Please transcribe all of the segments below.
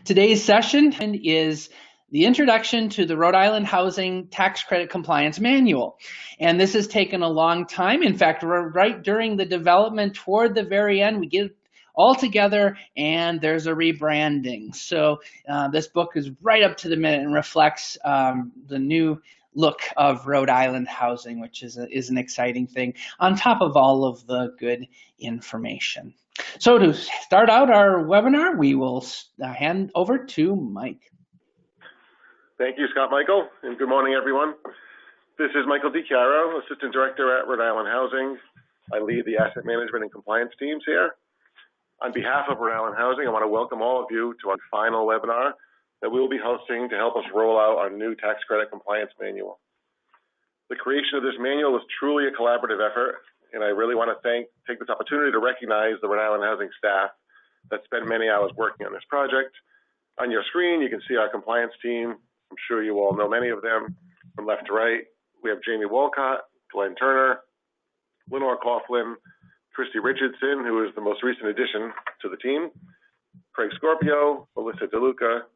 Today's session is the introduction to the Rhode Island Housing Tax Credit Compliance Manual. And this has taken a long time. In fact, we're right during the development toward the very end. We get it all together and there's a rebranding. So this book is right up to the minute and reflects the new look of Rhode Island housing, which is an exciting thing on top of all of the good information. So to start out our webinar, we will hand over to Mike. Thank you, Scott Michael, and good morning, everyone. This is Michael DiChiaro, Assistant Director at Rhode Island Housing. I lead the asset management and compliance teams here. On behalf of Rhode Island Housing, I want to welcome all of you to our final webinar that we will be hosting to help us roll out our new tax credit compliance manual. The creation of this manual was truly a collaborative effort, and I really want to take this opportunity to recognize the Rhode Island Housing staff that spent many hours working on this project. On your screen, you can see our compliance team. I'm sure you all know many of them from left to right. We have Jamie Walcott, Glenn Turner, Lenore Coughlin, Christy Richardson, who is the most recent addition to the team, Craig Scorpio, Melissa DeLuca,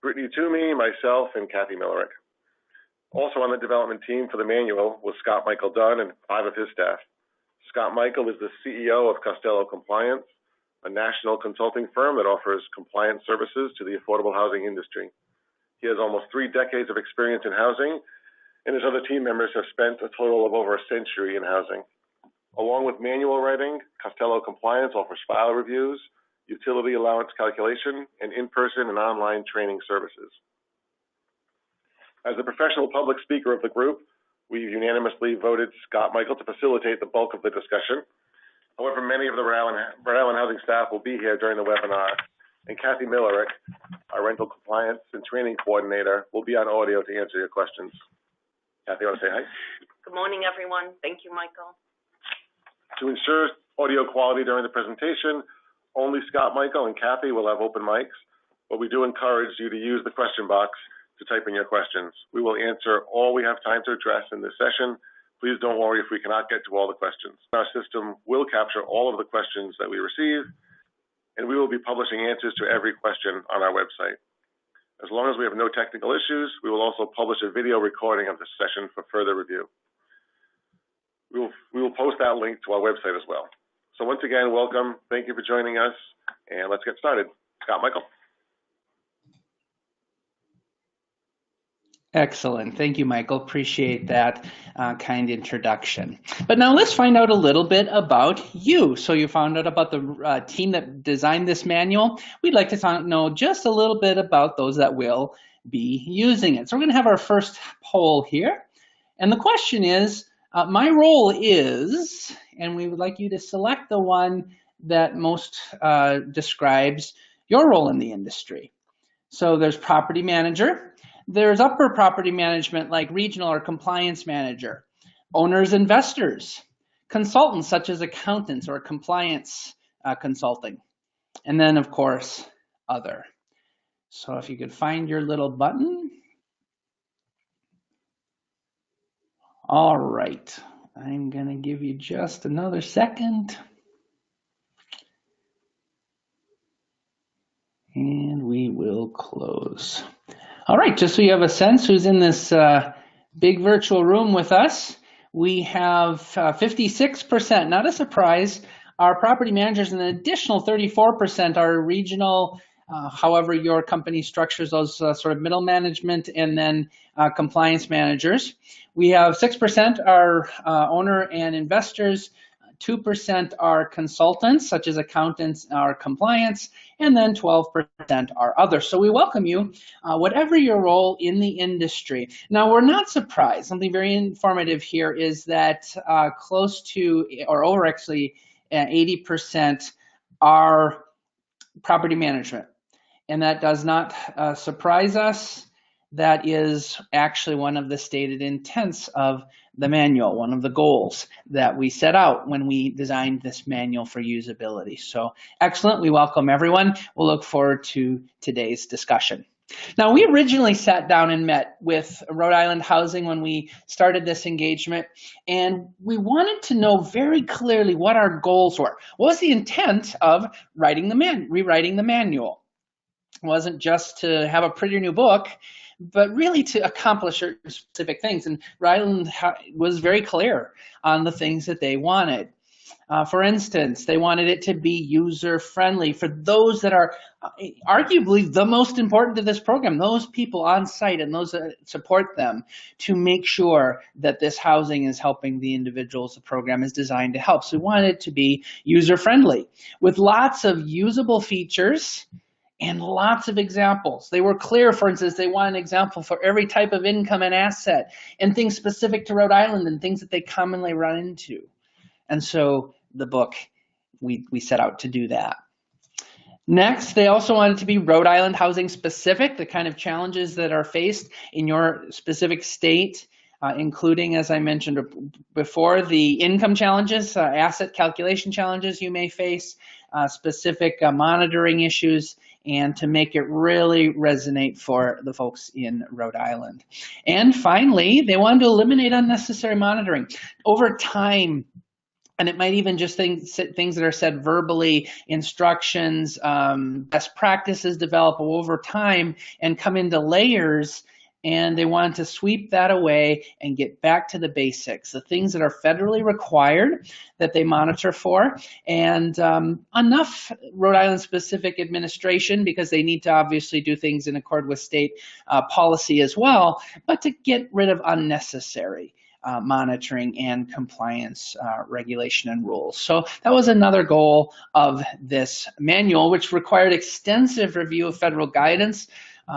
Brittany Toomey, myself, and Kathy Millerick. Also on the development team for the manual was Scott Michael Dunn and 5 of his staff. Scott Michael is the CEO of Costello Compliance, a national consulting firm that offers compliance services to the affordable housing industry. He has almost 3 decades of experience in housing, and his other team members have spent a total of over a century in housing. Along with manual writing, Costello Compliance offers file reviews, utility allowance calculation, and in-person and online training services. As the professional public speaker of the group, we unanimously voted Scott Michael to facilitate the bulk of the discussion. However, many of the Rhode Island Housing staff will be here during the webinar, and Kathy Millerick, our rental compliance and training coordinator, will be on audio to answer your questions. Kathy, you want to say hi? Good morning, everyone. Thank you, Michael. To ensure audio quality during the presentation, only Scott Michael and Kathy will have open mics, but we do encourage you to use the question box to type in your questions. We will answer all we have time to address in this session. Please don't worry if we cannot get to all the questions. Our system will capture all of the questions that we receive, and we will be publishing answers to every question on our website. As long as we have no technical issues, we will also publish a video recording of this session for further review. We will post that link to our website as well. So once again, welcome. Thank you for joining us, and let's get started. Scott Michael. Excellent. Thank you, Michael. Appreciate that kind introduction. But now let's find out a little bit about you. So you found out about the team that designed this manual. We'd like to know just a little bit about those that will be using it. So we're going to have our first poll here. And the question is, my role is, and we would like you to select the one that most describes your role in the industry. So there's property manager. There's upper property management like regional or compliance manager, owners, investors, consultants such as accountants or compliance consulting, and then of course, other. So if you could find your little button. All right, I'm gonna give you just another second. And we will close. All right, just so you have a sense who's in this big virtual room with us, we have 56%, not a surprise, our property managers, and an additional 34% are regional, however your company structures those sort of middle management, and then compliance managers. We have 6% are owner and investors, 2% are consultants, such as accountants or compliance, and then 12% are others. So we welcome you, whatever your role in the industry. Now, we're not surprised. Something very informative here is that close to, or over actually 80% are property management. And that does not surprise us. That is actually one of the stated intents of the manual, one of the goals that we set out when we designed this manual for usability. So excellent, we welcome everyone. We'll look forward to today's discussion. Now, we originally sat down and met with Rhode Island Housing when we started this engagement, and we wanted to know very clearly what our goals were. What was the intent of rewriting the manual? It wasn't just to have a prettier new book, but really to accomplish certain specific things. And Rhode Island was very clear on the things that they wanted. For instance, they wanted it to be user-friendly for those that are arguably the most important to this program, those people on site and those that support them, to make sure that this housing is helping the individuals the program is designed to help. So we wanted it to be user-friendly with lots of usable features and lots of examples. They were clear, for instance, they want an example for every type of income and asset and things specific to Rhode Island and things that they commonly run into. And so the book, we set out to do that. Next, they also wanted to be Rhode Island housing specific, the kind of challenges that are faced in your specific state, including, as I mentioned before, the income challenges, asset calculation challenges you may face, specific monitoring issues, and to make it really resonate for the folks in Rhode Island. And finally, they wanted to eliminate unnecessary monitoring. Over time, and it might even just things that are said verbally, instructions, best practices develop over time and come into layers, and they wanted to sweep that away and get back to the basics, the things that are federally required that they monitor for, and enough Rhode Island specific administration, because they need to obviously do things in accord with state policy as well, but to get rid of unnecessary monitoring and compliance regulation and rules. So that was another goal of this manual, which required extensive review of federal guidance,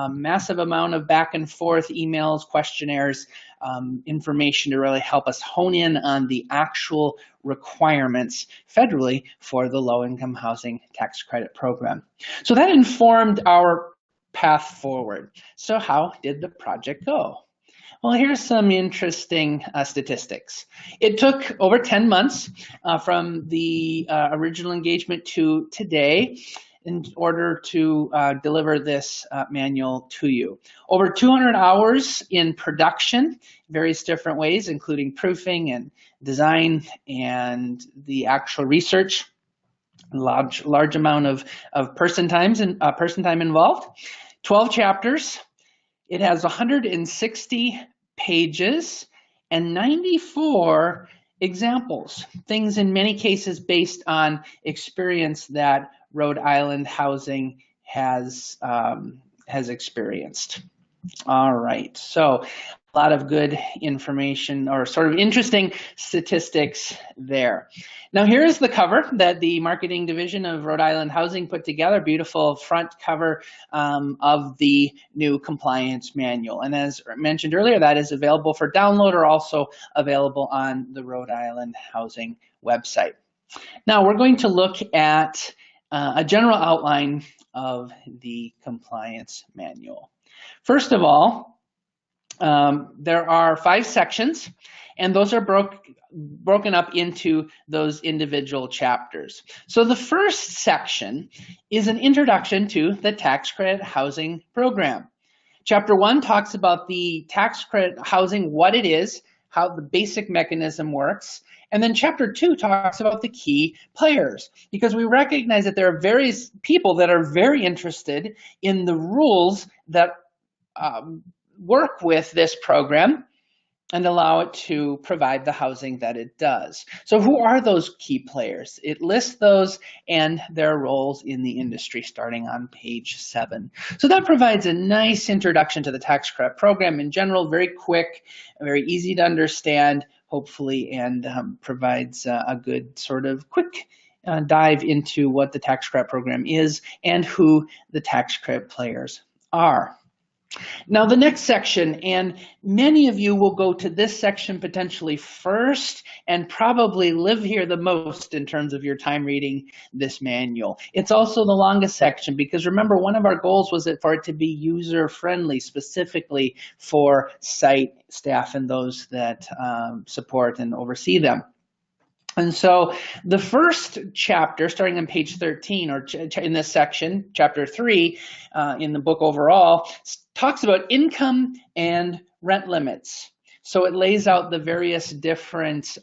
massive amount of back and forth emails, questionnaires, information to really help us hone in on the actual requirements federally for the low-income housing tax credit program. So that informed our path forward. So how did the project go? Well, here's some interesting statistics. It took over 10 months from the original engagement to today in order to deliver this manual to you. Over 200 hours in production, various different ways, including proofing and design and the actual research. Large amount of person time involved. 12 chapters. It has 160 pages and 94 examples, things in many cases based on experience that Rhode Island housing has experienced. All right, so a lot of good information or sort of interesting statistics there. Now here's the cover that the marketing division of Rhode Island Housing put together, beautiful front cover of the new compliance manual. And as mentioned earlier, that is available for download or also available on the Rhode Island Housing website. Now we're going to look at a general outline of the compliance manual. First of all, there are 5 sections, and those are broken up into those individual chapters. So the first section is an introduction to the tax credit housing program. Chapter 1 talks about the tax credit housing, what it is, how the basic mechanism works. And then chapter 2 talks about the key players, because we recognize that there are various people that are very interested in the rules that work with this program and allow it to provide the housing that it does. So who are those key players? It lists those and their roles in the industry starting on page 7. So that provides a nice introduction to the tax credit program in general, very quick, very easy to understand, hopefully, and provides a good sort of quick dive into what the tax credit program is and who the tax credit players are. Now the next section, and many of you will go to this section potentially first and probably live here the most in terms of your time reading this manual. It's also the longest section because remember, one of our goals was for it to be user-friendly, specifically for site staff and those that support and oversee them. And so the first chapter, starting on page 13, or in this section, chapter 3 in the book overall, talks about income and rent limits. So it lays out the various different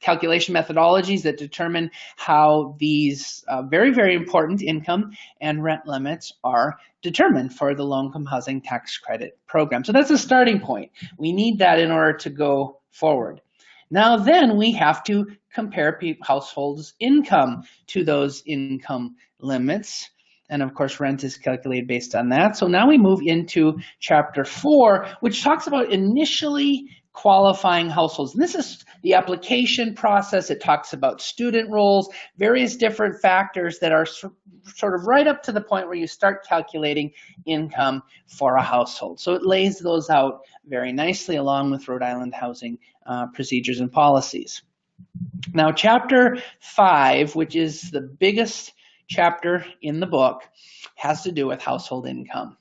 calculation methodologies that determine how these very, very important income and rent limits are determined for the low-income housing tax credit program. So that's a starting point. We need that in order to go forward. Now then we have to compare households' income to those income limits. And of course, rent is calculated based on that. So now we move into chapter 4, which talks about initially qualifying households. And this is the application process. It talks about student roles, various different factors that are sort of right up to the point where you start calculating income for a household. So it lays those out very nicely along with Rhode Island housing procedures and policies. Now, chapter 5, which is the biggest chapter in the book, has to do with household income.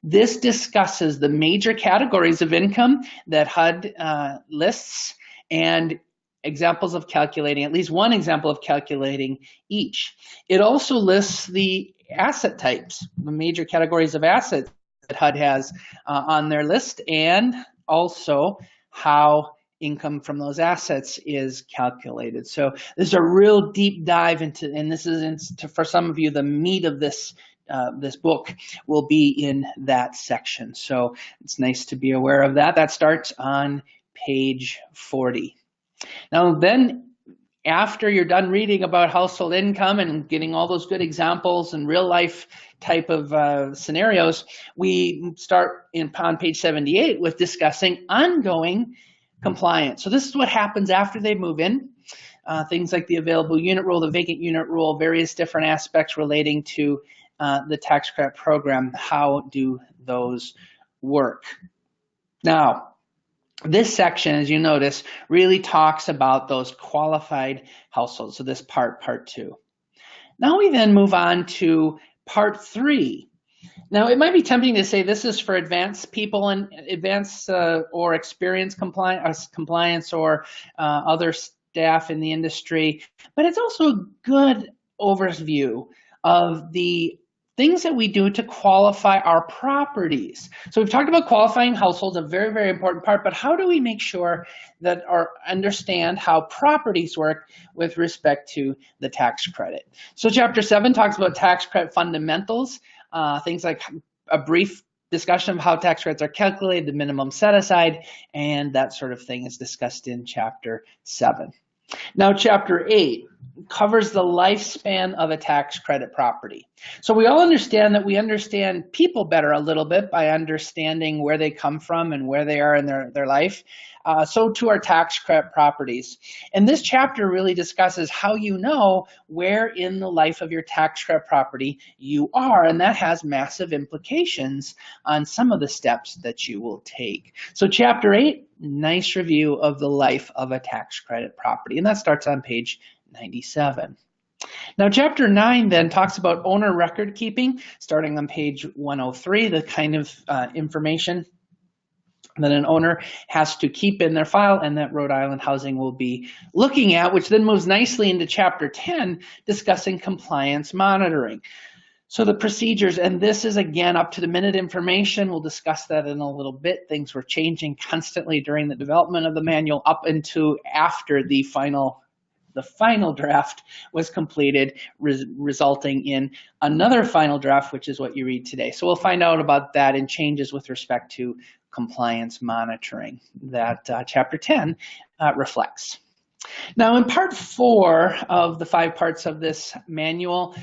This discusses the major categories of income that HUD lists and examples of calculating, at least one example of calculating each. It also lists the asset types, the major categories of assets that HUD has on their list, and also how income from those assets is calculated. So there's a real deep dive into, and this is for some of you, the meat of this this book will be in that section. So it's nice to be aware of that. That starts on page 40. Now then, after you're done reading about household income and getting all those good examples and real life type of scenarios, we start on page 78 with discussing ongoing compliance. So this is what happens after they move in. Things like the available unit rule, the vacant unit rule, various different aspects relating to the tax credit program. How do those work? Now, this section, as you notice, really talks about those qualified households. So this part 2. Now we then move on to part 3. Now, it might be tempting to say this is for advanced people and advanced or experienced compliance or other staff in the industry, but it's also a good overview of the things that we do to qualify our properties. So we've talked about qualifying households, a very, very important part, but how do we make sure that or understand how properties work with respect to the tax credit? So chapter 7 talks about tax credit fundamentals, things like a brief discussion of how tax credits are calculated, the minimum set aside, and that sort of thing is discussed in chapter 7. Now, chapter 8 covers the lifespan of a tax credit property. So we all understand that we understand people better a little bit by understanding where they come from and where they are in their life. So to our tax credit properties. And this chapter really discusses how you know where in the life of your tax credit property you are, and that has massive implications on some of the steps that you will take. So chapter 8, nice review of the life of a tax credit property, and that starts on page 97. Now, chapter 9 then talks about owner record keeping, starting on page 103, the kind of information that an owner has to keep in their file and that Rhode Island Housing will be looking at, which then moves nicely into chapter 10, discussing compliance monitoring. So the procedures, and this is again up to the minute information. We'll discuss that in a little bit. Things were changing constantly during the development of the manual up into after the final draft was completed, resulting in another final draft, which is what you read today. So we'll find out about that and changes with respect to compliance monitoring that chapter 10 reflects. Now, in part 4 of the 5 parts of this manual,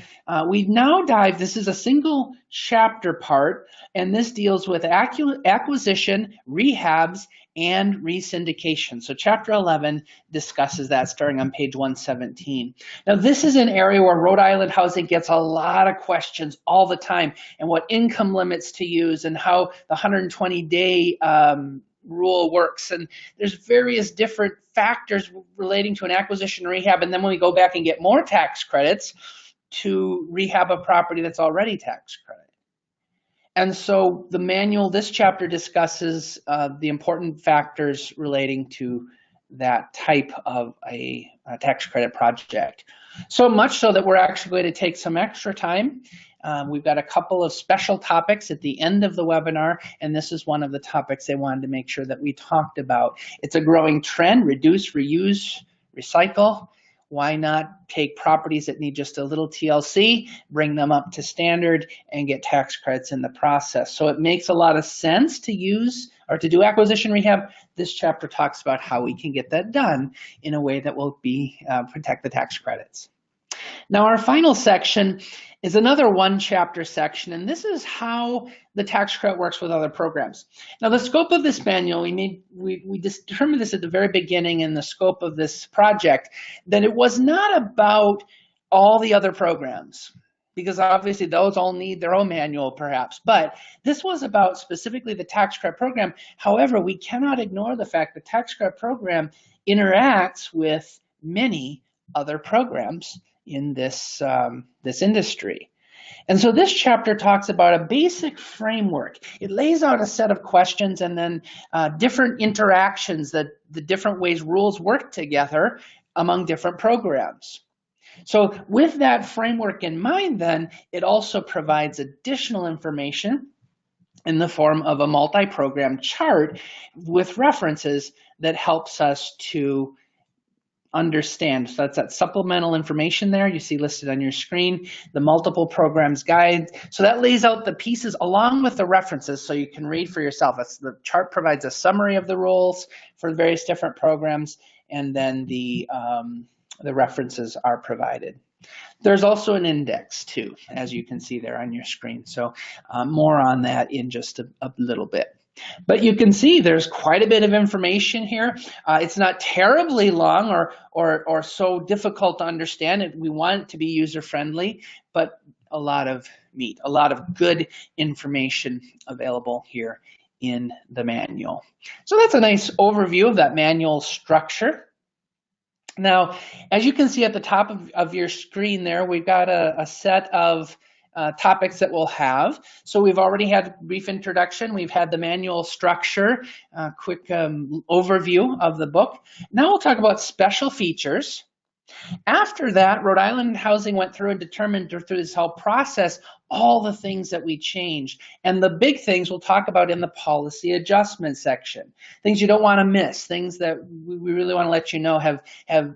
we now dive, this is a single chapter part, and this deals with acquisition, rehabs, and resyndication. So chapter 11 discusses that starting on page 117. Now, this is an area where Rhode Island Housing gets a lot of questions all the time, and what income limits to use and how the 120-day rule works. And there's various different factors relating to an acquisition rehab. And then when we go back and get more tax credits to rehab a property that's already tax credit. And so the manual, this chapter discusses the important factors relating to that type of a tax credit project. So much so that we're actually going to take some extra time We've got a couple of special topics at the end of the webinar, and this is one of the topics they wanted to make sure that we talked about. It's a growing trend: reduce, reuse, recycle. Why not take properties that need just a little TLC, bring them up to standard, and get tax credits in the process? So it makes a lot of sense to use or to do acquisition rehab. This chapter talks about how we can get that done in a way that will protect the tax credits. Now, our final section is another one chapter section, and this is how the tax credit works with other programs. Now, the scope of this manual, we determined this at the very beginning in the scope of this project, that it was not about all the other programs, because obviously those all need their own manual perhaps, but this was about specifically the tax credit program. However, we cannot ignore the fact the tax credit program interacts with many other programs in this industry. And so this chapter talks about a basic framework. It lays out a set of questions and then different interactions, that the different ways rules work together among different programs. So with that framework in mind, then, it also provides additional information in the form of a multi-program chart with references that helps us to understand. So that's that supplemental information there you see listed on your screen, the multiple programs guide. So that lays out the pieces along with the references so you can read for yourself. The chart provides a summary of the rules for the various different programs, and then the references are provided. There's also an index too, as you can see there on your screen. So more on that in just a little bit. But you can see there's quite a bit of information here. It's not terribly long or so difficult to understand. We want it to be user-friendly, but a lot of meat, a lot of good information available here in the manual. So that's a nice overview of that manual structure. Now, as you can see at the top of your screen there, we've got a set of topics that we'll have. So we've already had a brief introduction. We've had the manual structure, quick overview of the book. Now we'll talk about special features. After that, Rhode Island Housing went through and determined through this whole process all the things that we changed. And the big things we'll talk about in the policy adjustment section. Things you don't want to miss, things that we really want to let you know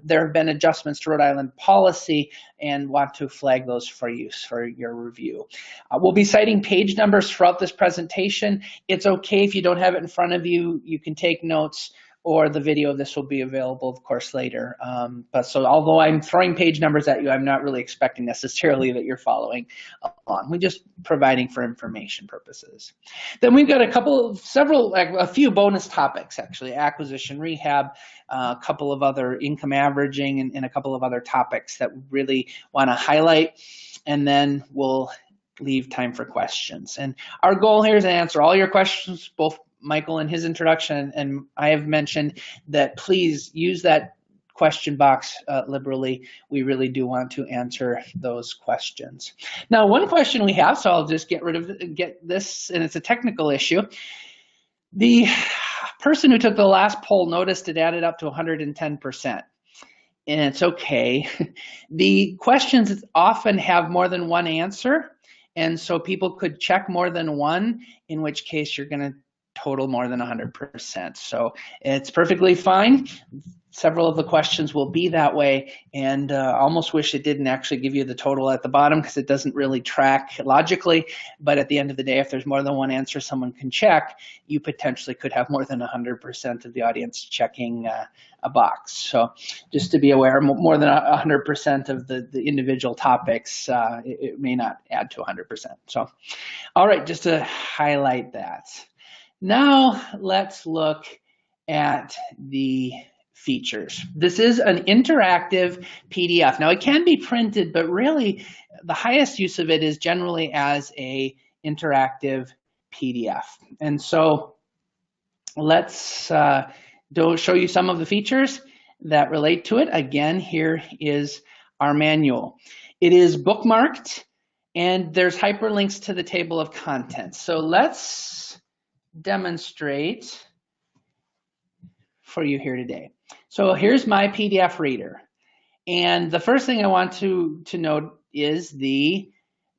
there have been adjustments to Rhode Island policy, and want to flag those for use for your review. We'll be citing page numbers throughout this presentation. It's okay if you don't have it in front of you. You can take notes, or the video of this will be available, of course, later. But so although I'm throwing page numbers at you, I'm not really expecting necessarily that you're following along. We're just providing for information purposes. Then we've got a few bonus topics, actually: acquisition rehab, a couple of other income averaging, and a couple of other topics that we really want to highlight. And then we'll leave time for questions. And our goal here is to answer all your questions. Both Michael in his introduction and I have mentioned that please use that question box liberally. We really do want to answer those questions. Now, one question we have, so I'll just get this, and it's a technical issue. The person who took the last poll noticed it added up to 110%. And it's okay. The questions often have more than one answer, and so people could check more than one, in which case you're going to total more than 100%. So it's perfectly fine. Several of the questions will be that way, and I almost wish it didn't actually give you the total at the bottom because it doesn't really track logically. But at the end of the day, if there's more than one answer someone can check, you potentially could have more than 100% of the audience checking a box. So just to be aware, more than 100% of the individual topics, it may not add to 100%. So, all right, just to highlight that. Now let's look at the features. This is an interactive PDF. Now it can be printed, but really the highest use of it is generally as a interactive PDF. And so let's show you some of the features that relate to it. Again, here is our manual. It is bookmarked, and there's hyperlinks to the table of contents. So let's demonstrate for you here today. So here's my PDF reader. And the first thing I want to note is the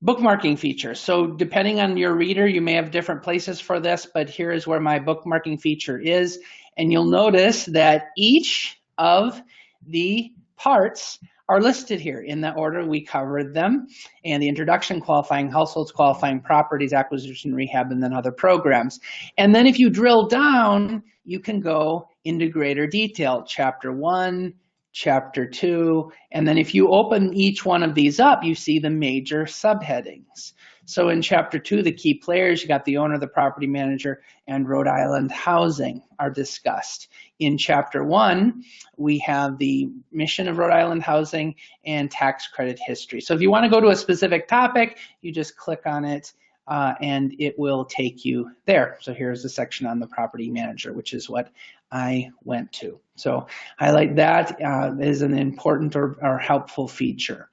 Bookmarking feature. So depending on your reader, you may have different places for this, but here is where my bookmarking feature is. And you'll notice that each of the parts are listed here in the order we covered them, and the introduction, qualifying households, qualifying properties, acquisition, rehab, and then other programs. And then if you drill down, you can go into greater detail, chapter 1, chapter 2, and then if you open each one of these up, you see the major subheadings. So in chapter 2, the key players, you got the owner, the property manager, and Rhode Island Housing are discussed. In chapter 1, we have the mission of Rhode Island Housing and tax credit history. So if you want to go to a specific topic, you just click on it and it will take you there. So here's the section on the property manager, which is what I went to. So highlight that is an important or helpful feature.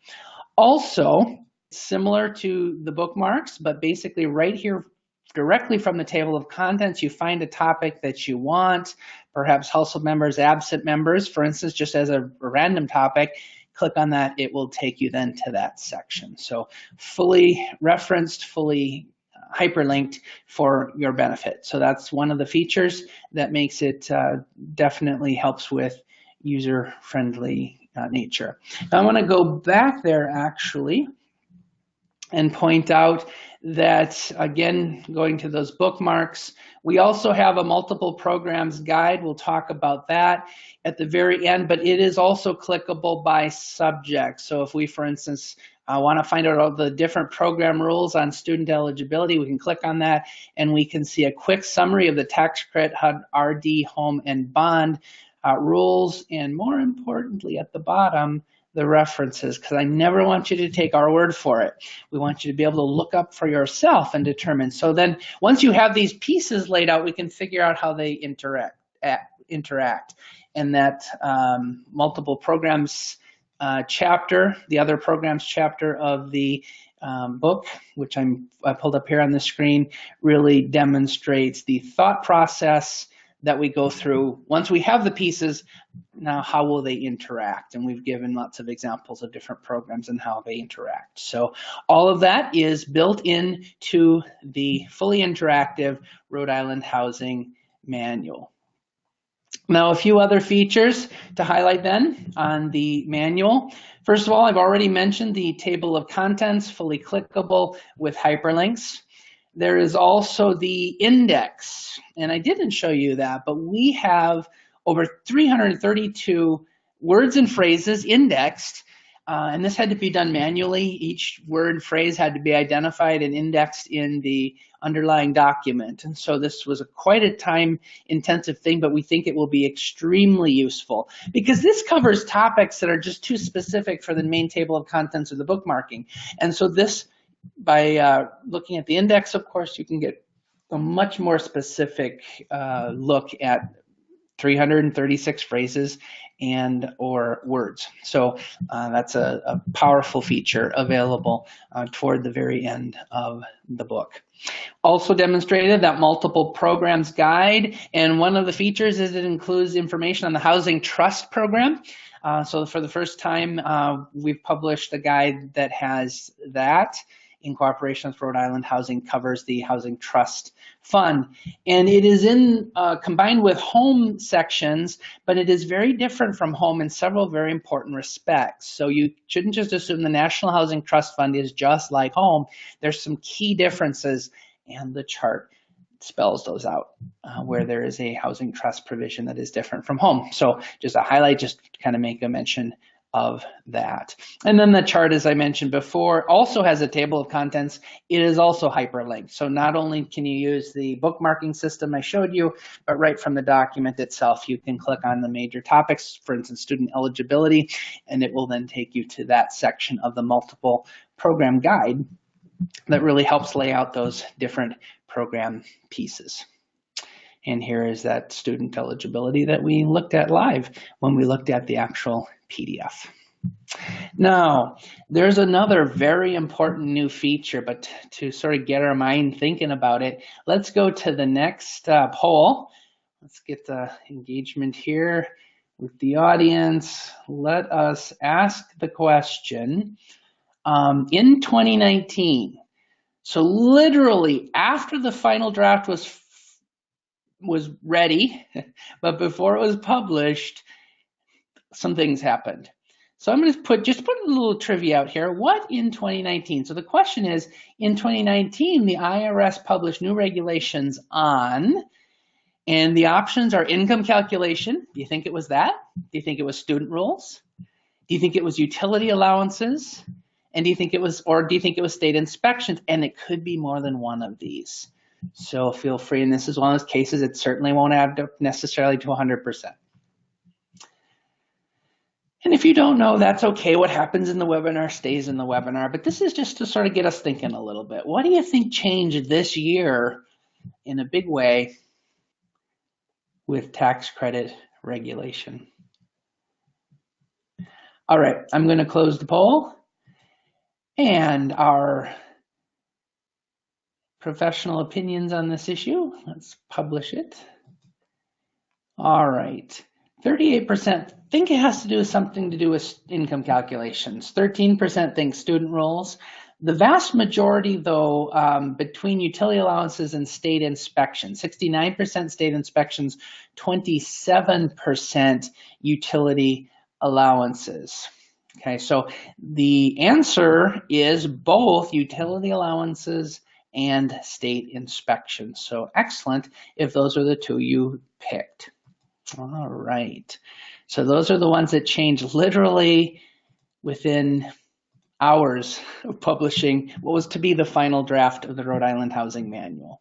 Also, similar to the bookmarks, but basically right here directly from the table of contents, you find a topic that you want, perhaps household members, absent members, for instance, just as a random topic. Click on that, it will take you then to that section. So fully referenced, fully hyperlinked for your benefit. So that's one of the features that makes it definitely helps with user-friendly nature. Now I want to go back there actually and point out that, again, going to those bookmarks, we also have a multiple programs guide. We'll talk about that at the very end, but it is also clickable by subject. So if we, for instance, want to find out all the different program rules on student eligibility, we can click on that and we can see a quick summary of the tax credit, HUD, RD, home, and bond rules, and more importantly at the bottom, the references, because I never want you to take our word for it. We want you to be able to look up for yourself and determine. So then once you have these pieces laid out, we can figure out how they interact. And that multiple programs chapter, the other programs chapter of the book, which I pulled up here on the screen, really demonstrates the thought process that we go through. Once we have the pieces, now how will they interact? And we've given lots of examples of different programs and how they interact. So all of that is built into the fully interactive Rhode Island Housing Manual. Now, a few other features to highlight then on the manual. First of all, I've already mentioned the table of contents, fully clickable with hyperlinks. There is also the index, and I didn't show you that, but we have over 332 words and phrases indexed, and this had to be done manually. Each word phrase had to be identified and indexed in the underlying document, and so this was quite a time-intensive thing, but we think it will be extremely useful because this covers topics that are just too specific for the main table of contents or the bookmarking, and so this, by looking at the index, of course, you can get a much more specific look at 336 phrases and or words. So that's a powerful feature available toward the very end of the book. Also demonstrated that multiple programs guide, and one of the features is it includes information on the Housing Trust Program. So for the first time, we've published a guide that has that in cooperation with Rhode Island Housing, covers the Housing Trust Fund. And it is combined with home sections, but it is very different from home in several very important respects. So you shouldn't just assume the National Housing Trust Fund is just like home. There's some key differences, and the chart spells those out where there is a housing trust provision that is different from home. So just a highlight, just to kind of make a mention of that. And then the chart, as I mentioned before, also has a table of contents. It is also hyperlinked. So not only can you use the bookmarking system I showed you, but right from the document itself, you can click on the major topics, for instance, student eligibility, and it will then take you to that section of the multiple program guide that really helps lay out those different program pieces. And here is that student eligibility that we looked at live when we looked at the actual PDF. Now, there's another very important new feature, but to sort of get our mind thinking about it, let's go to the next poll. Let's get the engagement here with the audience. Let us ask the question, in 2019. So literally after the final draft was ready, but before it was published, some things happened. So I'm going to just put a little trivia out here. What in 2019? So the question is, in 2019, the IRS published new regulations on, and the options are income calculation. Do you think it was that? Do you think it was student rules? Do you think it was utility allowances? And do you think it was state inspections? And it could be more than one of these. So feel free, and this is one of those cases, it certainly won't add up necessarily to 100%. And if you don't know, that's okay. What happens in the webinar stays in the webinar. But this is just to sort of get us thinking a little bit. What do you think changed this year in a big way with tax credit regulation? All right, I'm going to close the poll. And our professional opinions on this issue, let's publish it. All right. 38% think it has to do with something to do with income calculations. 13% think student rolls. The vast majority, though, between utility allowances and state inspections, 69% state inspections, 27% utility allowances. Okay, so the answer is both utility allowances and state inspections. So excellent if those are the two you picked. All right, so those are the ones that change literally within hours of publishing what was to be the final draft of the Rhode Island Housing Manual.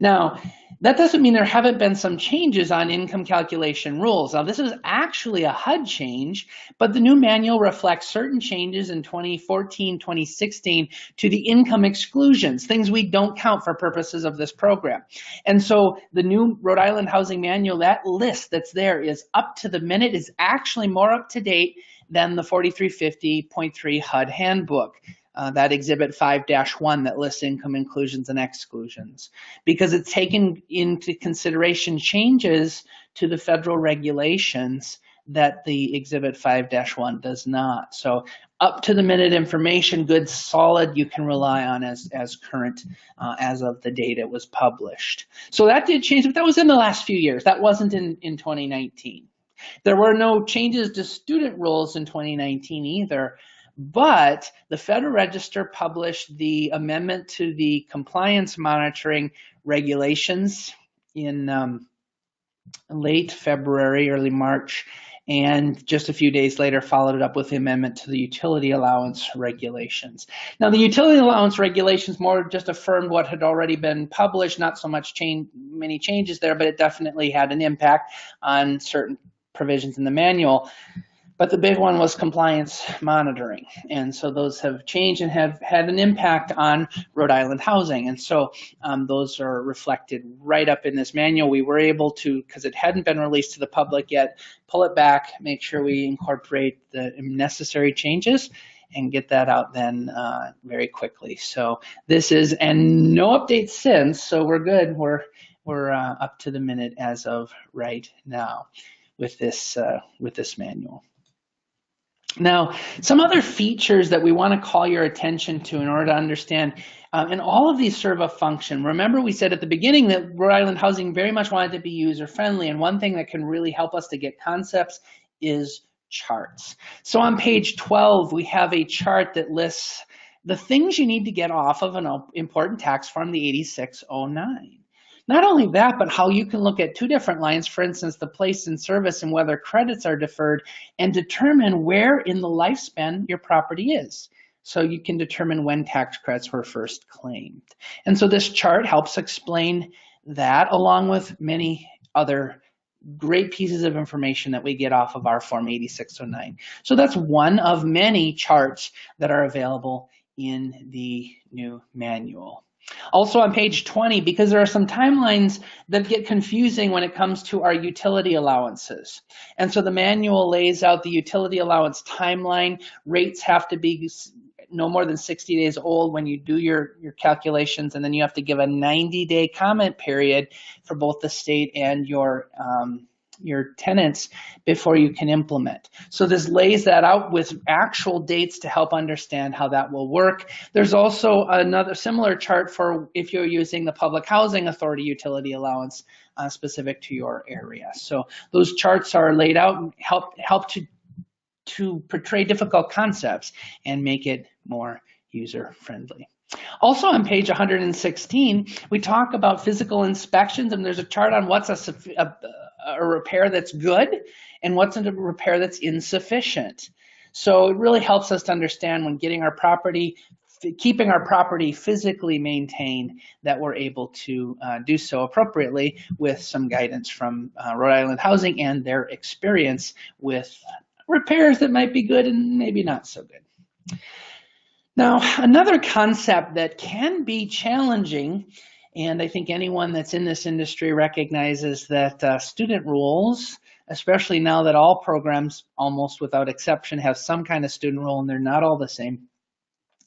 Now, that doesn't mean there haven't been some changes on income calculation rules. Now, this is actually a HUD change, but the new manual reflects certain changes in 2014, 2016 to the income exclusions, things we don't count for purposes of this program. And so the new Rhode Island Housing Manual, that list that's there is up to the minute, is actually more up to date than the 4350.3 HUD handbook. That Exhibit 5-1 that lists income inclusions and exclusions, because it's taken into consideration changes to the federal regulations that the Exhibit 5-1 does not. So up to the minute information, good, solid, you can rely on as current as of the date it was published. So that did change, but that was in the last few years. That wasn't in 2019. There were no changes to student rolls in 2019 either. But the Federal Register published the amendment to the compliance monitoring regulations in late February, early March, and just a few days later followed it up with the amendment to the utility allowance regulations. Now, the utility allowance regulations more just affirmed what had already been published, not so much many changes there, but it definitely had an impact on certain provisions in the manual. But the big one was compliance monitoring. And so those have changed and have had an impact on Rhode Island housing. And so those are reflected right up in this manual. We were able to, because it hadn't been released to the public yet, pull it back, make sure we incorporate the necessary changes and get that out then very quickly. So this is, and no updates since, so we're good. We're up to the minute as of right now with this manual. Now, some other features that we want to call your attention to in order to understand, and all of these serve a function. Remember, we said at the beginning that Rhode Island Housing very much wanted to be user-friendly, and one thing that can really help us to get concepts is charts. So on page 12, we have a chart that lists the things you need to get off of an important tax form, the 8609. Not only that, but how you can look at two different lines, for instance, the place in service and whether credits are deferred, and determine where in the lifespan your property is. So you can determine when tax credits were first claimed. And so this chart helps explain that, along with many other great pieces of information that we get off of our Form 8609. So that's one of many charts that are available in the new manual. Also on page 20, because there are some timelines that get confusing when it comes to our utility allowances. And so the manual lays out the utility allowance timeline. Rates have to be no more than 60 days old when you do your calculations, and then you have to give a 90-day comment period for both the state and your your tenants before you can implement. So this lays that out with actual dates to help understand how that will work. There's also another similar chart for if you're using the Public Housing Authority utility allowance specific to your area. So those charts are laid out and help to portray difficult concepts and make it more user-friendly. Also on page 116, we talk about physical inspections, and there's a chart on what's a repair that's good and what's a repair that's insufficient. So it really helps us to understand when getting our property, keeping our property physically maintained, that we're able to do so appropriately with some guidance from Rhode Island Housing and their experience with repairs that might be good and maybe not so good. Now, another concept that can be challenging, and I think anyone that's in this industry recognizes that student rules, especially now that all programs, almost without exception, have some kind of student rule and they're not all the same,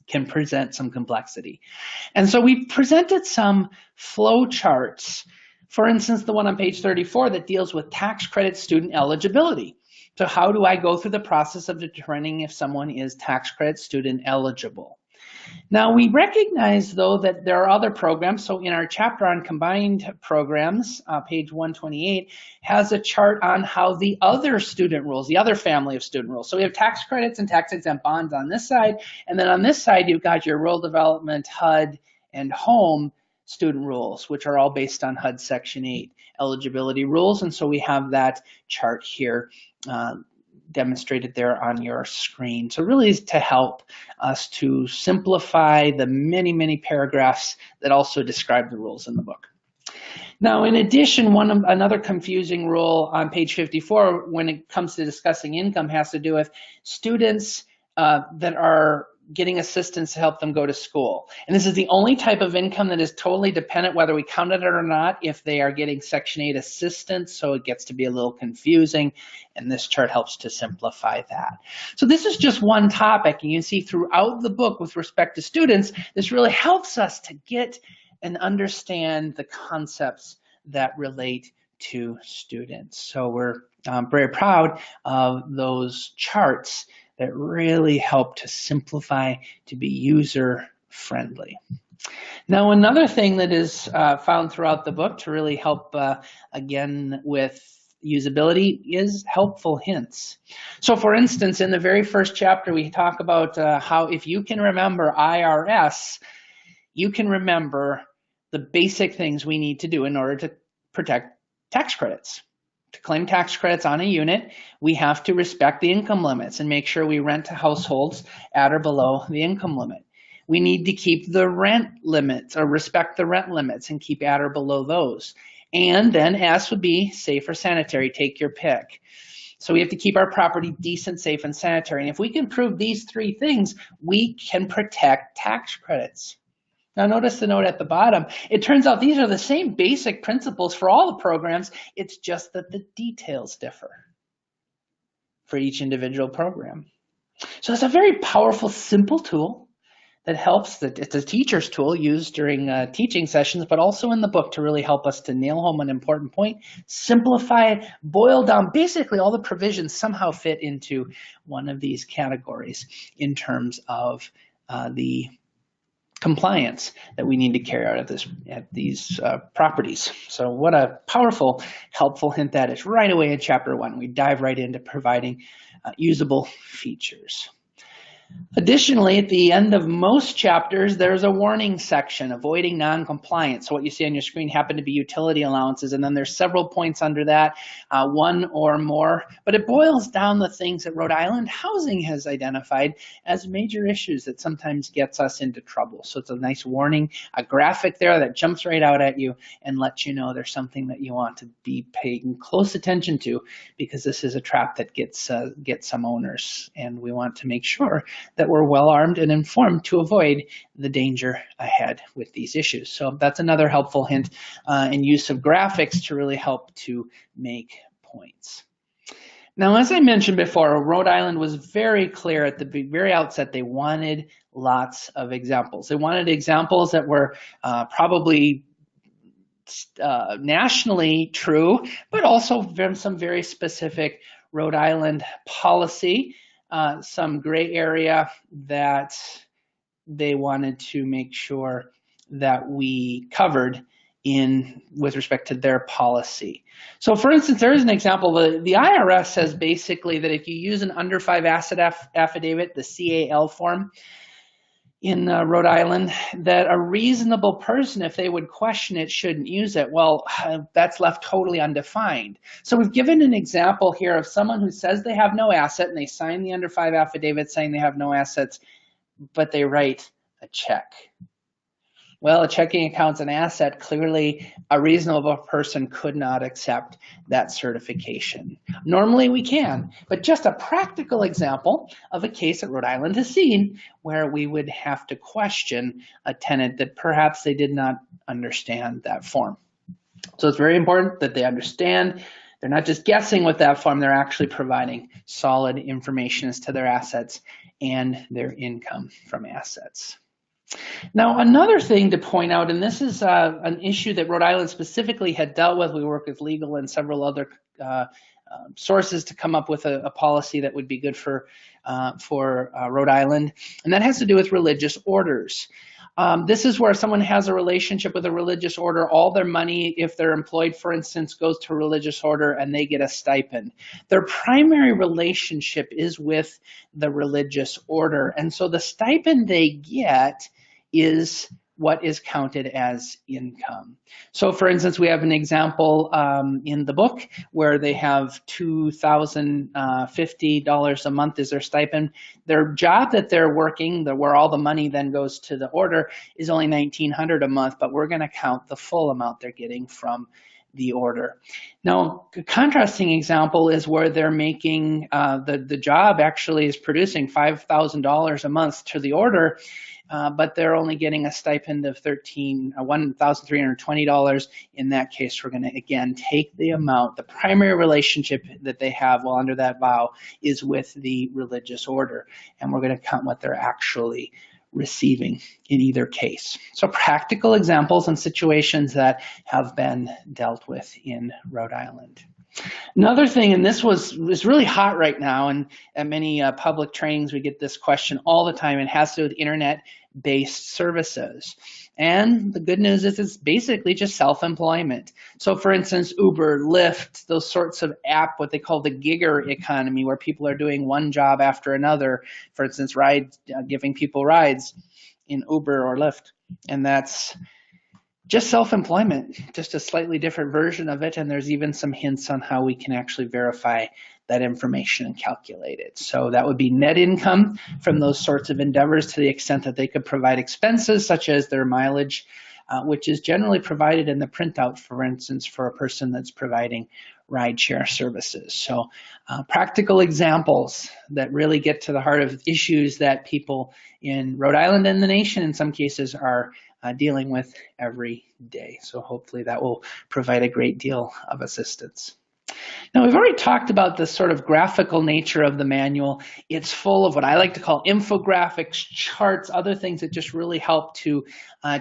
can present some complexity. And so we presented some flow charts. For instance, the one on page 34 that deals with tax credit student eligibility. So how do I go through the process of determining if someone is tax credit student eligible? Now we recognize though that there are other programs. So in our chapter on combined programs, page 128 has a chart on how the other student rules, the other family of student rules. So we have tax credits and tax exempt bonds on this side. And then on this side, you've got your rural development, HUD, and home student rules, which are all based on HUD Section 8 eligibility rules. And so we have that chart here demonstrated there on your screen. So really is to help us to simplify the many, many paragraphs that also describe the rules in the book. Now, in addition, another confusing rule on page 54 when it comes to discussing income has to do with students that are getting assistance to help them go to school. And this is the only type of income that is totally dependent, whether we count it or not, if they are getting Section 8 assistance, so it gets to be a little confusing, and this chart helps to simplify that. So this is just one topic, and you see throughout the book with respect to students, this really helps us to get and understand the concepts that relate to students. So we're very proud of those charts that really help to simplify, to be user-friendly. Now, another thing that is found throughout the book to really help, again, with usability is helpful hints. So for instance, in the very first chapter, we talk about how if you can remember IRS, you can remember the basic things we need to do in order to protect tax credits. To claim tax credits on a unit, we have to respect the income limits and make sure we rent to households at or below the income limit. We need to keep the rent limits or respect the rent limits and keep at or below those. And then S would be safe or sanitary, take your pick. So we have to keep our property decent, safe, and sanitary. And if we can prove these three things, we can protect tax credits. Now notice the note at the bottom. It turns out these are the same basic principles for all the programs. It's just that the details differ for each individual program. So it's a very powerful, simple tool that helps. It's a teacher's tool used during teaching sessions, but also in the book to really help us to nail home an important point, simplify it, boil down. Basically, all the provisions somehow fit into one of these categories in terms of the compliance that we need to carry out at these properties. So what a powerful, helpful hint that is right away in chapter 1. We dive right into providing usable features. Additionally, at the end of most chapters, there's a warning section, avoiding non-compliance. So what you see on your screen happen to be utility allowances, and then there's several points under that, one or more. But it boils down the things that Rhode Island Housing has identified as major issues that sometimes gets us into trouble. So it's a nice warning, a graphic there that jumps right out at you and lets you know there's something that you want to be paying close attention to, because this is a trap that gets some owners, and we want to make sure that we're well armed and informed to avoid the danger ahead with these issues. So that's another helpful hint in use of graphics to really help to make points. Now, as I mentioned before, Rhode Island was very clear at the very outset. They wanted lots of examples. They wanted examples that were probably nationally true, but also some very specific Rhode Island policy, some gray area that they wanted to make sure that we covered with respect to their policy. So for instance, there is an example. The IRS says basically that if you use an under 5 asset affidavit, the CAL form, in Rhode Island, that a reasonable person, if they would question it, shouldn't use it. Well, that's left totally undefined. So we've given an example here of someone who says they have no asset and they sign the under 5 affidavit saying they have no assets, but they write a check. Well, a checking account's an asset. Clearly, a reasonable person could not accept that certification. Normally we can, but just a practical example of a case that Rhode Island has seen where we would have to question a tenant that perhaps they did not understand that form. So it's very important that they understand. They're not just guessing with that form, they're actually providing solid information as to their assets and their income from assets. Now, another thing to point out, and this is an issue that Rhode Island specifically had dealt with. We work with legal and several other sources to come up with a policy that would be good for Rhode Island, and that has to do with religious orders. This is where someone has a relationship with a religious order. All their money, if they're employed, for instance, goes to a religious order and they get a stipend. Their primary relationship is with the religious order. And so the stipend they get is what is counted as income. So for instance, we have an example in the book where they have $2,050 a month is their stipend. Their job that they're working, where all the money then goes to the order, is only $1,900 a month, but we're going to count the full amount they're getting from the order. Now, a contrasting example is where they're making, the job actually is producing $5,000 a month to the order, but they're only getting a stipend of $1,320. In that case, we're going to, again, take the amount. The primary relationship that they have while under that vow is with the religious order, and we're going to count what they're actually receiving in either case. So practical examples and situations that have been dealt with in Rhode Island. Another thing, and this is really hot right now, and at many public trainings we get this question all the time. It has to do with internet-based services. And the good news is it's basically just self-employment. So for instance, Uber, Lyft, those sorts of what they call the gigger economy, where people are doing one job after another. For instance, giving people rides in Uber or Lyft. And that's just self-employment, just a slightly different version of it. And there's even some hints on how we can actually verify that information and calculate it. So that would be net income from those sorts of endeavors to the extent that they could provide expenses such as their mileage, which is generally provided in the printout, for instance, for a person that's providing rideshare services. So practical examples that really get to the heart of issues that people in Rhode Island and the nation in some cases are dealing with every day. So hopefully that will provide a great deal of assistance. Now, we've already talked about the sort of graphical nature of the manual. It's full of what I like to call infographics, charts, other things that just really help to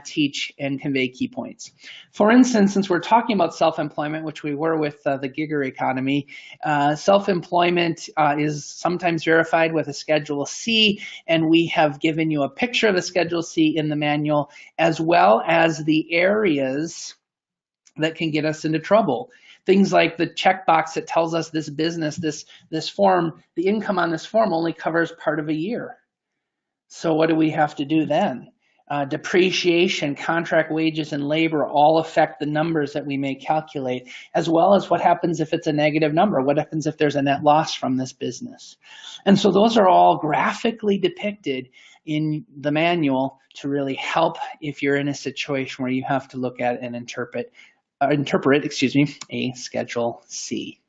teach and convey key points. For instance, since we're talking about self-employment, which we were with the gigger economy, self-employment is sometimes verified with a Schedule C, and we have given you a picture of the Schedule C in the manual, as well as the areas that can get us into trouble. Things like the checkbox that tells us this business, this form, the income on this form only covers part of a year. So what do we have to do then? Depreciation, contract wages, and labor all affect the numbers that we may calculate, as well as what happens if it's a negative number. What happens if there's a net loss from this business? And so those are all graphically depicted in the manual to really help if you're in a situation where you have to look at and interpret a Schedule C.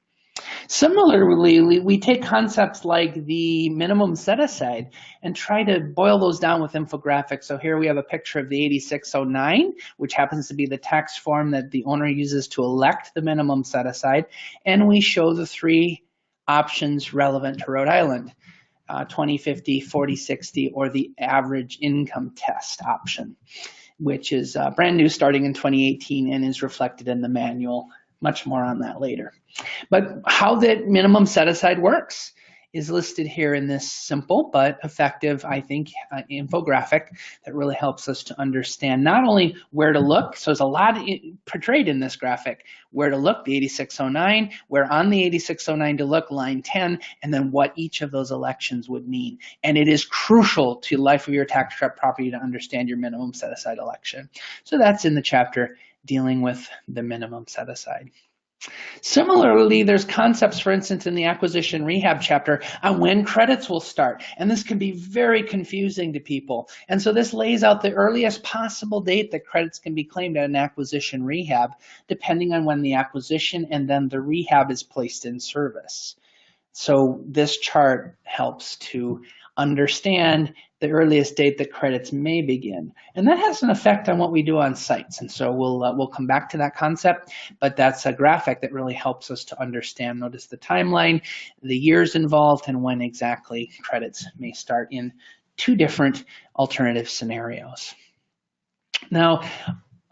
Similarly, we take concepts like the minimum set-aside and try to boil those down with infographics. So here we have a picture of the 8609, which happens to be the tax form that the owner uses to elect the minimum set-aside, and we show the three options relevant to Rhode Island, 20/50, 40/60, or the average income test option. which is brand new starting in 2018 and is reflected in the manual. Much more on that later. But how that minimum set aside works is listed here in this simple but effective, I think, infographic that really helps us to understand not only where to look, so there's a lot portrayed in this graphic, where to look, the 8609, where on the 8609 to look, line 10, and then what each of those elections would mean. And it is crucial to life of your tax credit property to understand your minimum set aside election. So that's in the chapter dealing with the minimum set aside. Similarly, there's concepts, for instance, in the acquisition rehab chapter on when credits will start. And this can be very confusing to people. And so this lays out the earliest possible date that credits can be claimed at an acquisition rehab, depending on when the acquisition and then the rehab is placed in service. So this chart helps to understand the earliest date that credits may begin. And that has an effect on what we do on sites. And so we'll come back to that concept, but that's a graphic that really helps us to understand. Notice the timeline, the years involved, and when exactly credits may start in two different alternative scenarios. Now,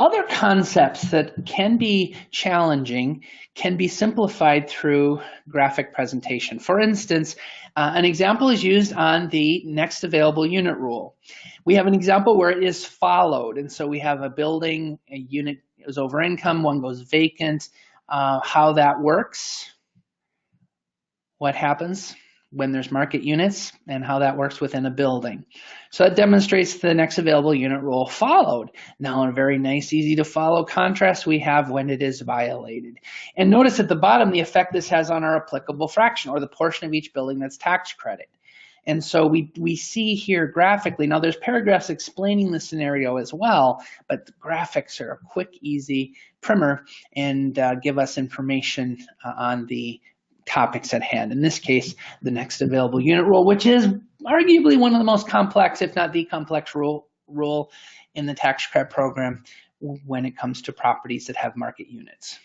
other concepts that can be challenging can be simplified through graphic presentation. For instance, an example is used on the next available unit rule. We have an example where it is followed. And so we have a building, a unit is over income, one goes vacant. How that works, what happens when there's market units, and how that works within a building. So that demonstrates the next available unit rule followed. Now in a very nice, easy to follow contrast, we have when it is violated. And notice at the bottom the effect this has on our applicable fraction, or the portion of each building that's tax credit. And so we see here graphically, now there's paragraphs explaining the scenario as well, but the graphics are a quick, easy primer and give us information on the topics at hand. In this case, the next available unit rule, which is arguably one of the most complex, if not the complex rule in the tax credit program when it comes to properties that have market units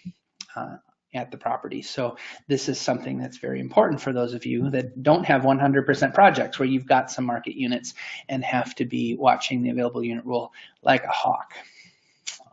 at the property. So this is something that's very important for those of you that don't have 100% projects where you've got some market units and have to be watching the available unit rule like a hawk.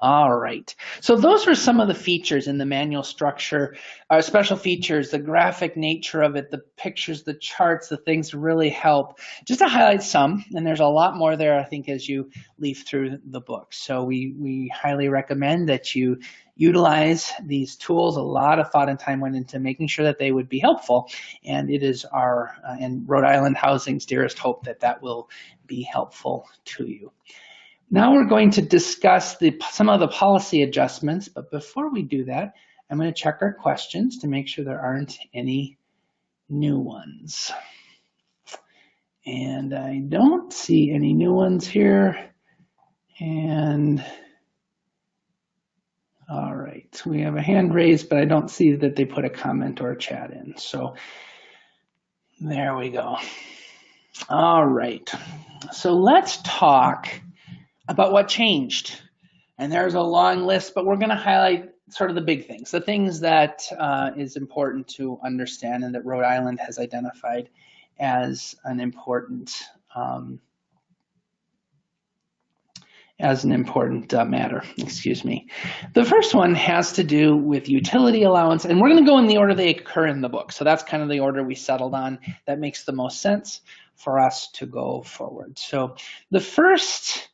All right, so those are some of the features in the manual structure, special features, the graphic nature of it, the pictures, the charts, the things really help. Just to highlight some, and there's a lot more there, I think, as you leaf through the book. So we highly recommend that you utilize these tools. A lot of thought and time went into making sure that they would be helpful, and it is our and Rhode Island Housing's dearest hope that that will be helpful to you. Now we're going to discuss some of the policy adjustments, but before we do that, I'm going to check our questions to make sure there aren't any new ones. And I don't see any new ones here. And all right, we have a hand raised, but I don't see that they put a comment or a chat in. So there we go. All right, so let's talk about what changed. And there's a long list, but we're going to highlight sort of the big things, the things that is important to understand and that Rhode Island has identified as an important matter. Excuse me. The first one has to do with utility allowance, and we're going to go in the order they occur in the book. So that's kind of the order we settled on. That makes the most sense for us to go forward. So the first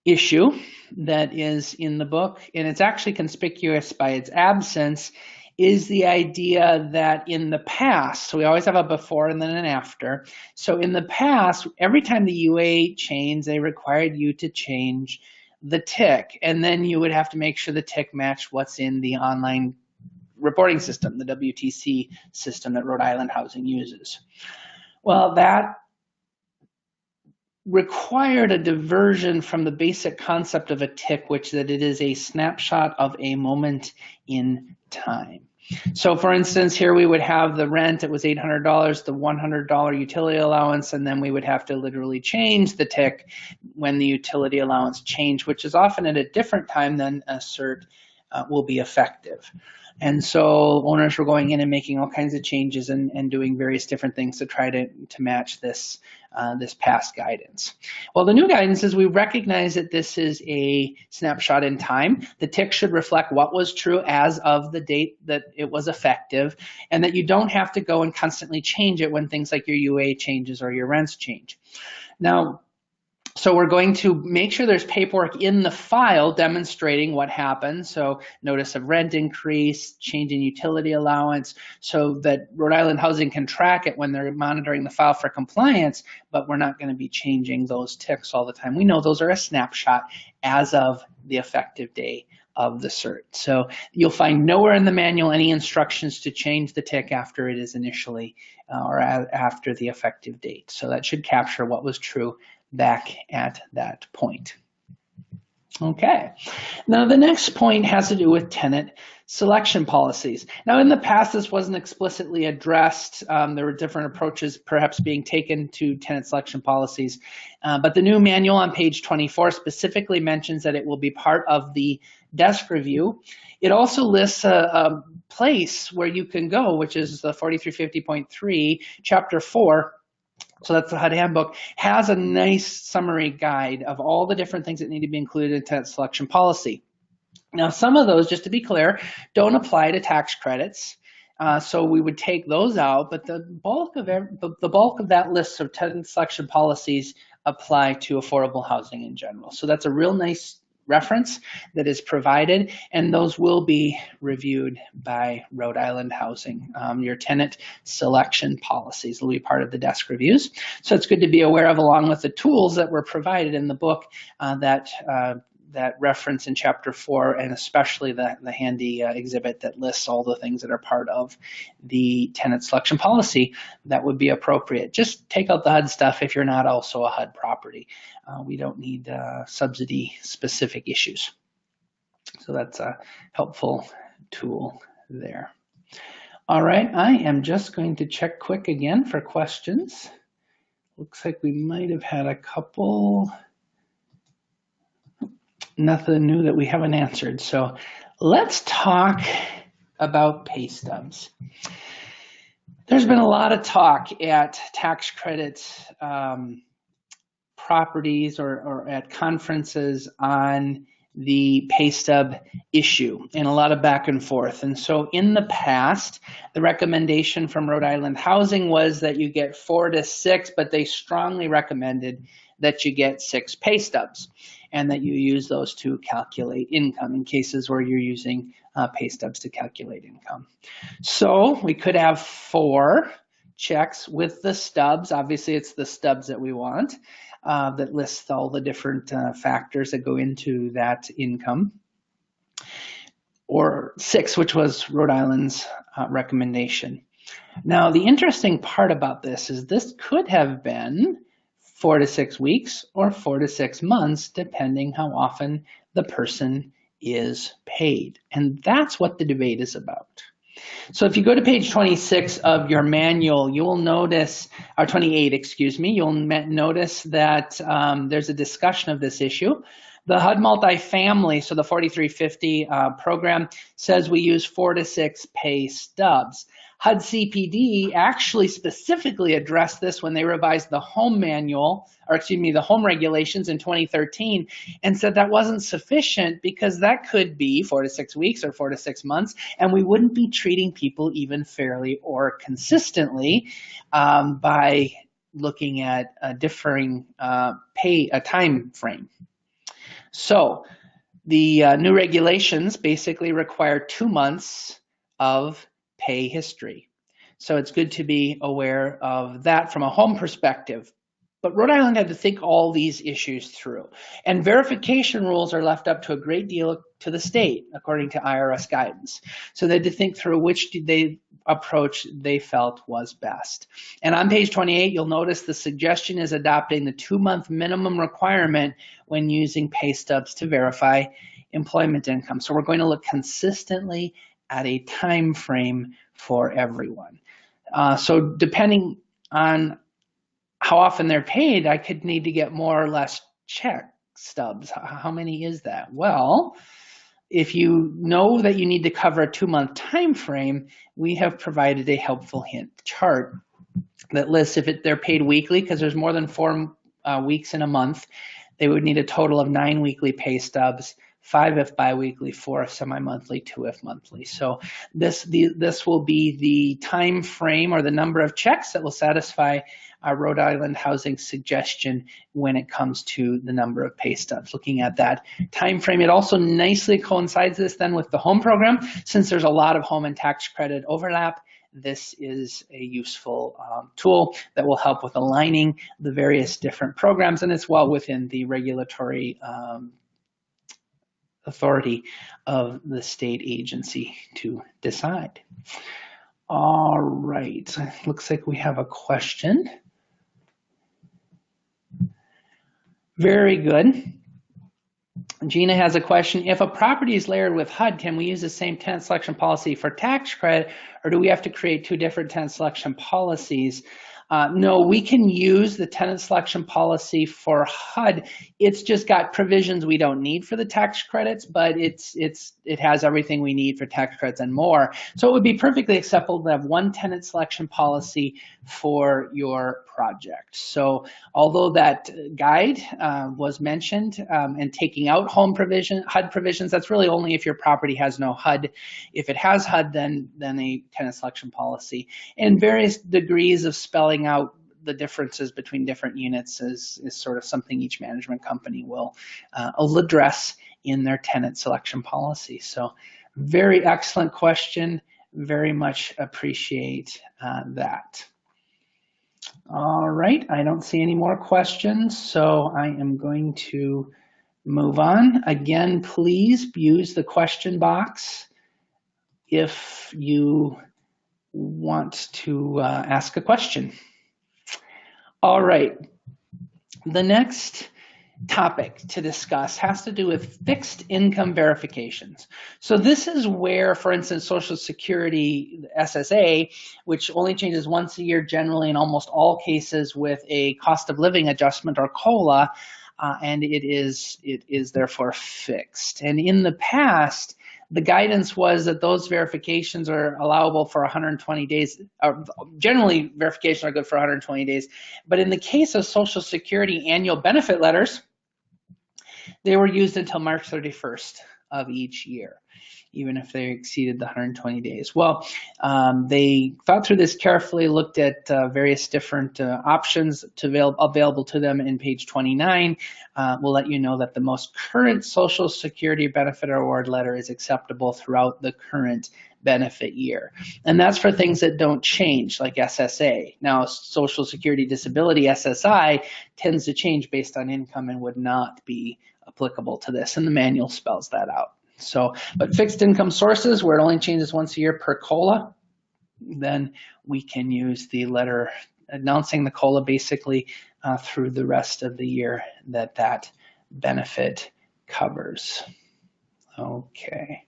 issue that is in the book, and it's actually conspicuous by its absence, is the idea that in the past, so we always have a before and then an after. So in the past, every time the UA changed, they required you to change the TIC, and then you would have to make sure the TIC matched what's in the online reporting system, the WTC system that Rhode Island Housing uses. Well, that required a diversion from the basic concept of a TIC, which that it is a snapshot of a moment in time. So for instance, here we would have the rent, it was $800, the $100 utility allowance, and then we would have to literally change the TIC when the utility allowance changed, which is often at a different time than a cert will be effective. And so owners were going in and making all kinds of changes and doing various different things to try to match this past guidance. Well, the new guidance is we recognize that this is a snapshot in time. The tick should reflect what was true as of the date that it was effective, and that you don't have to go and constantly change it when things like your UA changes or your rents change. Now, so we're going to make sure there's paperwork in the file demonstrating what happened. So notice of rent increase, change in utility allowance, so that Rhode Island Housing can track it when they're monitoring the file for compliance, but we're not going to be changing those ticks all the time. We know those are a snapshot as of the effective day of the cert. So you'll find nowhere in the manual any instructions to change the tick after it is initially or after the effective date. So that should capture what was true back at that point. Okay, now the next point has to do with tenant selection policies. Now in the past this wasn't explicitly addressed. There were different approaches perhaps being taken to tenant selection policies, but the new manual on page 24 specifically mentions that it will be part of the desk review. It also lists a place where you can go, which is the 4350.3, chapter 4. So that's the HUD handbook, has a nice summary guide of all the different things that need to be included in tenant selection policy. Now, some of those, just to be clear, don't apply to tax credits. So we would take those out, but the bulk of that list of tenant selection policies apply to affordable housing in general. So that's a real nice reference that is provided, and those will be reviewed by Rhode Island Housing. Your tenant selection policies will be part of the desk reviews. So it's good to be aware of, along with the tools that were provided in the book that reference in chapter 4, and especially the handy exhibit that lists all the things that are part of the tenant selection policy that would be appropriate. Just take out the HUD stuff if you're not also a HUD property. We don't need subsidy specific issues. So that's a helpful tool there. All right, I am just going to check quick again for questions. Looks like we might have had a couple. Nothing new that we haven't answered. So let's talk about pay stubs. There's been a lot of talk at tax credit properties or at conferences on the pay stub issue, and a lot of back and forth. And so in the past, the recommendation from Rhode Island Housing was that you get 4 to 6, but they strongly recommended that you get 6 pay stubs and that you use those to calculate income in cases where you're using pay stubs to calculate income. So we could have 4 checks with the stubs. Obviously, it's the stubs that we want that lists all the different factors that go into that income. Or 6, which was Rhode Island's recommendation. Now, the interesting part about this is this could have been 4 to 6 weeks or 4 to 6 months, depending how often the person is paid. And that's what the debate is about. So if you go to page 26 of your manual, you will notice, or 28, excuse me, you'll notice that there's a discussion of this issue. The HUD multifamily, so the 4350 program, says we use 4 to 6 pay stubs. HUD CPD actually specifically addressed this when they revised the home manual, or excuse me, the home regulations in 2013, and said that wasn't sufficient because that could be 4 to 6 weeks or 4 to 6 months, and we wouldn't be treating people even fairly or consistently by looking at a differing time frame. So the new regulations basically require 2 months of pay history. So it's good to be aware of that from a home perspective. But Rhode Island had to think all these issues through. And verification rules are left up to a great deal to the state, according to IRS guidance. So they had to think through which approach they felt was best. And on page 28, you'll notice the suggestion is adopting the 2-month minimum requirement when using pay stubs to verify employment income. So we're going to look consistently at a time frame for everyone. So depending on how often they're paid, I could need to get more or less check stubs. How many is that? Well, if you know that you need to cover a 2-month time frame, we have provided a helpful hint chart that lists if they're paid weekly, because there's more than 4 weeks in a month, they would need a total of 9 weekly pay stubs, 5 if biweekly, 4 if semi-monthly, 2 if monthly. So this will be the time frame or the number of checks that will satisfy Rhode Island Housing suggestion when it comes to the number of pay stubs. Looking at that time frame, it also nicely coincides this then with the home program. Since there's a lot of home and tax credit overlap, this is a useful tool that will help with aligning the various different programs, and it's well within the regulatory authority of the state agency to decide. All right, looks like we have a question. Very good. Gina has a question. If a property is layered with HUD, can we use the same tenant selection policy for tax credit, or do we have to create 2 different tenant selection policies? No, we can use the tenant selection policy for HUD. It's just got provisions we don't need for the tax credits, but it has everything we need for tax credits and more. So it would be perfectly acceptable to have 1 tenant selection policy for your project. So although that guide was mentioned and taking out HUD provisions, that's really only if your property has no HUD. If it has HUD, then a tenant selection policy. And various degrees of spelling out the differences between different units is sort of something each management company will address in their tenant selection policy. So very excellent question. Very much appreciate that. All right, I don't see any more questions, so I am going to move on. Again, please use the question box if you want to ask a question. All right, the next topic to discuss has to do with fixed income verifications. So this is where, for instance, Social Security SSA, which only changes once a year generally in almost all cases with a cost of living adjustment or COLA, and it is therefore fixed. And in the past, the guidance was that those verifications are allowable for 120 days. Generally, verifications are good for 120 days. But in the case of Social Security annual benefit letters, they were used until March 31st of each year, even if they exceeded the 120 days. Well, they thought through this carefully, looked at various different options available to them. In page 29, we'll let you know that the most current Social Security benefit award letter is acceptable throughout the current benefit year. And that's for things that don't change, like SSA. Now, Social Security Disability, SSI, tends to change based on income and would not be applicable to this, and the manual spells that out. So, but fixed income sources, where it only changes once a year per COLA, then we can use the letter announcing the COLA basically through the rest of the year that benefit covers. Okay.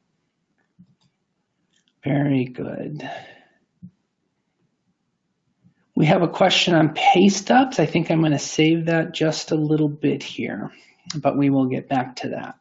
Very good. We have a question on pay stubs. I think I'm going to save that just a little bit here, but we will get back to that.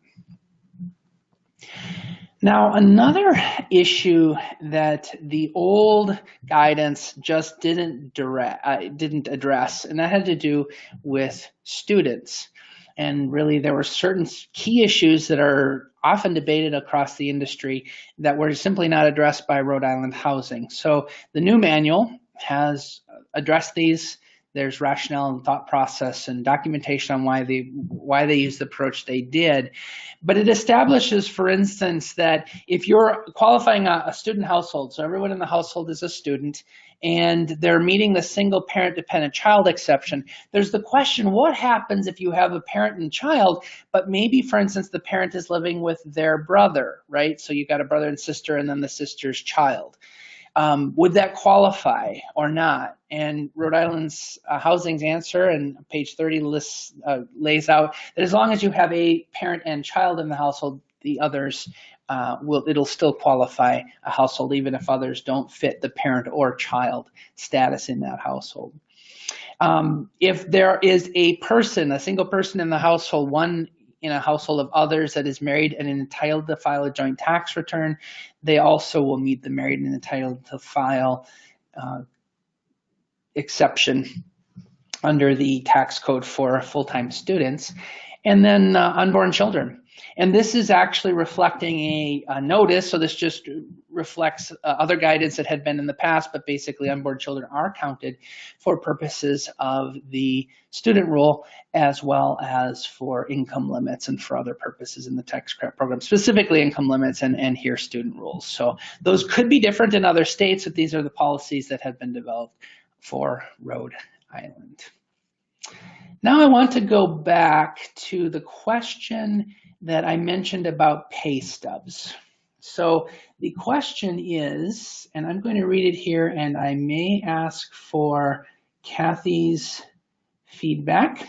Now, another issue that the old guidance just didn't address, and that had to do with students. And really, there were certain key issues that are often debated across the industry that were simply not addressed by Rhode Island Housing. So the new manual has addressed these. There's rationale and thought process and documentation on why they used the approach they did. But it establishes, for instance, that if you're qualifying a student household, so everyone in the household is a student, and they're meeting the single parent dependent child exception, there's the question, what happens if you have a parent and child, but maybe, for instance, the parent is living with their brother, right? So you got a brother and sister and then the sister's child. Would that qualify or not? And Rhode Island's Housing's answer, and page 30 lays out that as long as you have a parent and child in the household, the others it'll still qualify a household, even if others don't fit the parent or child status in that household. If there is a single person in the household, one in a household of others that is married and entitled to file a joint tax return, they also will meet the married and entitled to file exception under the tax code for full-time students. And then unborn children. And this is actually reflecting a notice, so this just reflects other guidance that had been in the past, but basically unborn children are counted for purposes of the student rule as well as for income limits and for other purposes in the tax credit program, specifically income limits and here student rules. So those could be different in other states, but these are the policies that have been developed for Rhode Island. Now I want to go back to the question that I mentioned about pay stubs. So the question is, and I'm going to read it here, and I may ask for Kathy's feedback.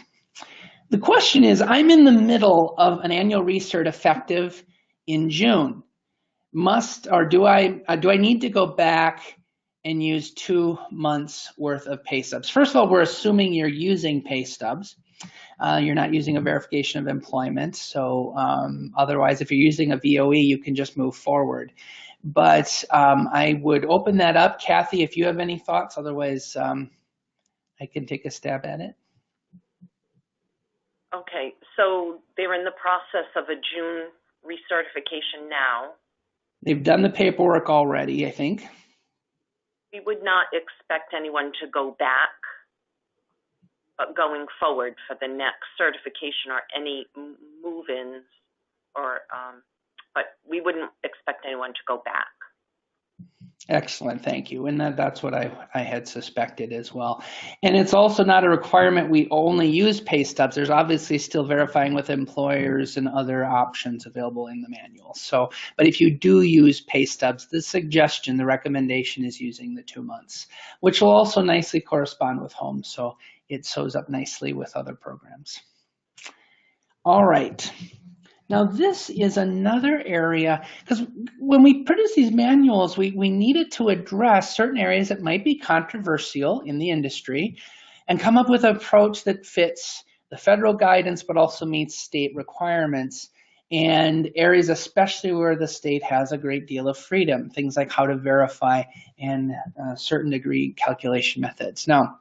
The question is, I'm in the middle of an annual recert effective in June. Do I need to go back and use 2 months worth of pay stubs? First of all, we're assuming you're using pay stubs. You're not using a verification of employment. So otherwise, if you're using a VOE, you can just move forward. But I would open that up. Kathy, if you have any thoughts, otherwise I can take a stab at it. Okay, so they're in the process of a June recertification now. They've done the paperwork already, I think. We would not expect anyone to go back going forward for the next certification or any move-ins, or but we wouldn't expect anyone to go back. Excellent, thank you. And that's what I had suspected as well. And it's also not a requirement we only use pay stubs. There's obviously still verifying with employers and other options available in the manual. So, but if you do use pay stubs, the recommendation is using the 2 months, which will also nicely correspond with home. So it shows up nicely with other programs. All right. Now this is another area, because when we produce these manuals, we needed to address certain areas that might be controversial in the industry and come up with an approach that fits the federal guidance but also meets state requirements, and areas especially where the state has a great deal of freedom, things like how to verify and a certain degree calculation methods. Now,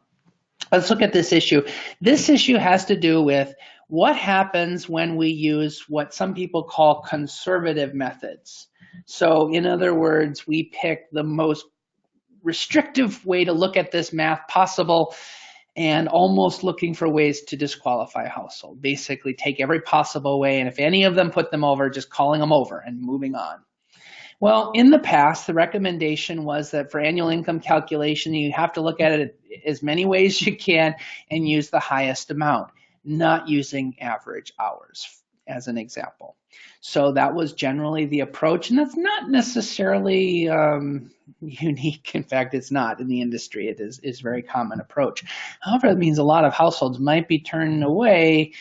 let's look at this issue. This issue has to do with what happens when we use what some people call conservative methods. So in other words, we pick the most restrictive way to look at this math possible and almost looking for ways to disqualify a household. Basically take every possible way, and if any of them put them over, just calling them over and moving on. Well, in the past, the recommendation was that for annual income calculation, you have to look at it as many ways as you can and use the highest amount, not using average hours as an example. So that was generally the approach, and that's not necessarily unique. In fact, it's not in the industry. It is a very common approach. However, it means a lot of households might be turning away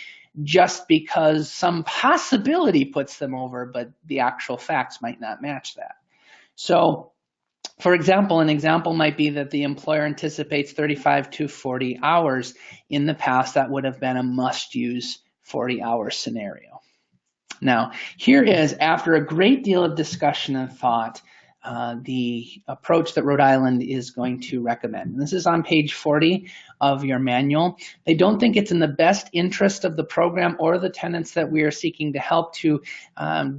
just because some possibility puts them over, but the actual facts might not match that. So, for example, an example might be that the employer anticipates 35 to 40 hours. In the past, that would have been a must-use 40-hour scenario. Now, here is, after a great deal of discussion and thought, the approach that Rhode Island is going to recommend. And this is on page 40 of your manual. They don't think it's in the best interest of the program or the tenants that we are seeking to help to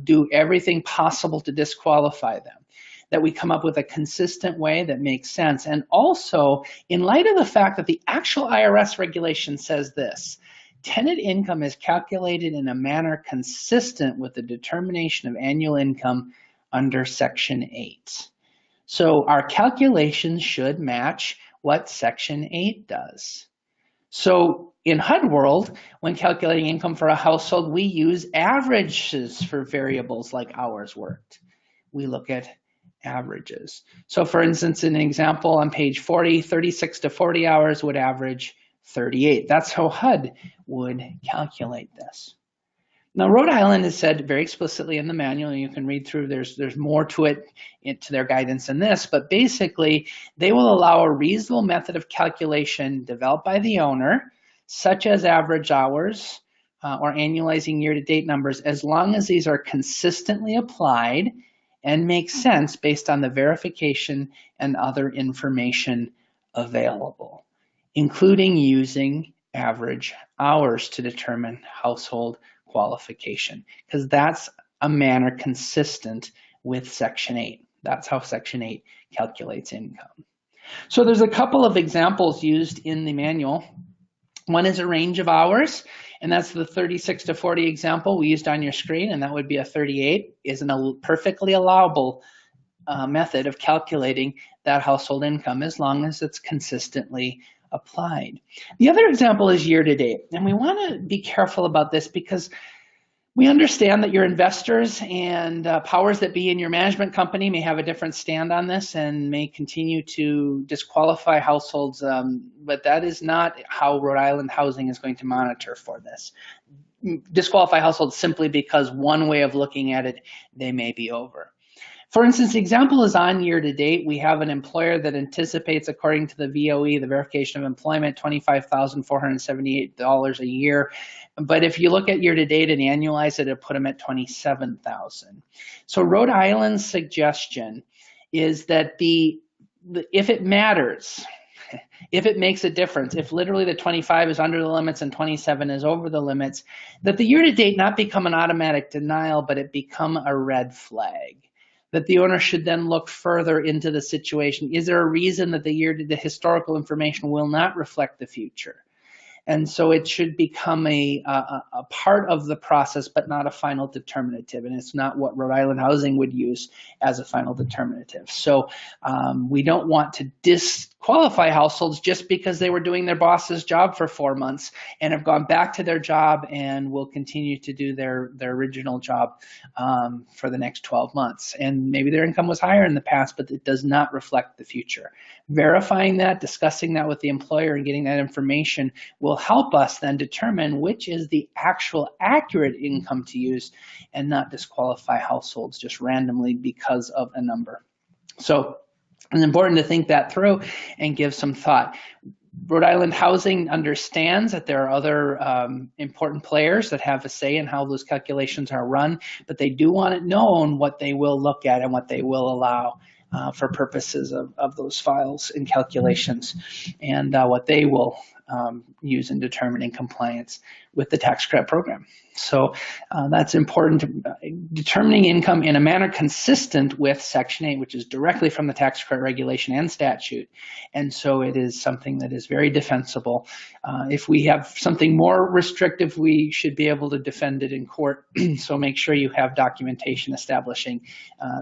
do everything possible to disqualify them, that we come up with a consistent way that makes sense. And also, in light of the fact that the actual IRS regulation says this, tenant income is calculated in a manner consistent with the determination of annual income under Section 8. So our calculations should match what Section 8 does. So in HUD world, when calculating income for a household, we use averages for variables like hours worked. We look at averages. So for instance, in an example on page 40, 36 to 40 hours would average 38. That's how HUD would calculate this. Now, Rhode Island has said very explicitly in the manual, and you can read through, there's more to it, to their guidance than this, but basically they will allow a reasonable method of calculation developed by the owner, such as average hours, or annualizing year-to-date numbers as long as these are consistently applied and make sense based on the verification and other information available, including using average hours to determine household qualification, because that's a manner consistent with Section 8. That's how Section 8 calculates income. So there's a couple of examples used in the manual. One is a range of hours, and that's the 36 to 40 example we used on your screen, and that would be a 38, is a perfectly allowable method of calculating that household income as long as it's consistently applied. The other example is year-to-date, and we want to be careful about this because we understand that your investors and powers that be in your management company may have a different stand on this and may continue to disqualify households, but that is not how Rhode Island Housing is going to monitor for this. Disqualify households simply because one way of looking at it, they may be over. For instance, the example is on year-to-date. We have an employer that anticipates, according to the VOE, the Verification of Employment, $25,478 a year. But if you look at year-to-date and annualize it, it'll put them at $27,000. So Rhode Island's suggestion is that if it matters, if it makes a difference, if literally the 25 is under the limits and 27 is over the limits, that the year-to-date not become an automatic denial, but it become a red flag. That the owner should then look further into the situation. Is there a reason that the historical information will not reflect the future? And so it should become a part of the process, but not a final determinative. And it's not what Rhode Island Housing would use as a final determinative. So we don't want to disqualify households just because they were doing their boss's job for 4 months and have gone back to their job and will continue to do their original job for the next 12 months. And maybe their income was higher in the past, but it does not reflect the future. Verifying that, discussing that with the employer and getting that information will help us then determine which is the actual accurate income to use and not disqualify households just randomly because of a number. So it's important to think that through and give some thought. Rhode Island Housing understands that there are other important players that have a say in how those calculations are run, but they do want it known what they will look at and what they will allow for purposes of those files and calculations, and what they will use in determining compliance with the tax credit program. So that's important. Determining income in a manner consistent with Section 8, which is directly from the tax credit regulation and statute. And so it is something that is very defensible. If we have something more restrictive, we should be able to defend it in court. So make sure you have documentation establishing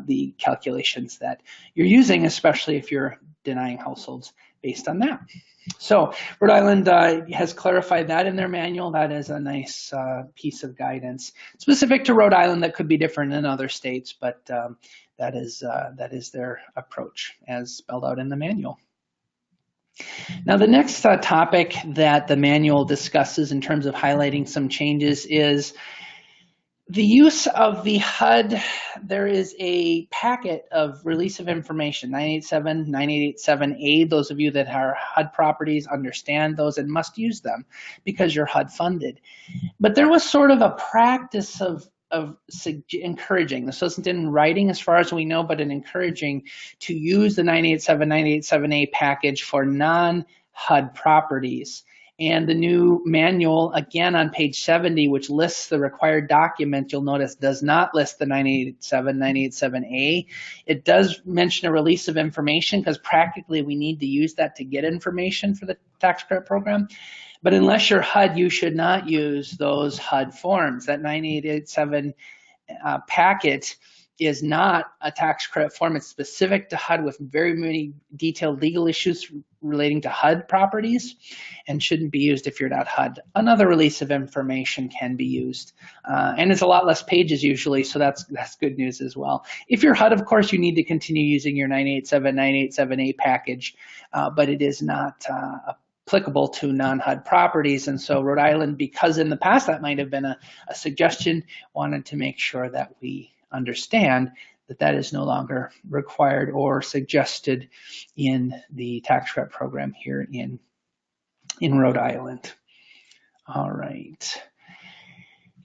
the calculations that you're using, especially if you're denying households based on that. So Rhode Island has clarified that in their manual. That is a nice piece of guidance specific to Rhode Island that could be different in other states, but that is their approach as spelled out in the manual. Now the next topic that the manual discusses in terms of highlighting some changes is the use of the HUD. There is a packet of release of information, 987, 987A. Those of you that are HUD properties understand those and must use them because you're HUD funded. But there was sort of a practice of encouraging, this wasn't in writing as far as we know, but in encouraging to use the 987, 987A package for non-HUD properties. And the new manual, again on page 70, which lists the required document, you'll notice does not list the 987, 987A. It does mention a release of information because practically we need to use that to get information for the tax credit program. But unless you're HUD, you should not use those HUD forms. That 9887 packet is not a tax credit form. It's specific to HUD with very many detailed legal issues relating to HUD properties and shouldn't be used if you're not HUD. Another release of information can be used. And it's a lot less pages usually, so that's good news as well. If you're HUD, of course, you need to continue using your 987, 987A package, but it is not applicable to non-HUD properties. And so Rhode Island, because in the past that might have been a suggestion, wanted to make sure that we understand that that is no longer required or suggested in the tax credit program here in Rhode Island. All right.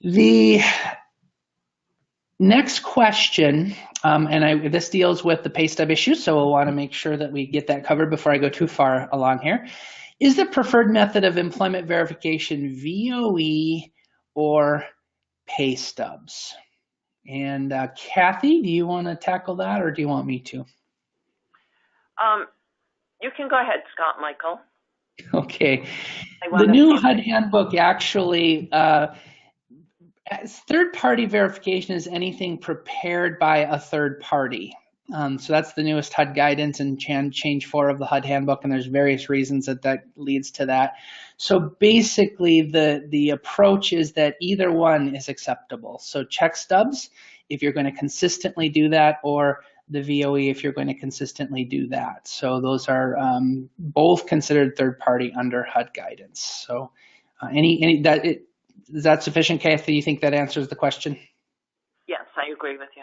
The next question, this deals with the pay stub issue, so we'll want to make sure that we get that covered before I go too far along here. Is the preferred method of employment verification VOE or pay stubs? And Kathy, do you want to tackle that, or do you want me to? You can go ahead, Scott Michael. Okay. The new HUD handbook actually, third-party verification is anything prepared by a third party. So that's the newest HUD guidance and change 4 of the HUD handbook, and there's various reasons that leads to that. So basically the approach is that either one is acceptable. So check stubs, if you're going to consistently do that, or the VOE if you're going to consistently do that. So those are both considered third party under HUD guidance. So is that sufficient, Kathy? You think that answers the question? Yes, I agree with you.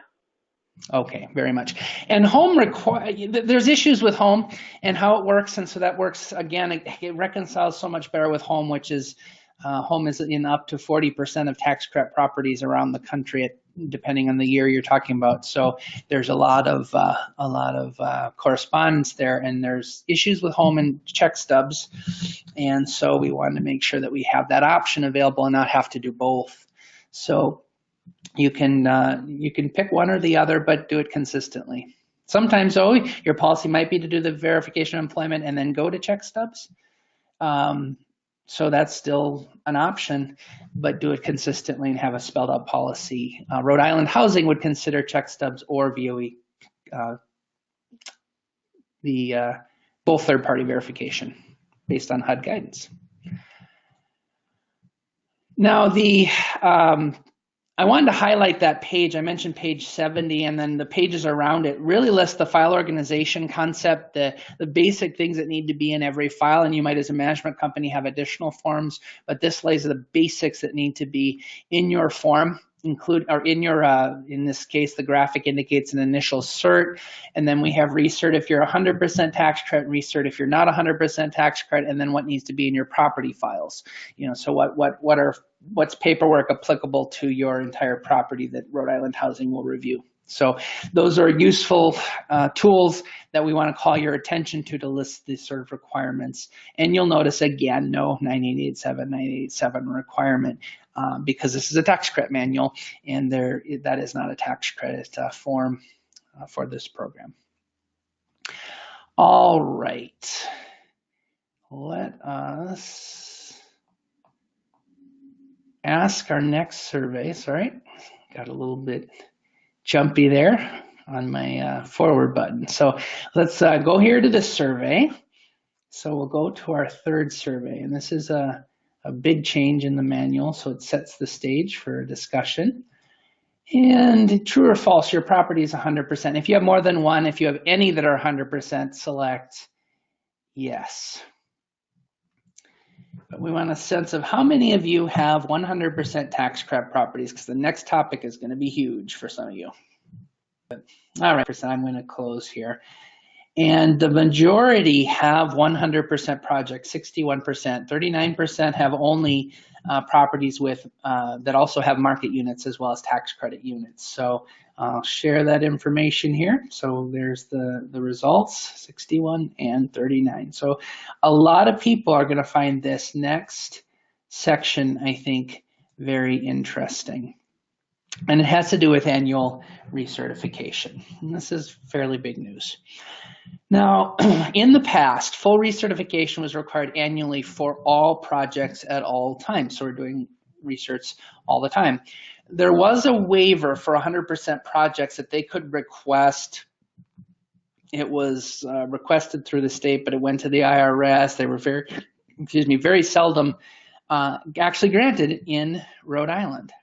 Okay, very much. And home there's issues with home and how it works, and so that works again. It reconciles so much better with home, which is home is in up to 40% of tax credit properties around the country, depending on the year you're talking about. So there's a lot of correspondence there, and there's issues with home and check stubs, and so we wanted to make sure that we have that option available and not have to do both. So you can pick one or the other, but do it consistently. Sometimes, though, your policy might be to do the verification of employment and then go to check stubs. So that's still an option, but do it consistently and have a spelled out policy. Rhode Island Housing would consider check stubs or VOE, both third-party verification based on HUD guidance. Now I wanted to highlight that page. I mentioned page 70, and then the pages around it really list the file organization concept, the basic things that need to be in every file. And you might, as a management company, have additional forms, but this lays the basics that need to be in your form. In this case, the graphic indicates an initial cert, and then we have recert if you're 100% tax credit, recert if you're not 100% tax credit, and then what needs to be in your property files. So what's paperwork applicable to your entire property that Rhode Island Housing will review. So those are useful tools that we want to call your attention to list these sort of requirements. And you'll notice again, no 9887 requirement because this is a tax credit manual, and that is not a tax credit form for this program. All right, let us ask our next survey. Sorry, got a little bit jumpy there on my forward button. So let's go here to the survey. So we'll go to our third survey, and this is a big change in the manual, so it sets the stage for a discussion. And true or false, your property is 100%. If you have more than one, if you have any that are 100%, select yes. But we want a sense of how many of you have 100% tax credit properties, because the next topic is going to be huge for some of you. All right, I'm going to close here. And the majority have 100% projects, 61%. 39% have only properties with that also have market units as well as tax credit units. So I'll share that information here. So there's the results, 61 and 39. So a lot of people are going to find this next section, I think, very interesting. And it has to do with annual recertification. And this is fairly big news. Now, in the past, full recertification was required annually for all projects at all times. So we're doing research all the time. There was a waiver for 100% projects that they could request. It was requested through the state, but it went to the IRS. They were very seldom actually granted in Rhode Island.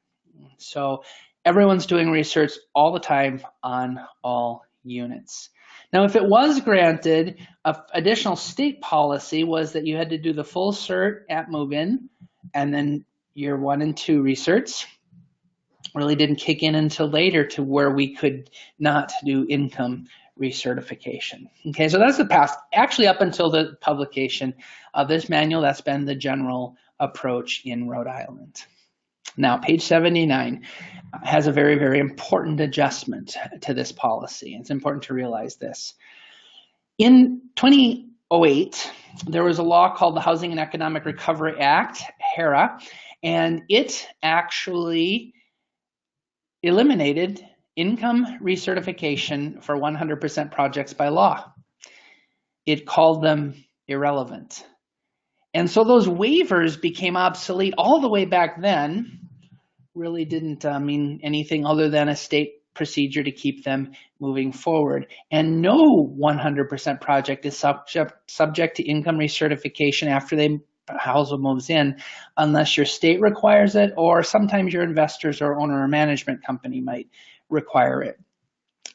So everyone's doing research all the time on all units. Now, if it was granted, additional state policy was that you had to do the full cert at move-in, and then year 1 and 2 recerts really didn't kick in until later, to where we could not do income recertification. Okay, so that's the past. Actually, up until the publication of this manual, that's been the general approach in Rhode Island. Now, page 79 has a very, very important adjustment to this policy. It's important to realize this. In 2008, there was a law called the Housing and Economic Recovery Act, HERA, and it actually eliminated income recertification for 100% projects by law. It called them irrelevant. And so those waivers became obsolete all the way back then. Really didn't mean anything other than a state procedure to keep them moving forward. And no 100% project is subject to income recertification after the household moves in, unless your state requires it, or sometimes your investors or owner or management company might require it.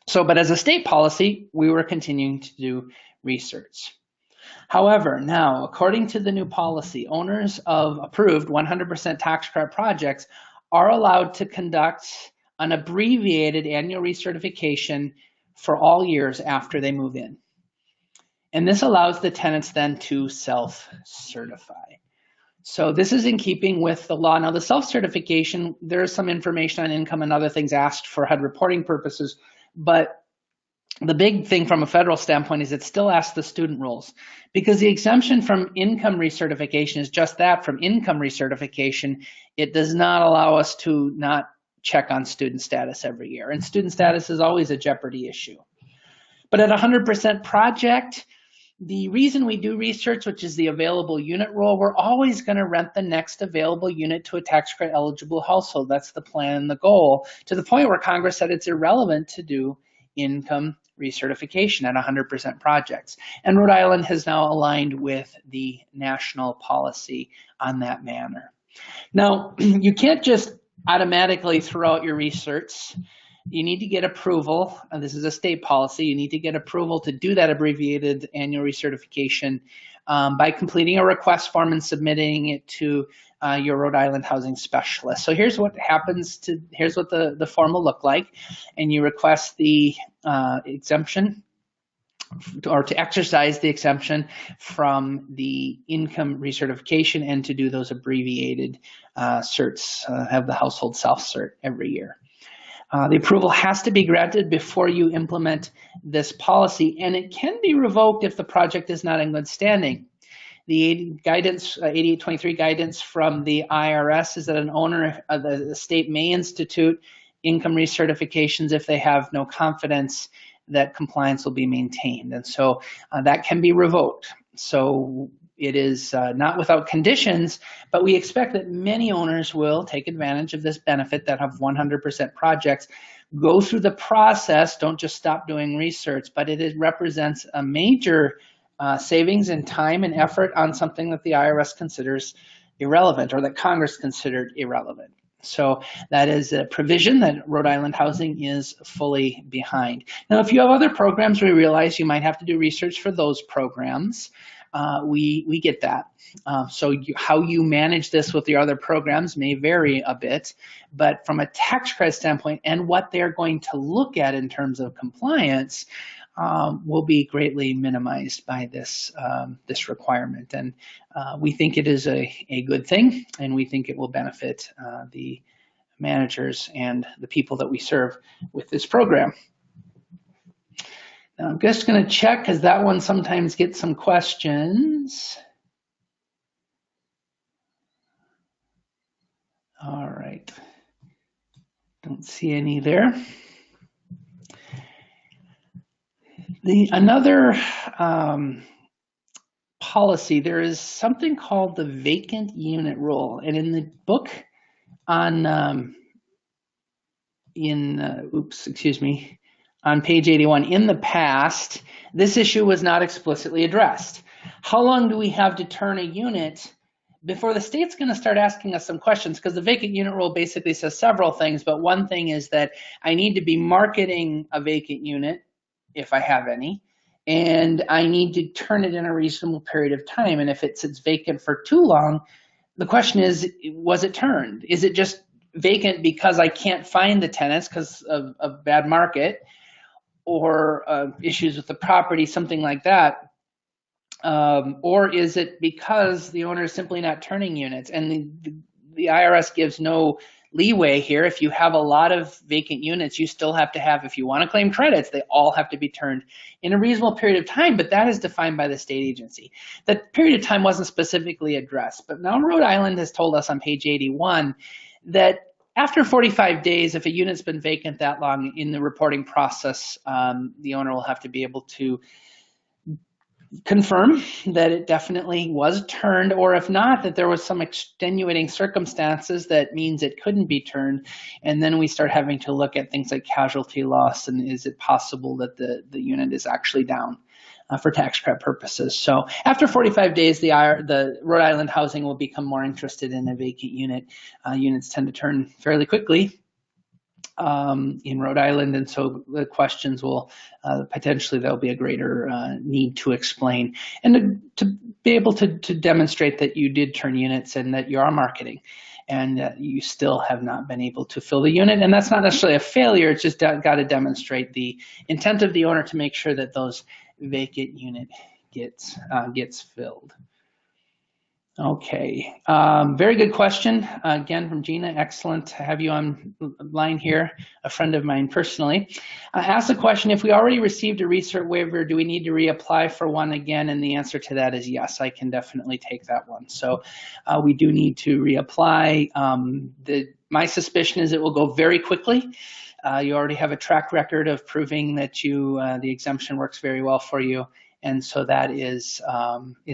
So, but as a state policy, we were continuing to do research. However, now, according to the new policy, owners of approved 100% tax credit projects are allowed to conduct an abbreviated annual recertification for all years after they move in. And this allows the tenants then to self-certify. So this is in keeping with the law. Now, the self-certification, there is some information on income and other things asked for HUD reporting purposes, but the big thing from a federal standpoint is it still asks the student roles, because the exemption from income recertification is just that, from income recertification. It does not allow us to not check on student status every year, and student status is always a jeopardy issue. But at 100% project, the reason we do research, which is the available unit rule, we're always going to rent the next available unit to a tax credit eligible household. That's the plan and the goal, to the point where Congress said it's irrelevant to do income recertification at 100% projects. And Rhode Island has now aligned with the national policy on that manner. Now, you can't just automatically throw out your research. You need to get approval, and this is a state policy, you need to get approval to do that abbreviated annual recertification by completing a request form and submitting it to your Rhode Island housing specialist. So here's what happens here's what the form will look like, and you request the exemption, or to exercise the exemption from the income recertification, and to do those abbreviated certs, have the household self-cert every year. The approval has to be granted before you implement this policy, and it can be revoked if the project is not in good standing. The guidance, 8823 guidance from the IRS is that an owner of the state may institute income recertifications if they have no confidence that compliance will be maintained. And so that can be revoked. So it is not without conditions, but we expect that many owners will take advantage of this benefit that have 100% projects. Go through the process, don't just stop doing research, but it represents a major savings in time and effort on something that the IRS considers irrelevant, or that Congress considered irrelevant. So that is a provision that Rhode Island Housing is fully behind. Now, if you have other programs, we realize you might have to do research for those programs. We get that. So how you manage this with your other programs may vary a bit, but from a tax credit standpoint and what they're going to look at in terms of compliance will be greatly minimized by this requirement. And we think it is a good thing, and we think it will benefit the managers and the people that we serve with this program. Now I'm just going to check, because that one sometimes gets some questions. All right. Don't see any there. Another policy, there is something called the vacant unit rule. And in the book on, on page 81, in the past, this issue was not explicitly addressed. How long do we have to turn a unit before the state's going to start asking us some questions? Because the vacant unit rule basically says several things, but one thing is that I need to be marketing a vacant unit, if I have any, and I need to turn it in a reasonable period of time. And if it sits vacant for too long, the question is, was it turned? Is it just vacant because I can't find the tenants because of bad market, or issues with the property, something like that? Or is it because the owner is simply not turning units? And the IRS gives no leeway here. If you have a lot of vacant units, you still have to have, if you want to claim credits, they all have to be turned in a reasonable period of time, but that is defined by the state agency. That period of time wasn't specifically addressed, but now Rhode Island has told us on page 81 that after 45 days, if a unit's been vacant that long in the reporting process, the owner will have to be able to confirm that it definitely was turned, or if not, that there was some extenuating circumstances that means it couldn't be turned. And then we start having to look at things like casualty loss, and is it possible that the unit is actually down for tax credit purposes. So after 45 days, the Rhode Island Housing will become more interested in a vacant unit. Units tend to turn fairly quickly in Rhode Island, and so the questions will potentially there'll be a greater need to explain and to be able to demonstrate that you did turn units and that you are marketing, and you still have not been able to fill the unit. And that's not necessarily a failure, it's just got to demonstrate the intent of the owner to make sure that those vacant unit gets filled. Okay, very good question. Again, from Gina, excellent to have you on line here, a friend of mine personally. Asked the question, if we already received a recert waiver, do we need to reapply for one again? And the answer to that is yes, I can definitely take that one. So we do need to reapply. My suspicion is it will go very quickly. You already have a track record of proving that the exemption works very well for you. And so that is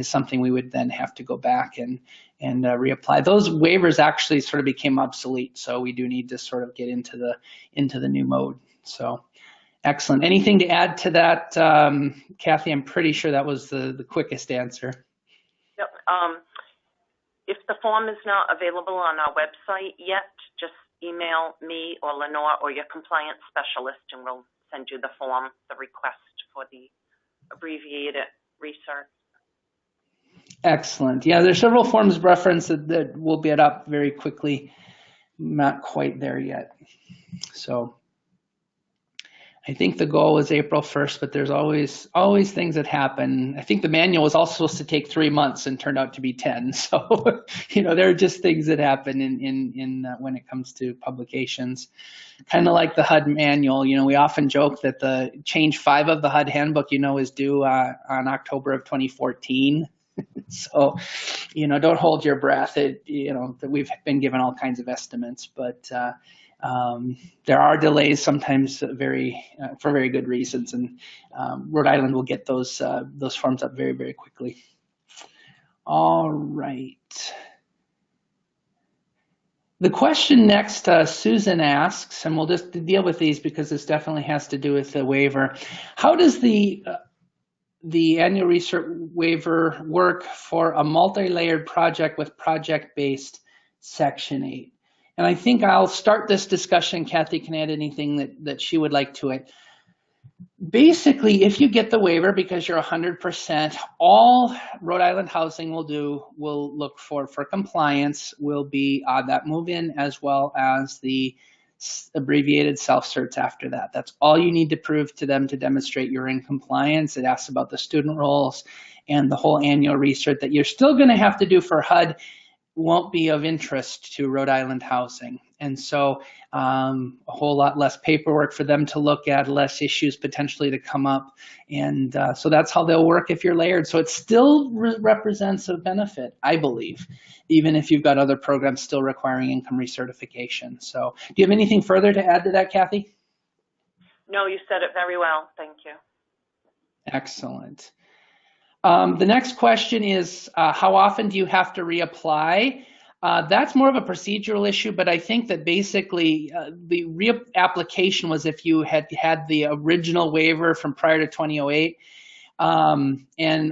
something we would then have to go back and reapply. Those waivers actually sort of became obsolete, so we do need to sort of get into the new mode. So excellent. Anything to add to that, Kathy? I'm pretty sure that was the quickest answer. Yep. If the form is not available on our website yet, just email me or Lenore or your compliance specialist, and we'll send you the form, the request for the abbreviated research. Excellent. Yeah, there's several forms of reference that will get up very quickly. Not quite there yet. So I think the goal is April 1st, but there's always things that happen. I think the manual was also supposed to take 3 months and turned out to be 10. So, there are just things that happen in when it comes to publications. Kind of like the HUD manual, we often joke that the change 5 of the HUD handbook, is due on October of 2014. So, don't hold your breath. That we've been given all kinds of estimates, but there are delays sometimes for very good reasons, and Rhode Island will get those forms up very, very quickly. All right. The question next, Susan asks, and we'll just deal with these because this definitely has to do with the waiver. How does the annual research waiver work for a multi-layered project with project-based Section 8? And I think I'll start this discussion. Kathy can add anything that she would like to it. Basically, if you get the waiver because you're 100%, all Rhode Island Housing will look for compliance will be that move-in as well as the abbreviated self-certs after that. That's all you need to prove to them to demonstrate you're in compliance. It asks about the student roles and the whole annual research that you're still going to have to do for HUD won't be of interest to Rhode Island Housing. And so a whole lot less paperwork for them to look at, less issues potentially to come up. And so that's how they'll work if you're layered. So it still represents a benefit, I believe, even if you've got other programs still requiring income recertification. So do you have anything further to add to that, Kathy? No, you said it very well. Thank you. Excellent. The next question is, how often do you have to reapply? That's more of a procedural issue, but I think that basically the reapplication was if you had the original waiver from prior to 2008,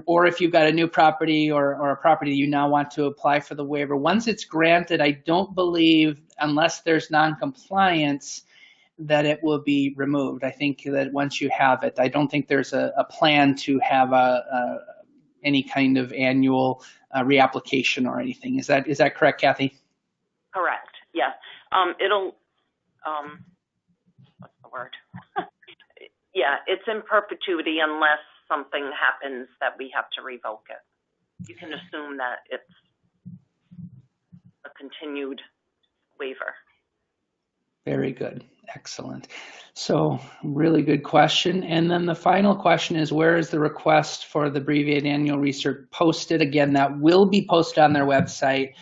or if you've got a new property or a property you now want to apply for the waiver. Once it's granted, I don't believe, unless there's non-compliance, that it will be removed. I think that once you have it, I don't think there's a plan to have any kind of annual reapplication or anything. Is that correct, Kathy? Correct. Yes. It'll. What's the word? Yeah, it's in perpetuity unless something happens that we have to revoke it. You can assume that it's the continued waiver. Very good. Excellent. So really good question. And then the final question is, where is the request for the abbreviated annual recert posted? Again, that will be posted on their website.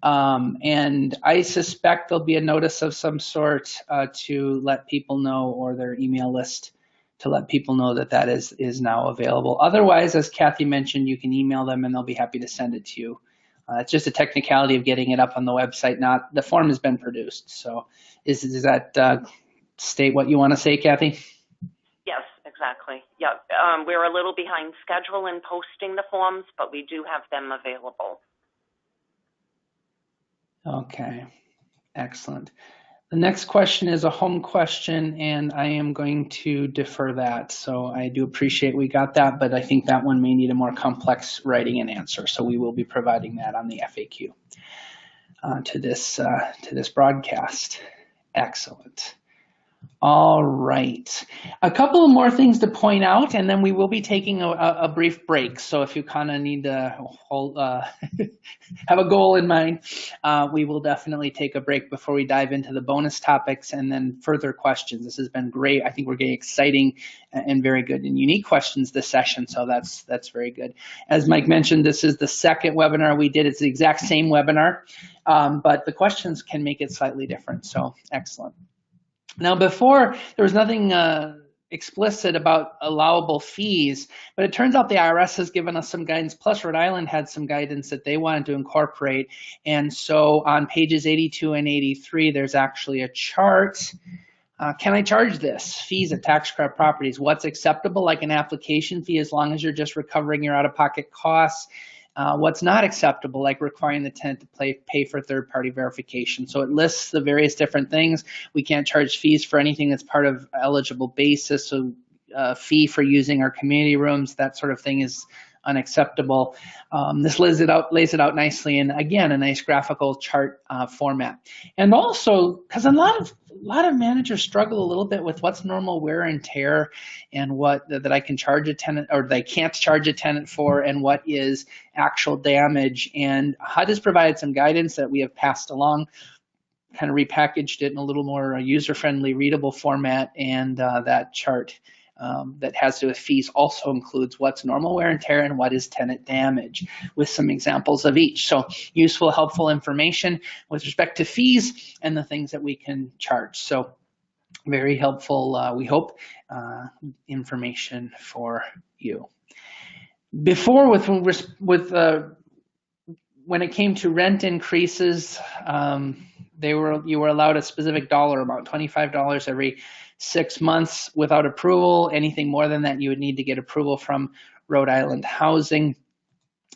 And I suspect there'll be a notice of some sort to let people know, or their email list to let people know that that is now available. Otherwise, as Kathy mentioned, you can email them and they'll be happy to send it to you. It's just a technicality of getting it up on the website. Not the form has been produced. So does that state what you want to say, Kathy? Yes, exactly. Yeah, we're a little behind schedule in posting the forms, but we do have them available. Okay, excellent. The next question is a home question, and I am going to defer that. So I do appreciate we got that, but I think that one may need a more complex writing and answer. So we will be providing that on the FAQ to this broadcast. Excellent. All right. A couple more things to point out, and then we will be taking a brief break. So if you kind of need to have a goal in mind, we will definitely take a break before we dive into the bonus topics and then further questions. This has been great. I think we're getting exciting and very good and unique questions this session, so that's very good. As Mike mentioned, this is the second webinar we did. It's the exact same webinar, but the questions can make it slightly different, so excellent. Now, before, there was nothing explicit about allowable fees, but it turns out the IRS has given us some guidance, plus Rhode Island had some guidance that they wanted to incorporate. And so on pages 82 and 83, there's actually a chart. Can I charge this? Fees at tax credit properties. What's acceptable, like an application fee, as long as you're just recovering your out-of-pocket costs? What's not acceptable, like requiring the tenant to pay for third-party verification. So it lists the various different things. We can't charge fees for anything that's part of eligible basis. So fee for using our community rooms, that sort of thing is unacceptable. This lays it out nicely in, again, a nice graphical chart format. And also, because a lot of managers struggle a little bit with what's normal wear and tear, and what that I can charge a tenant or they can't charge a tenant for, and what is actual damage. And HUD has provided some guidance that we have passed along, kind of repackaged it in a little more user-friendly, readable format, and that chart that has to do with fees also includes what's normal wear and tear and what is tenant damage, with some examples of each. So useful, helpful information with respect to fees and the things that we can charge. So very helpful, we hope, information for you. Before, when it came to rent increases, you were allowed a specific dollar amount, $25 every 6 months without approval. Anything more than that, you would need to get approval from Rhode Island Housing.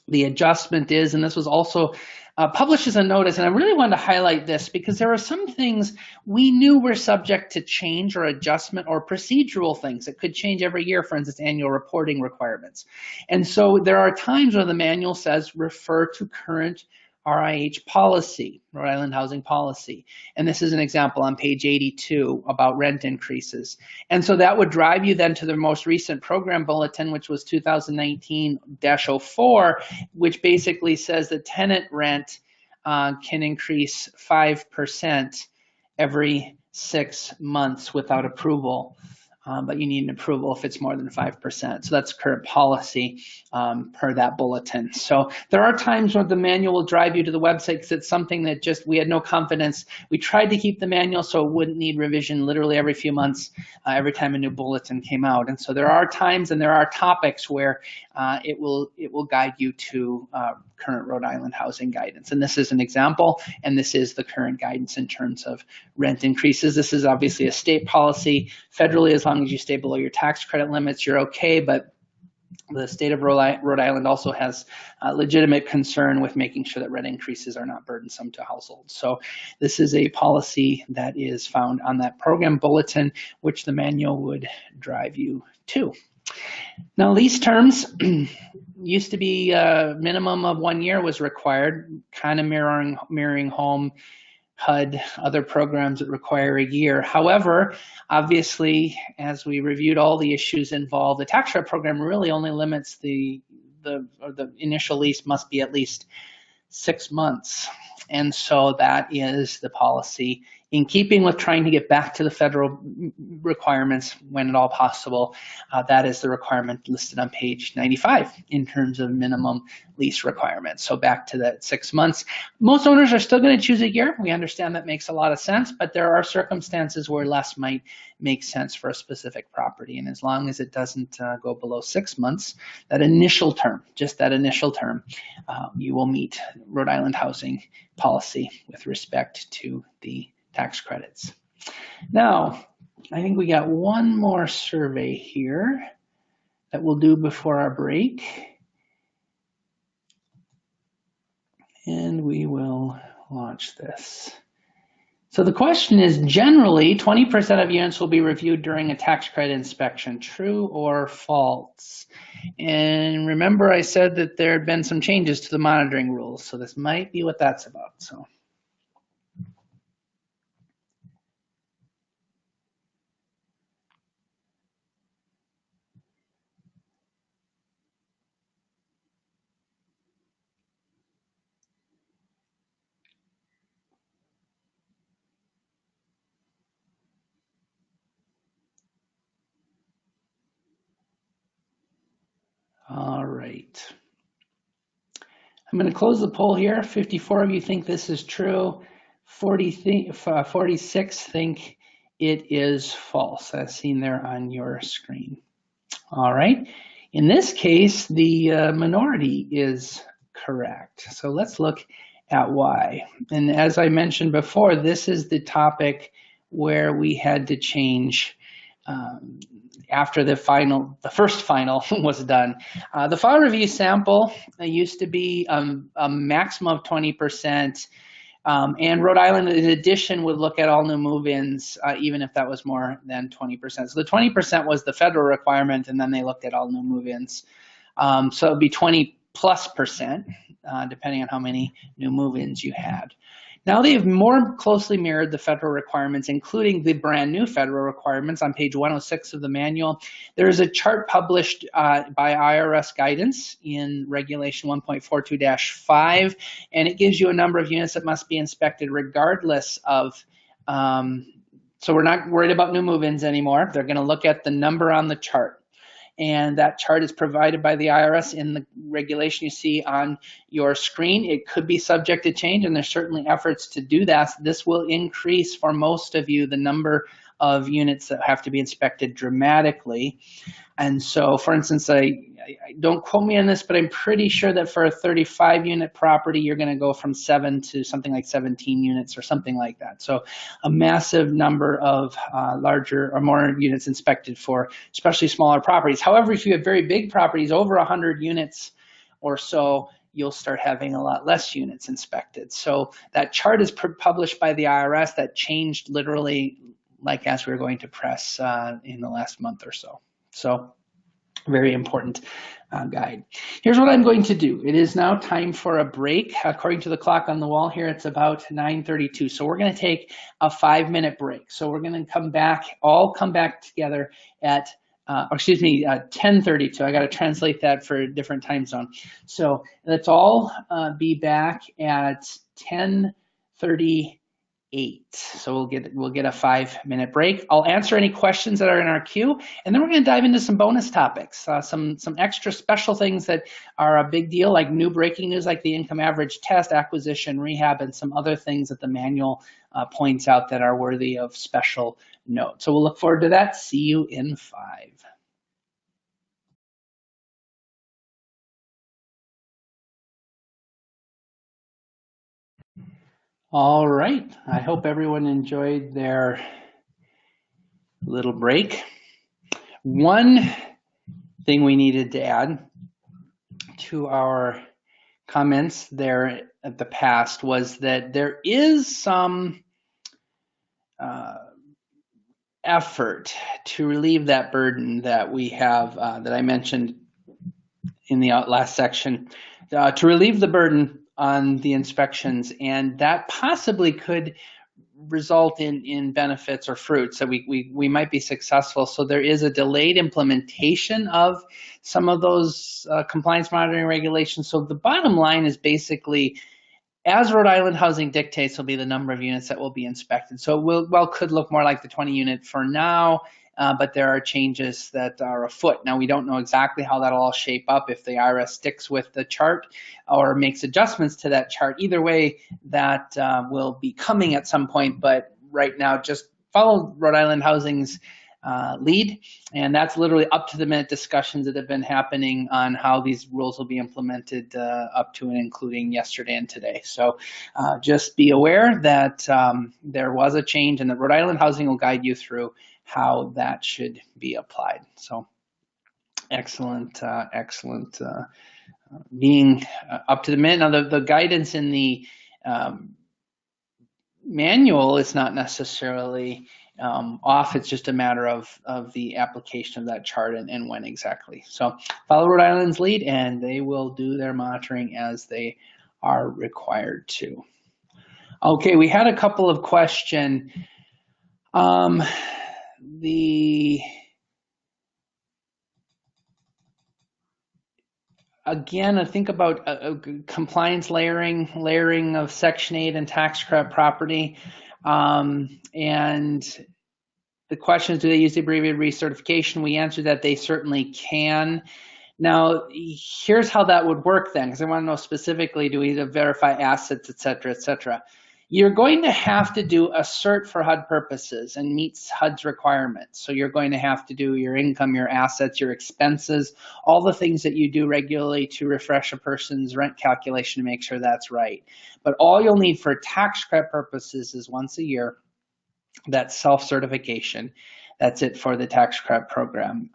The adjustment is, and this was also published as a notice, and I really wanted to highlight this because there are some things we knew were subject to change or adjustment, or procedural things that could change every year, for instance, annual reporting requirements. And so there are times where the manual says refer to current RIH policy, Rhode Island Housing Policy. And this is an example on page 82 about rent increases. And so that would drive you then to the most recent program bulletin, which was 2019-04, which basically says that tenant rent can increase 5% every 6 months without approval. But you need an approval if it's more than 5%. So that's current policy per that bulletin. So there are times when the manual will drive you to the website because it's something that just we had no confidence. We tried to keep the manual so it wouldn't need revision literally every few months, every time a new bulletin came out. And so there are times and there are topics where it will guide you to current Rhode Island housing guidance. And this is an example, and this is the current guidance in terms of rent increases. This is obviously a state policy. Federally, as long as you stay below your tax credit limits, you're okay, but the state of Rhode Island also has legitimate concern with making sure that rent increases are not burdensome to households. So this is a policy that is found on that program bulletin, which the manual would drive you to. Now, lease terms used to be a minimum of 1 year was required, kind of mirroring home, HUD, other programs that require a year. However, obviously, as we reviewed all the issues involved, the tax credit program really only limits the initial lease must be at least 6 months. And so that is the policy in keeping with trying to get back to the federal requirements when at all possible. That is the requirement listed on page 95 in terms of minimum lease requirements. So back to that 6 months. Most owners are still going to choose a year. We understand that makes a lot of sense, but there are circumstances where less might make sense for a specific property. And as long as it doesn't go below 6 months, that initial term, just that initial term, you will meet Rhode Island housing policy with respect to the tax credits. Now, I think we got one more survey here that we'll do before our break. And we will launch this. So the question is, generally, 20% of units will be reviewed during a tax credit inspection. True or false? And remember, I said that there had been some changes to the monitoring rules, so this might be what that's about. So. All right. I'm going to close the poll here. 54 of you think this is true. 46 think it is false, as seen there on your screen. All right. In this case, the minority is correct. So let's look at why. And as I mentioned before, this is the topic where we had to change after the first final was done. The file review sample used to be a maximum of 20%, and Rhode Island, in addition, would look at all new move-ins, even if that was more than 20%. So the 20% was the federal requirement, and then they looked at all new move-ins. So it would be 20+%, depending on how many new move-ins you had. Now they have more closely mirrored the federal requirements, including the brand new federal requirements on page 106 of the manual. There is a chart published by IRS guidance in regulation 1.42-5, and it gives you a number of units that must be inspected regardless of, so we're not worried about new move-ins anymore. They're going to look at the number on the chart. And that chart is provided by the IRS in the regulation you see on your screen. It could be subject to change, and there's certainly efforts to do that. This will increase for most of you the number of units that have to be inspected dramatically. And so, for instance, I don't quote me on this, but I'm pretty sure that for a 35-unit property, you're going to go from 7 to something like 17 units or something like that. So a massive number of larger or more units inspected for especially smaller properties. However, if you have very big properties, over 100 units or so, you'll start having a lot less units inspected. So that chart is published by the IRS. That changed literally like as we were going to press in the last month or so. So very important guide. Here's what I'm going to do. It is now time for a break. According to the clock on the wall here, it's about 9:32. So we're going to take a 5-minute break. So we're going to come back together at 10:32. I got to translate that for a different time zone. So let's all be back at 10:38. So we'll get a 5-minute break. I'll answer any questions that are in our queue, and then we're going to dive into some bonus topics, some extra special things that are a big deal, like new breaking news, like the income average test, acquisition, rehab, and some other things that the manual points out that are worthy of special note. So we'll look forward to that. See you in 5. All right, I hope everyone enjoyed their little break. One thing we needed to add to our comments there at the past was that there is some effort to relieve that burden that we have, that I mentioned in the last section, to relieve the burden on the inspections, and that possibly could result in benefits or fruits that we might be successful. So there is a delayed implementation of some of those compliance monitoring regulations. So the bottom line is basically as Rhode Island housing dictates, will be the number of units that will be inspected. So it could look more like the 20 unit for now, but there are changes that are afoot. Now, we don't know exactly how that'll all shape up if the IRS sticks with the chart or makes adjustments to that chart. Either way, that will be coming at some point, but right now, just follow Rhode Island Housing's lead, and that's literally up to the minute discussions that have been happening on how these rules will be implemented up to and including yesterday and today. So just be aware that there was a change and that Rhode Island Housing will guide you through how that should be applied. So excellent, excellent being up to the minute. Now the guidance in the manual is not necessarily off. It's just a matter of the application of that chart and when exactly. So follow Rhode Island's lead and they will do their monitoring as they are required to. Okay, we had a couple of questions. Again, I think about compliance layering of Section 8 and tax credit property. And the question is, do they use the abbreviated recertification? We answered that they certainly can. Now, here's how that would work then, because I want to know specifically, do we verify assets, et cetera, et cetera. You're going to have to do a cert for HUD purposes and meets HUD's requirements. So you're going to have to do your income, your assets, your expenses, all the things that you do regularly to refresh a person's rent calculation to make sure that's right. But all you'll need for tax credit purposes is once a year, that self-certification. That's it for the tax credit program.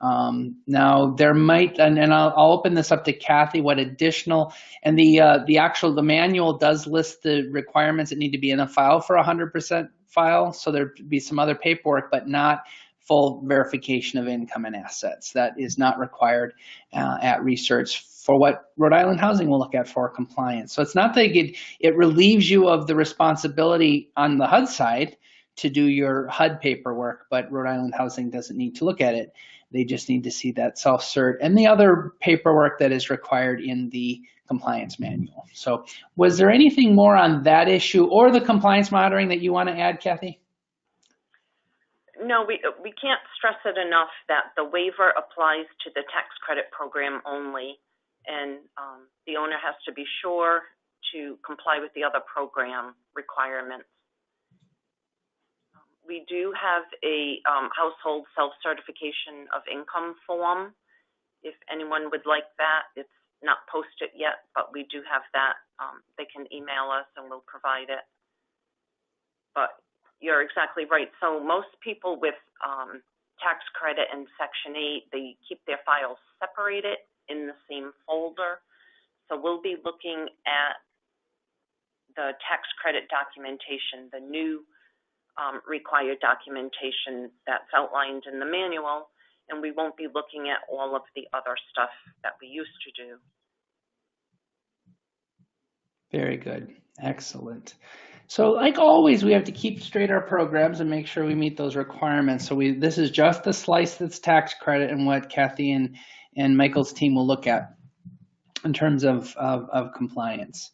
Now there might, and I'll open this up to Kathy, what additional, and the manual does list the requirements that need to be in a file for 100% file. So there'd be some other paperwork, but not full verification of income and assets. That is not required at research for what Rhode Island Housing will look at for compliance. So it's not that it relieves you of the responsibility on the HUD side to do your HUD paperwork, but Rhode Island Housing doesn't need to look at it. They just need to see that self-cert and the other paperwork that is required in the compliance manual. So was there anything more on that issue or the compliance monitoring that you want to add, Kathy? No, we can't stress it enough that the waiver applies to the tax credit program only, and the owner has to be sure to comply with the other program requirements. We do have a household self-certification of income form. If anyone would like that, it's not posted yet, but we do have that. They can email us and we'll provide it. But you're exactly right. So most people with tax credit and Section 8, they keep their files separated in the same folder. So we'll be looking at the tax credit documentation, the new required documentation that's outlined in the manual, and we won't be looking at all of the other stuff that we used to do. Very good. Excellent. So like always, we have to keep straight our programs and make sure we meet those requirements. So this is just the slice that's tax credit and what Kathy and Michael's team will look at in terms of compliance.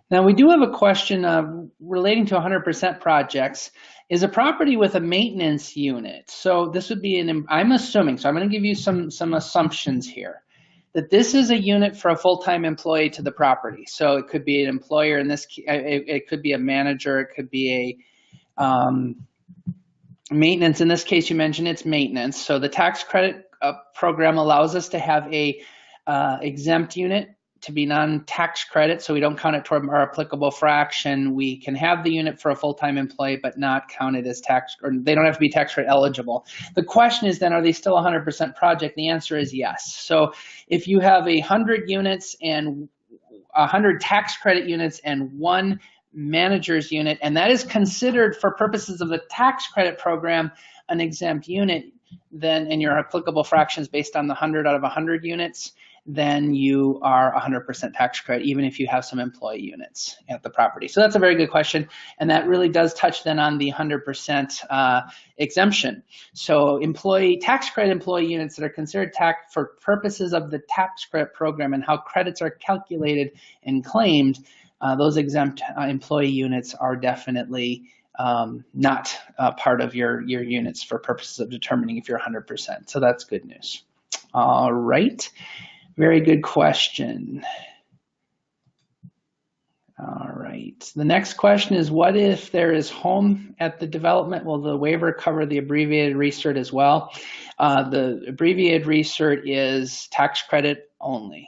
Now, we do have a question relating to 100% projects. Is a property with a maintenance unit? So this would be I'm assuming, so I'm going to give you some assumptions here, that this is a unit for a full-time employee to the property. So it could be an employer in this, it could be a manager, it could be a maintenance. In this case, you mentioned it's maintenance. So the tax credit program allows us to have a exempt unit to be non-tax credit, so we don't count it toward our applicable fraction. We can have the unit for a full-time employee, but not count it as tax, or they don't have to be tax credit eligible. The question is then, are they still 100% project? The answer is yes. So if you have 100 units and 100 tax credit units and 1 manager's unit, and that is considered for purposes of the tax credit program an exempt unit, then, and your applicable fractions based on the 100 out of 100 units, then you are 100% tax credit, even if you have some employee units at the property. So that's a very good question. And that really does touch then on the 100% exemption. So tax credit employee units that are considered tax for purposes of the tax credit program and how credits are calculated and claimed those exempt employee units are definitely not part of your units for purposes of determining if you're 100%. So that's good news. All right, very good question. All right, the next question is, what if there is home at the development? Will the waiver cover the abbreviated recert as well? The abbreviated recert is tax credit only.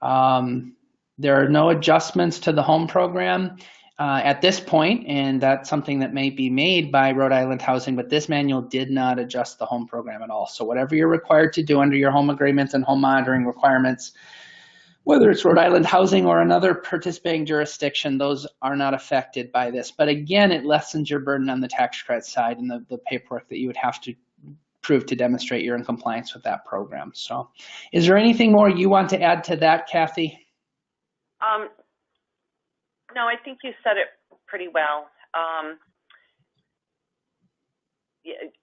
There are no adjustments to the home program at this point, and that's something that may be made by Rhode Island Housing, but this manual did not adjust the home program at all. So whatever you're required to do under your home agreements and home monitoring requirements, whether it's Rhode Island Housing or another participating jurisdiction, those are not affected by this. But again, it lessens your burden on the tax credit side and the paperwork that you would have to prove to demonstrate you're in compliance with that program. So is there anything more you want to add to that, Kathy? No, I think you said it pretty well.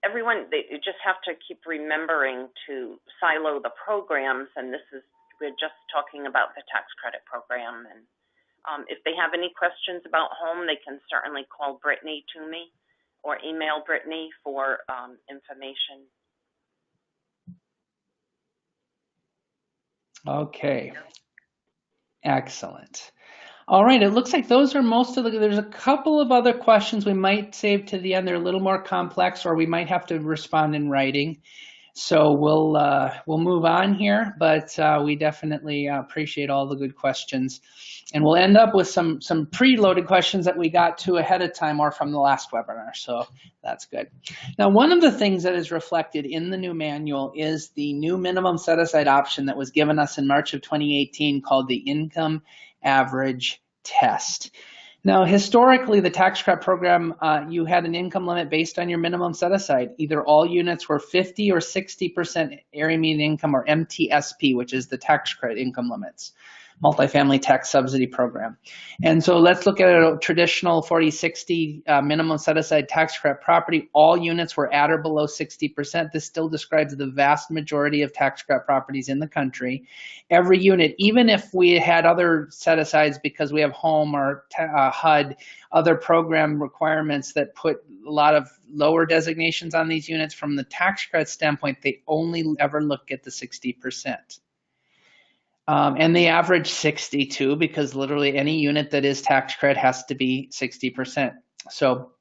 Everyone, you just have to keep remembering to silo the programs, and we're just talking about the tax credit program. And if they have any questions about home, they can certainly call Brittany to me or email Brittany for information. Okay, excellent. All right, it looks like those are most of there's a couple of other questions we might save to the end. They're a little more complex, or we might have to respond in writing. So we'll move on here, but we definitely appreciate all the good questions. And we'll end up with some preloaded questions that we got to ahead of time or from the last webinar, so that's good. Now, one of the things that is reflected in the new manual is the new minimum set-aside option that was given us in March of 2018 called the income average test. Now, historically, the tax credit program, you had an income limit based on your minimum set-aside. Either all units were 50 or 60% area median income, or MTSP, which is the tax credit income limits, multifamily tax subsidy program. And so let's look at a traditional 40-60 minimum set-aside tax credit property. All units were at or below 60%. This still describes the vast majority of tax credit properties in the country. Every unit, even if we had other set-asides because we have home or HUD, other program requirements that put a lot of lower designations on these units, from the tax credit standpoint, they only ever look at the 60%. And they average 62 because literally any unit that is tax credit has to be 60%. So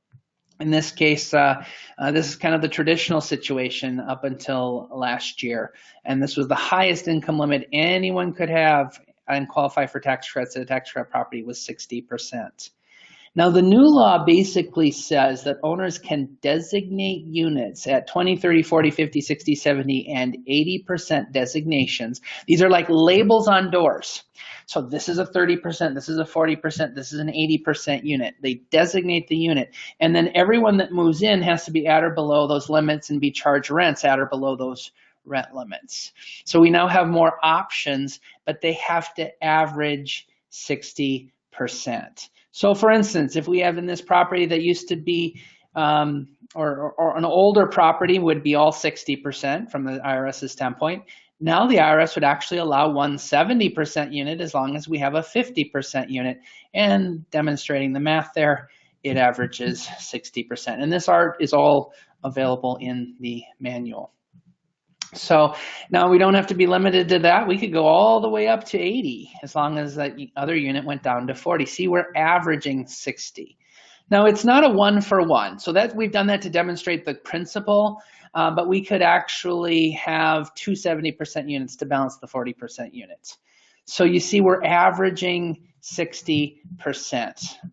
in this case, this is kind of the traditional situation up until last year. And this was the highest income limit anyone could have and qualify for tax credits at a tax credit property was 60%. Now, the new law basically says that owners can designate units at 20, 30, 40, 50, 60, 70, and 80% designations. These are like labels on doors. So this is a 30%, this is a 40%, this is an 80% unit. They designate the unit. And then everyone that moves in has to be at or below those limits and be charged rents at or below those rent limits. So we now have more options, but they have to average 60%. So for instance, if we have in this property that used to be, or an older property would be all 60% from the IRS's standpoint. Now the IRS would actually allow one 70% unit as long as we have a 50% unit, and demonstrating the math there, it averages 60%. And this art is all available in the manual. So now we don't have to be limited to that. We could go all the way up to 80 as long as that other unit went down to 40. See, we're averaging 60. Now it's not a 1-for-1. So that we've done that to demonstrate the principle, but we could actually have two 70% units to balance the 40% units. So you see we're averaging 60%,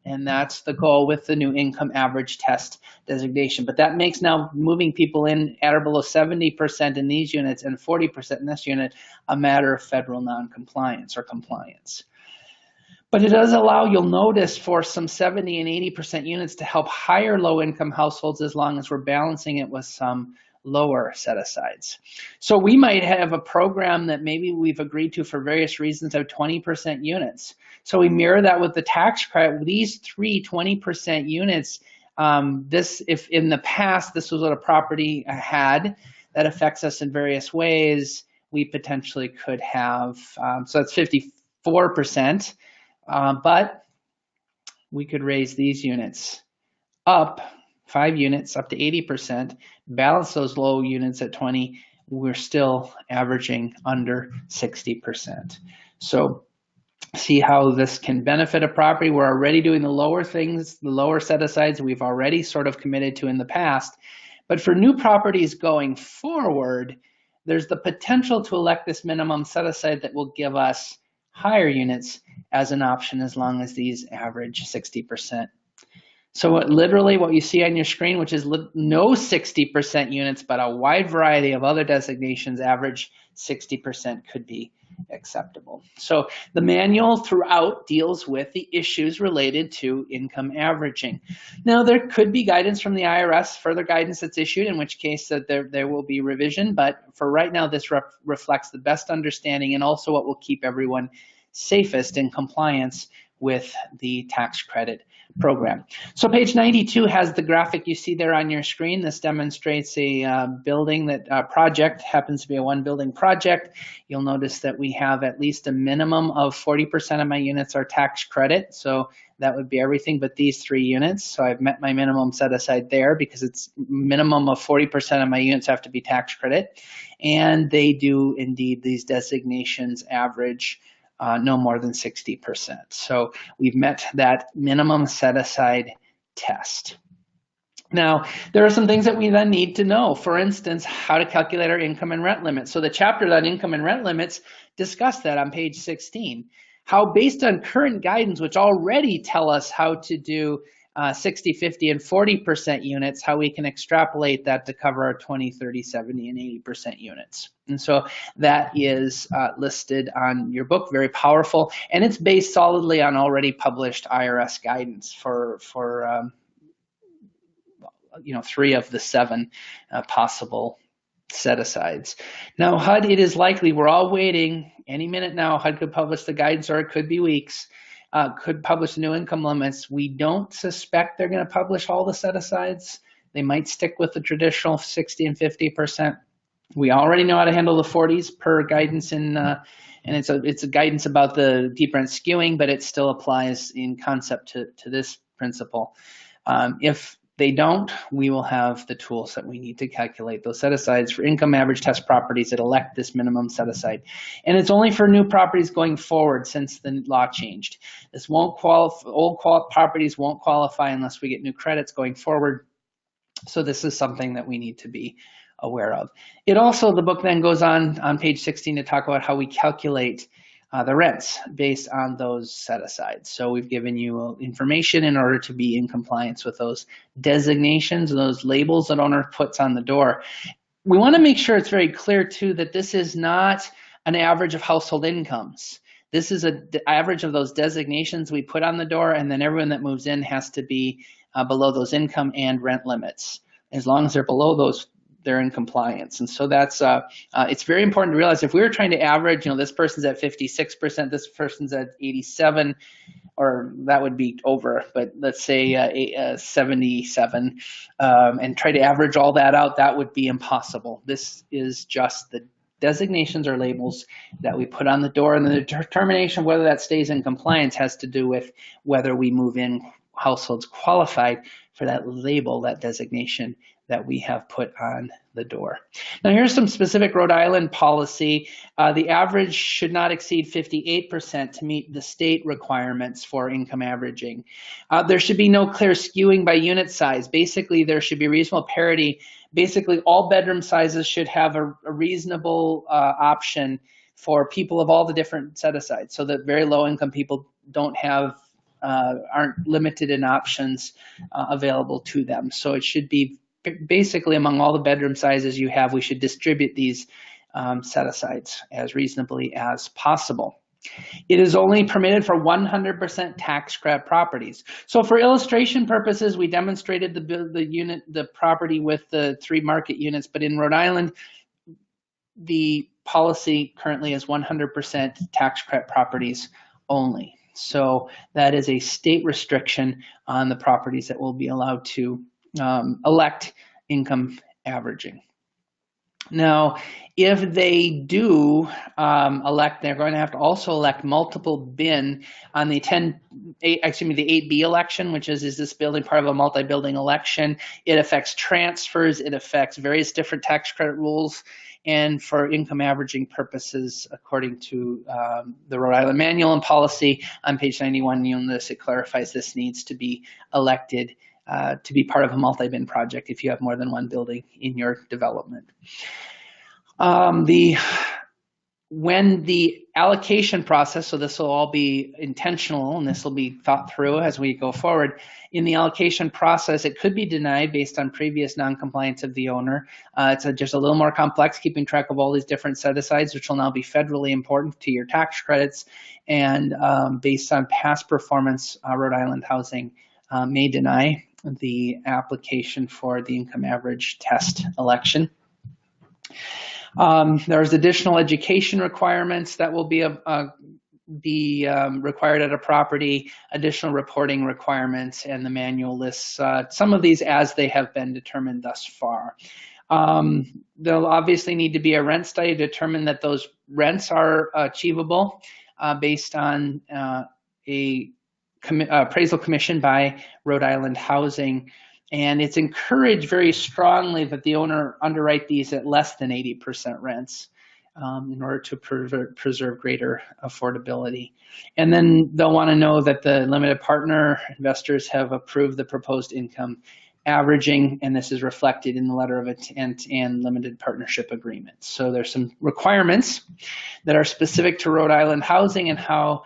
and that's the goal with the new income average test designation. But that makes now moving people in at or below 70% in these units and 40% in this unit a matter of federal non-compliance or compliance. But it does allow, you'll notice, for some 70 and 80% units to help higher low-income households as long as we're balancing it with some lower set-asides. So we might have a program that maybe we've agreed to for various reasons of 20% units. So we mirror that with the tax credit. These three 20% units, if in the past this was what a property had that affects us in various ways, we potentially could have, so that's 54%. But we could raise these units up 5 units up to 80%, balance those low units at 20, we're still averaging under 60%. So see how this can benefit a property. We're already doing the lower things, the lower set-asides we've already sort of committed to in the past. But for new properties going forward, there's the potential to elect this minimum set-aside that will give us higher units as an option as long as these average 60%. So literally what you see on your screen, which is no 60% units, but a wide variety of other designations, average 60% could be acceptable. So the manual throughout deals with the issues related to income averaging. Now there could be guidance from the IRS, further guidance that's issued, in which case that there will be revision, but for right now this reflects the best understanding and also what will keep everyone safest in compliance with the tax credit program. So page 92 has the graphic you see there on your screen. This demonstrates a building that project happens to be a one building project. You'll notice that we have at least a minimum of 40% of my units are tax credit. So that would be everything but these 3 units. So I've met my minimum set aside there because it's minimum of 40% of my units have to be tax credit. And they do indeed, these designations average no more than 60%. So we've met that minimum set aside test. Now, there are some things that we then need to know. For instance, how to calculate our income and rent limits. So the chapter on income and rent limits discussed that on page 16. How based on current guidance, which already tell us how to do 60, 50, and 40% units, how we can extrapolate that to cover our 20, 30, 70, and 80% units. And so that is listed on your book, very powerful, and it's based solidly on already published IRS guidance for 3 of the 7 possible set-asides. Now, HUD, it is likely, we're all waiting, any minute now, HUD could publish the guidance, or it could be weeks, could publish new income limits. We don't suspect they're going to publish all the set-asides. They might stick with the traditional 60 and 50%. We already know how to handle the 40s per guidance and it's a guidance about the deep rent skewing, but it still applies in concept to this principle. If they don't, we will have the tools that we need to calculate those set-asides for income average test properties that elect this minimum set-aside. And it's only for new properties going forward since the law changed. This won't qualify, properties won't qualify unless we get new credits going forward. So this is something that we need to be aware of. It also, the book then goes on page 16 to talk about how we calculate the rents based on those set-asides. So we've given you information in order to be in compliance with those designations, those labels that owner puts on the door. We want to make sure it's very clear too that this is not an average of household incomes. This is an average of those designations we put on the door, and then everyone that moves in has to be below those income and rent limits. As long as they're below those, they're in compliance. And so that's, it's very important to realize if we were trying to average, this person's at 56%, this person's at 87, or that would be over, but let's say 77, and try to average all that out, that would be impossible. This is just the designations or labels that we put on the door, and the determination of whether that stays in compliance has to do with whether we move in households qualified for that label, that designation that we have put on the door. Now here's some specific Rhode Island policy. The average should not exceed 58% to meet the state requirements for income averaging. There should be no clear skewing by unit size. Basically, there should be reasonable parity. Basically, all bedroom sizes should have a reasonable option for people of all the different set-asides, so that very low income people don't have aren't limited in options available to them. So it should be basically among all the bedroom sizes you have, we should distribute these set-asides as reasonably as possible. It is only permitted for 100% tax credit properties. So for illustration purposes, we demonstrated the property with the 3 market units, but in Rhode Island, the policy currently is 100% tax credit properties only. So that is a state restriction on the properties that will be allowed to elect income averaging. Now, if they do elect, they're going to have to also elect multiple bin on the the 8B election, which is this building part of a multi-building election? It affects transfers, it affects various different tax credit rules, and for income averaging purposes, according to the Rhode Island Manual and Policy on page 91, you'll notice it clarifies this needs to be elected to be part of a multi-bin project if you have more than one building in your development. When the allocation process, so this will all be intentional and this will be thought through as we go forward. In the allocation process, it could be denied based on previous non-compliance of the owner. It's just a little more complex, keeping track of all these different set-asides, which will now be federally important to your tax credits. And based on past performance, Rhode Island Housing may deny the application for the income average test election. There's additional education requirements that will be required at a property, additional reporting requirements, and the manual lists some of these as they have been determined thus far. There'll obviously need to be a rent study to determine that those rents are achievable based on a appraisal commission by Rhode Island Housing. And it's encouraged very strongly that the owner underwrite these at less than 80% rents in order to preserve greater affordability. And then they'll want to know that the limited partner investors have approved the proposed income averaging, and this is reflected in the letter of intent and limited partnership agreements. So there's some requirements that are specific to Rhode Island Housing and how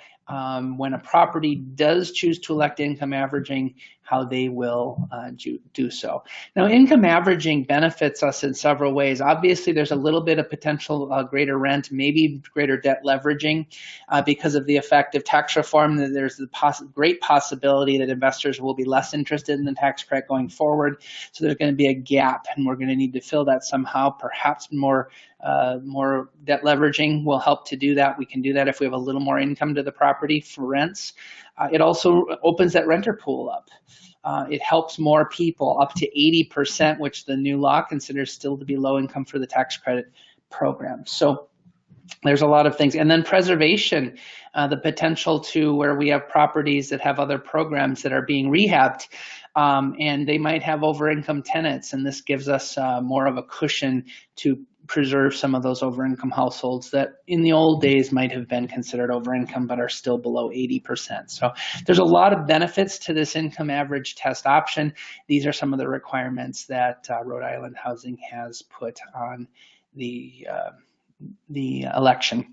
when a property does choose to elect income averaging, how they will do so. Now, income averaging benefits us in several ways. Obviously, there's a little bit of potential greater rent, maybe greater debt leveraging because of the effect of tax reform. There's the great possibility that investors will be less interested in the tax credit going forward. So there's going to be a gap, and we're going to need to fill that somehow. Perhaps more debt leveraging will help to do that. We can do that if we have a little more income to the property for rents. It also opens that renter pool up. It helps more people up to 80%, which the new law considers still to be low income for the tax credit program. So there's a lot of things. And then preservation, the potential to where we have properties that have other programs that are being rehabbed, and they might have over-income tenants, and this gives us more of a cushion to preserve some of those over-income households that in the old days might have been considered over-income but are still below 80%. So there's a lot of benefits to this income average test option. These are some of the requirements that Rhode Island Housing has put on the election.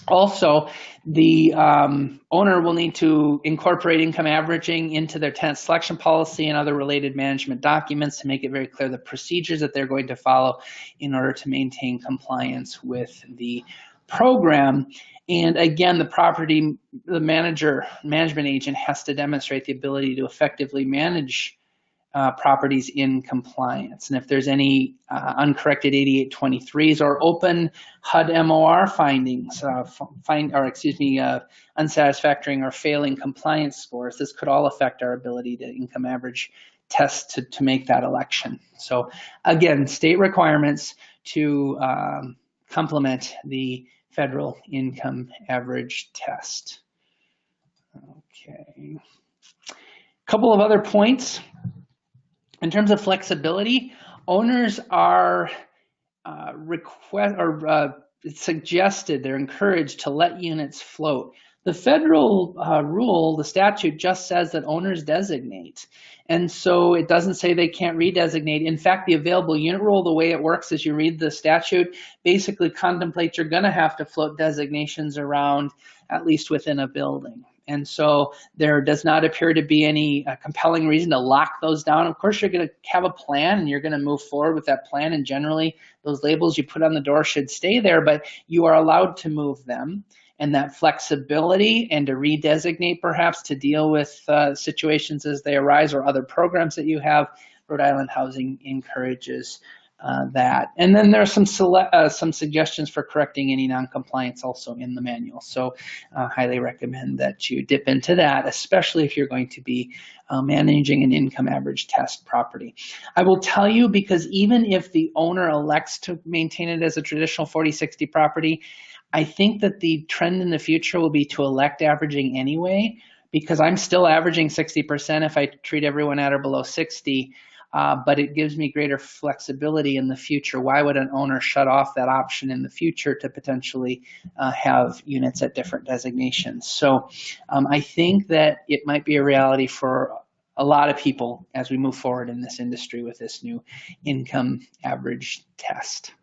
Also, the owner will need to incorporate income averaging into their tenant selection policy and other related management documents to make it very clear the procedures that they're going to follow in order to maintain compliance with the program. And again, the management agent has to demonstrate the ability to effectively manage properties in compliance. And if there's any uncorrected 8823s or open HUD MOR findings, unsatisfactory or failing compliance scores, this could all affect our ability to income average test to make that election. So again, state requirements to complement the federal income average test. Okay. A couple of other points. In terms of flexibility, owners are suggested, they're encouraged to let units float. The federal rule, the statute just says that owners designate. And so it doesn't say they can't redesignate. In fact, the available unit rule, the way it works as you read the statute, basically contemplates you're going to have to float designations around at least within a building. And so there does not appear to be any compelling reason to lock those down. Of course, you're going to have a plan and you're going to move forward with that plan. And generally, those labels you put on the door should stay there, but you are allowed to move them. And that flexibility and to redesignate perhaps to deal with situations as they arise or other programs that you have, Rhode Island Housing encourages that. And then there are some suggestions for correcting any non-compliance also in the manual. So highly recommend that you dip into that, especially if you're going to be managing an income average test property. I will tell you, because even if the owner elects to maintain it as a traditional 40/60 property, I think that the trend in the future will be to elect averaging anyway, because I'm still averaging 60% if I treat everyone at or below 60. But it gives me greater flexibility in the future. Why would an owner shut off that option in the future to potentially have units at different designations? So I think that it might be a reality for a lot of people as we move forward in this industry with this new income average test.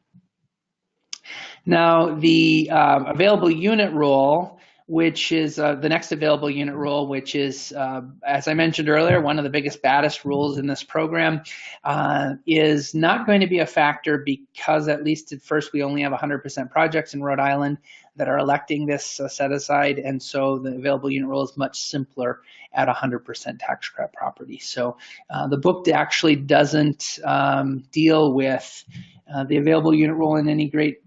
Now, the available unit rule, which is the next available unit rule, which is, as I mentioned earlier, one of the biggest, baddest rules in this program, is not going to be a factor because, at least at first, we only have 100% projects in Rhode Island that are electing this set aside, and so the available unit rule is much simpler at 100% tax credit property. So the book actually doesn't deal with the available unit rule in any great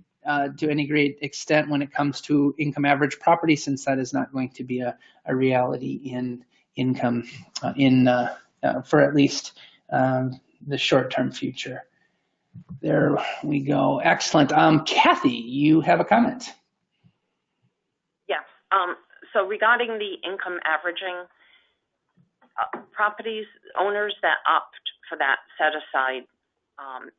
to any great extent when it comes to income average property, since that is not going to be a reality in income for at least the short-term future. There we go. Excellent. Kathy, you have a comment. Yes. So regarding the income averaging, properties owners that opt for that set aside,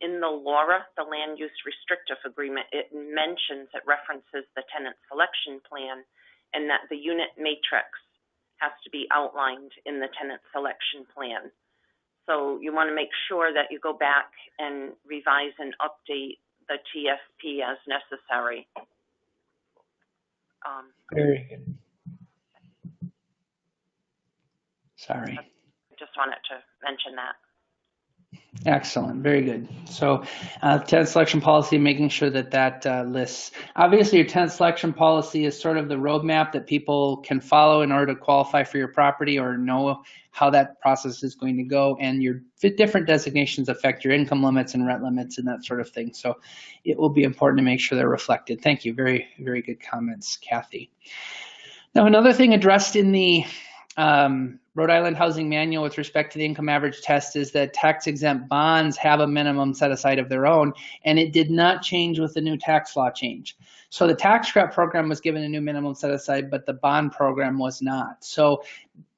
in the LURA, the Land Use Restrictive Agreement, it references the tenant selection plan, and that the unit matrix has to be outlined in the tenant selection plan. So you want to make sure that you go back and revise and update the TSP as necessary. Very good. Sorry. I just wanted to mention that. Excellent, very good. So tenant selection policy, making sure that that lists. Obviously, your tenant selection policy is sort of the roadmap that people can follow in order to qualify for your property or know how that process is going to go. And your different designations affect your income limits and rent limits and that sort of thing. So it will be important to make sure they're reflected. Thank you. Very, very good comments, Kathy. Now, another thing addressed in the Rhode Island Housing Manual with respect to the income average test is that tax-exempt bonds have a minimum set aside of their own, and it did not change with the new tax law change. So the tax credit program was given a new minimum set aside, but the bond program was not. So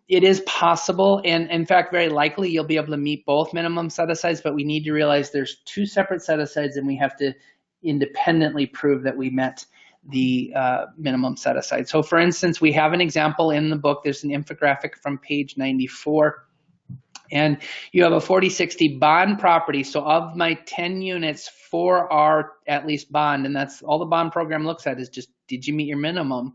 it is possible, and in fact, very likely you'll be able to meet both minimum set asides, but we need to realize there's two separate set asides and we have to independently prove that we met the minimum set aside. So for instance, we have an example in the book. There's an infographic from page 94. And you have a 40/60 bond property. So of my 10 units, 4 are at least bond. And that's all the bond program looks at is just, did you meet your minimum?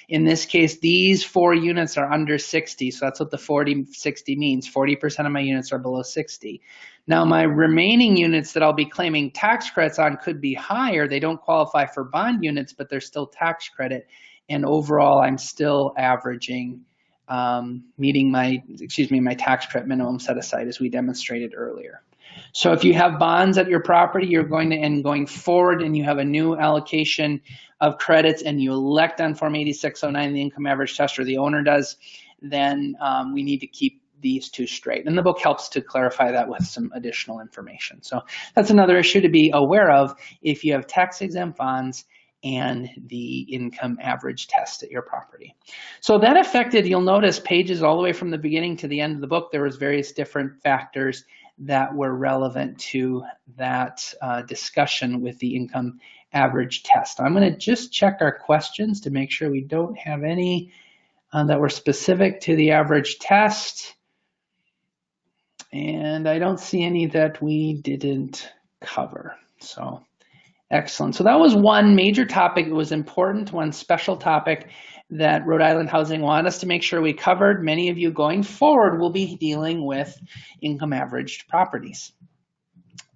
In this case, these 4 units are under 60. So that's what the 40/60 means. 40% of my units are below 60. Now, my remaining units that I'll be claiming tax credits on could be higher. They don't qualify for bond units, but they're still tax credit. And overall, I'm still averaging, meeting my tax credit minimum set aside as we demonstrated earlier. So if you have bonds at your property, you're going to end going forward and you have a new allocation of credits and you elect on Form 8609 the income average test, or the owner does, then we need to keep these two straight. And the book helps to clarify that with some additional information. So that's another issue to be aware of if you have tax-exempt bonds and the income average test at your property. So that affected, you'll notice, pages all the way from the beginning to the end of the book. There was various different factors that were relevant to that discussion with the income average test. I'm going to just check our questions to make sure we don't have any that were specific to the average test. And I don't see any that we didn't cover. So excellent. So that was one major topic. It was important, one special topic that Rhode Island Housing wanted us to make sure we covered. Many of you going forward will be dealing with income averaged properties.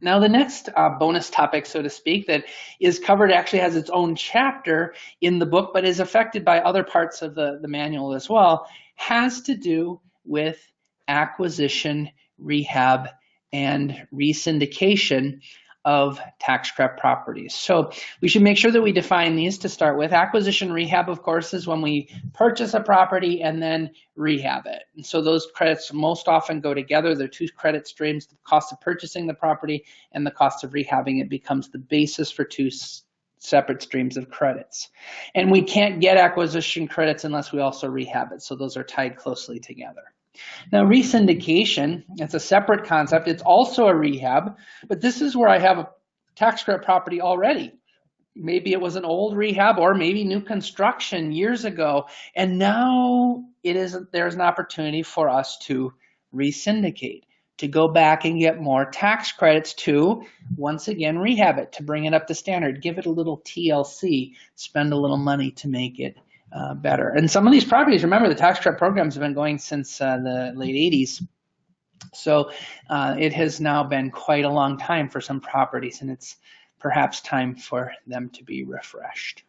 Now, the next bonus topic, so to speak, that is covered actually has its own chapter in the book, but is affected by other parts of the manual as well, has to do with acquisition, rehab, and resyndication of tax credit properties. So we should make sure that we define these to start with. Acquisition rehab, of course, is when we purchase a property and then rehab it. And so those credits most often go together. They're two credit streams. The cost of purchasing the property and the cost of rehabbing it becomes the basis for two separate streams of credits. And we can't get acquisition credits unless we also rehab it. So those are tied closely together. Now, resyndication, it's a separate concept. It's also a rehab, but this is where I have a tax credit property already. Maybe it was an old rehab or maybe new construction years ago, and now there's an opportunity for us to resyndicate, to go back and get more tax credits to, once again, rehab it, to bring it up to standard, give it a little TLC, spend a little money to make it better. And some of these properties, remember, the tax credit programs have been going since the late 80s. So it has now been quite a long time for some properties, and it's perhaps time for them to be refreshed.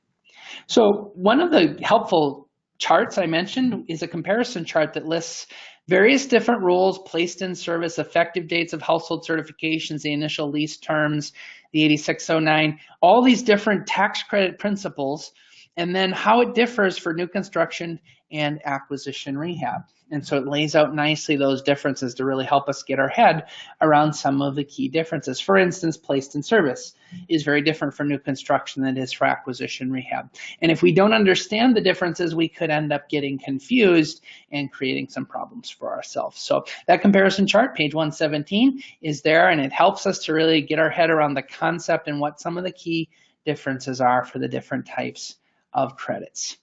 So one of the helpful charts I mentioned is a comparison chart that lists various different rules placed in service, effective dates of household certifications, the initial lease terms, the 8609, all these different tax credit principles, and then how it differs for new construction and acquisition rehab. And so it lays out nicely those differences to really help us get our head around some of the key differences. For instance, placed in service is very different for new construction than it is for acquisition rehab. And if we don't understand the differences, we could end up getting confused and creating some problems for ourselves. So that comparison chart, page 117, is there, and it helps us to really get our head around the concept and what some of the key differences are for the different types of credits.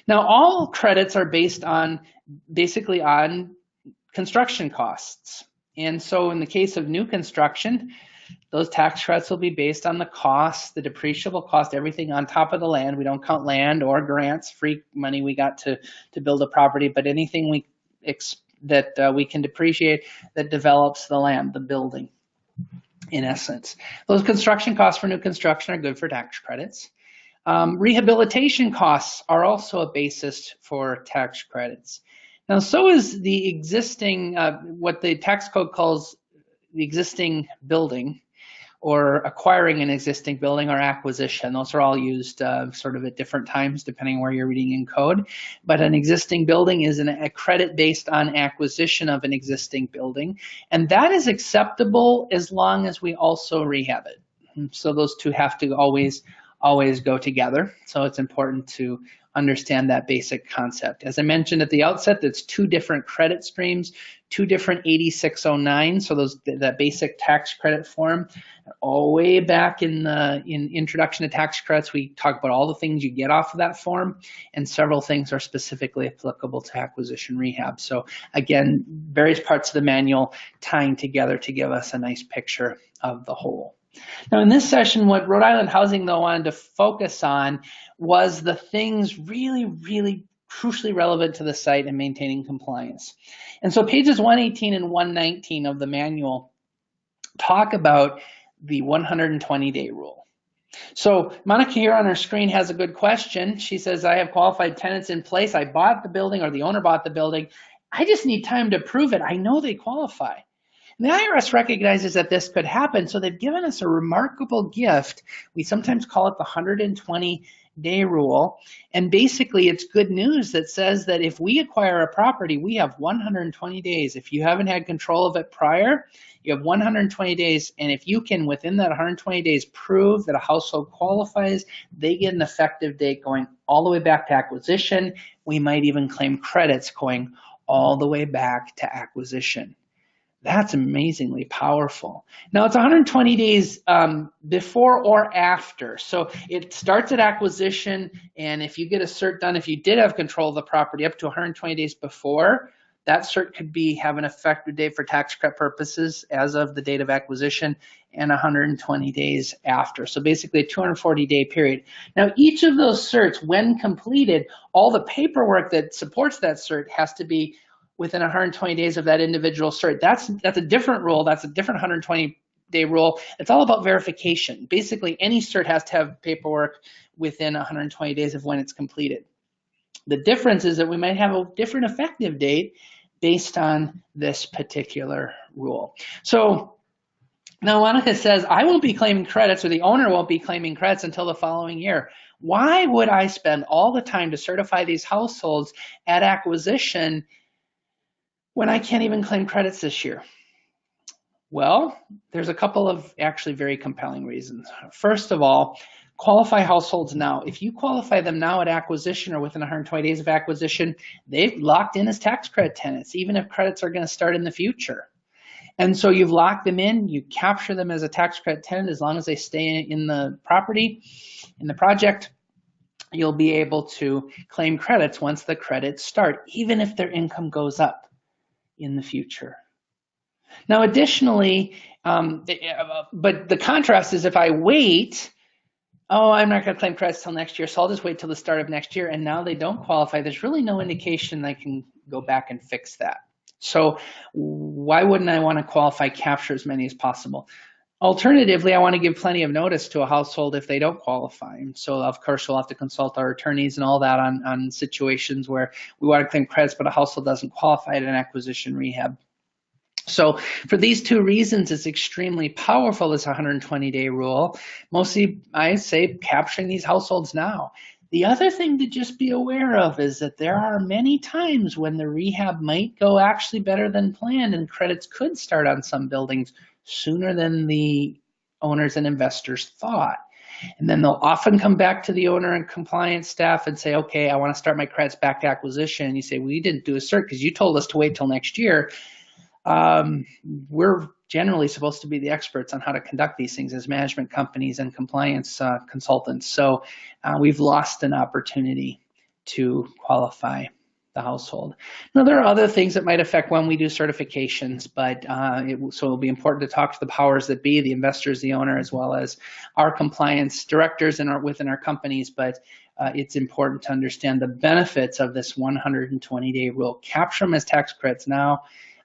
Now, all credits are based on basically on construction costs. And so in the case of new construction, those tax credits will be based on the cost, the depreciable cost, everything on top of the land. We don't count land or grants, free money we got to build a property, but anything that we can depreciate that develops the land, the building, in essence. Those construction costs for new construction are good for tax credits. Rehabilitation costs are also a basis for tax credits. Now, so is the existing, what the tax code calls the existing building, or acquiring an existing building, or acquisition. Those are all used sort of at different times depending where you're reading in code. But an existing building is a credit based on acquisition of an existing building. And that is acceptable as long as we also rehab it. And so those two have to always go together. So it's important to understand that basic concept. As I mentioned at the outset, that's two different credit streams, two different 8609. So that basic tax credit form, all the way back in Introduction to Tax Credits, we talk about all the things you get off of that form, and several things are specifically applicable to acquisition rehab. So again, various parts of the manual tying together to give us a nice picture of the whole. Now, in this session, what Rhode Island Housing, though, wanted to focus on was the things really, really crucially relevant to the site and maintaining compliance. And so pages 118 and 119 of the manual talk about the 120-day rule. So Monica here on her screen has a good question. She says, I have qualified tenants in place. I bought the building, or the owner bought the building. I just need time to prove it. I know they qualify. And the IRS recognizes that this could happen, so they've given us a remarkable gift. We sometimes call it the 120-day rule. And basically, it's good news that says that if we acquire a property, we have 120 days. If you haven't had control of it prior, you have 120 days. And if you can, within that 120 days, prove that a household qualifies, they get an effective date going all the way back to acquisition. We might even claim credits going all the way back to acquisition. That's amazingly powerful. Now, it's 120 days before or after. So it starts at acquisition, and if you get a cert done, if you did have control of the property up to 120 days before, that cert could have an effective date for tax credit purposes as of the date of acquisition, and 120 days after. So basically a 240-day period. Now, each of those certs, when completed, all the paperwork that supports that cert has to be within 120 days of that individual cert. That's a different rule. That's a different 120-day rule. It's all about verification. Basically, any cert has to have paperwork within 120 days of when it's completed. The difference is that we might have a different effective date based on this particular rule. So Now, Monica says, I won't be claiming credits, or the owner won't be claiming credits until the following year. Why would I spend all the time to certify these households at acquisition when I can't even claim credits this year? Well, there's a couple of actually very compelling reasons. First of all, qualify households now. If you qualify them now at acquisition or within 120 days of acquisition, they've locked in as tax credit tenants, even if credits are going to start in the future. And so you've locked them in, you capture them as a tax credit tenant as long as they stay in the property, in the project, you'll be able to claim credits once the credits start, even if their income goes up in the future. Now, additionally, but the contrast is if I wait, oh, I'm not going to claim credits till next year, so I'll just wait till the start of next year, and now they don't qualify, there's really no indication I can go back and fix that. So why wouldn't I want to qualify, capture as many as possible? Alternatively, I want to give plenty of notice to a household if they don't qualify. So of course, we'll have to consult our attorneys and all that on situations where we want to claim credits, but a household doesn't qualify at an acquisition rehab. So for these two reasons, it's extremely powerful, this 120-day rule. Mostly, I say, capturing these households now. The other thing to just be aware of is that there are many times when the rehab might go actually better than planned, and credits could start on some buildings sooner than the owners and investors thought. And then they'll often come back to the owner and compliance staff and say, okay, I want to start my credits back to acquisition. And you say, well, you didn't do a cert because you told us to wait till next year. We're generally supposed to be the experts on how to conduct these things as management companies and compliance consultants. So we've lost an opportunity to qualify the household. Now, there are other things that might affect when we do certifications, but so it'll be important to talk to the powers that be, the investors, the owner, as well as our compliance directors within our companies. But it's important to understand the benefits of this 120-day rule. Capture them as tax credits now,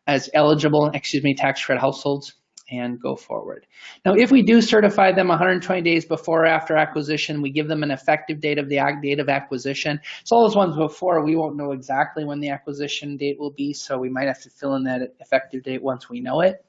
as eligible, tax credit households, and go forward. Now, if we do certify them 120 days before or after acquisition, we give them an effective date of the date of acquisition. So all those ones before, we won't know exactly when the acquisition date will be, so we might have to fill in that effective date once we know it.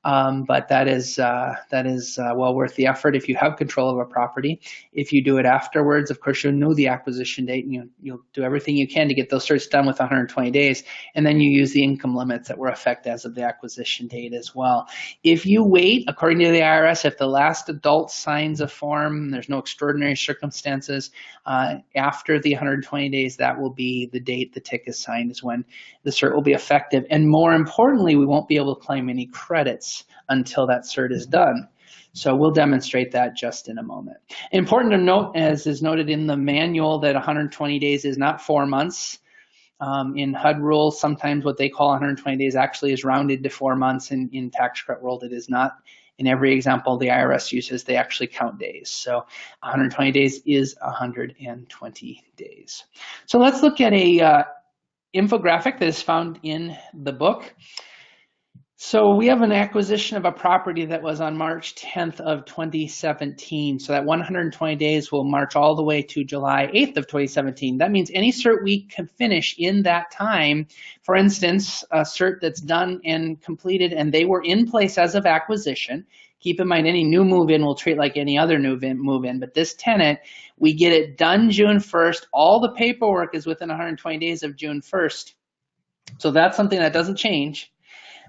But that is well worth the effort if you have control of a property. If you do it afterwards, of course, you'll know the acquisition date, and you'll do everything you can to get those certs done with 120 days, and then you use the income limits that were effective as of the acquisition date as well. If you wait, according to the IRS, if the last adult signs a form, there's no extraordinary circumstances, after the 120 days, that will be the date the TIC is signed, is when the cert will be effective. And more importantly, we won't be able to claim any credits until that cert is done. So we'll demonstrate that just in a moment. Important to note, as is noted in the manual, that 120 days is not 4 months. In HUD rules, sometimes what they call 120 days actually is rounded to 4 months. In tax credit world, it is not. In every example the IRS uses, they actually count days. So 120 days is 120 days. So let's look at a infographic that is found in the book. So we have an acquisition of a property that was on March 10th of 2017. So that 120 days will march all the way to July 8th of 2017. That means any cert we can finish in that time, for instance, a cert that's done and completed and they were in place as of acquisition. Keep in mind, any new move-in will treat like any other new move-in, but this tenant, we get it done June 1st. All the paperwork is within 120 days of June 1st. So that's something that doesn't change.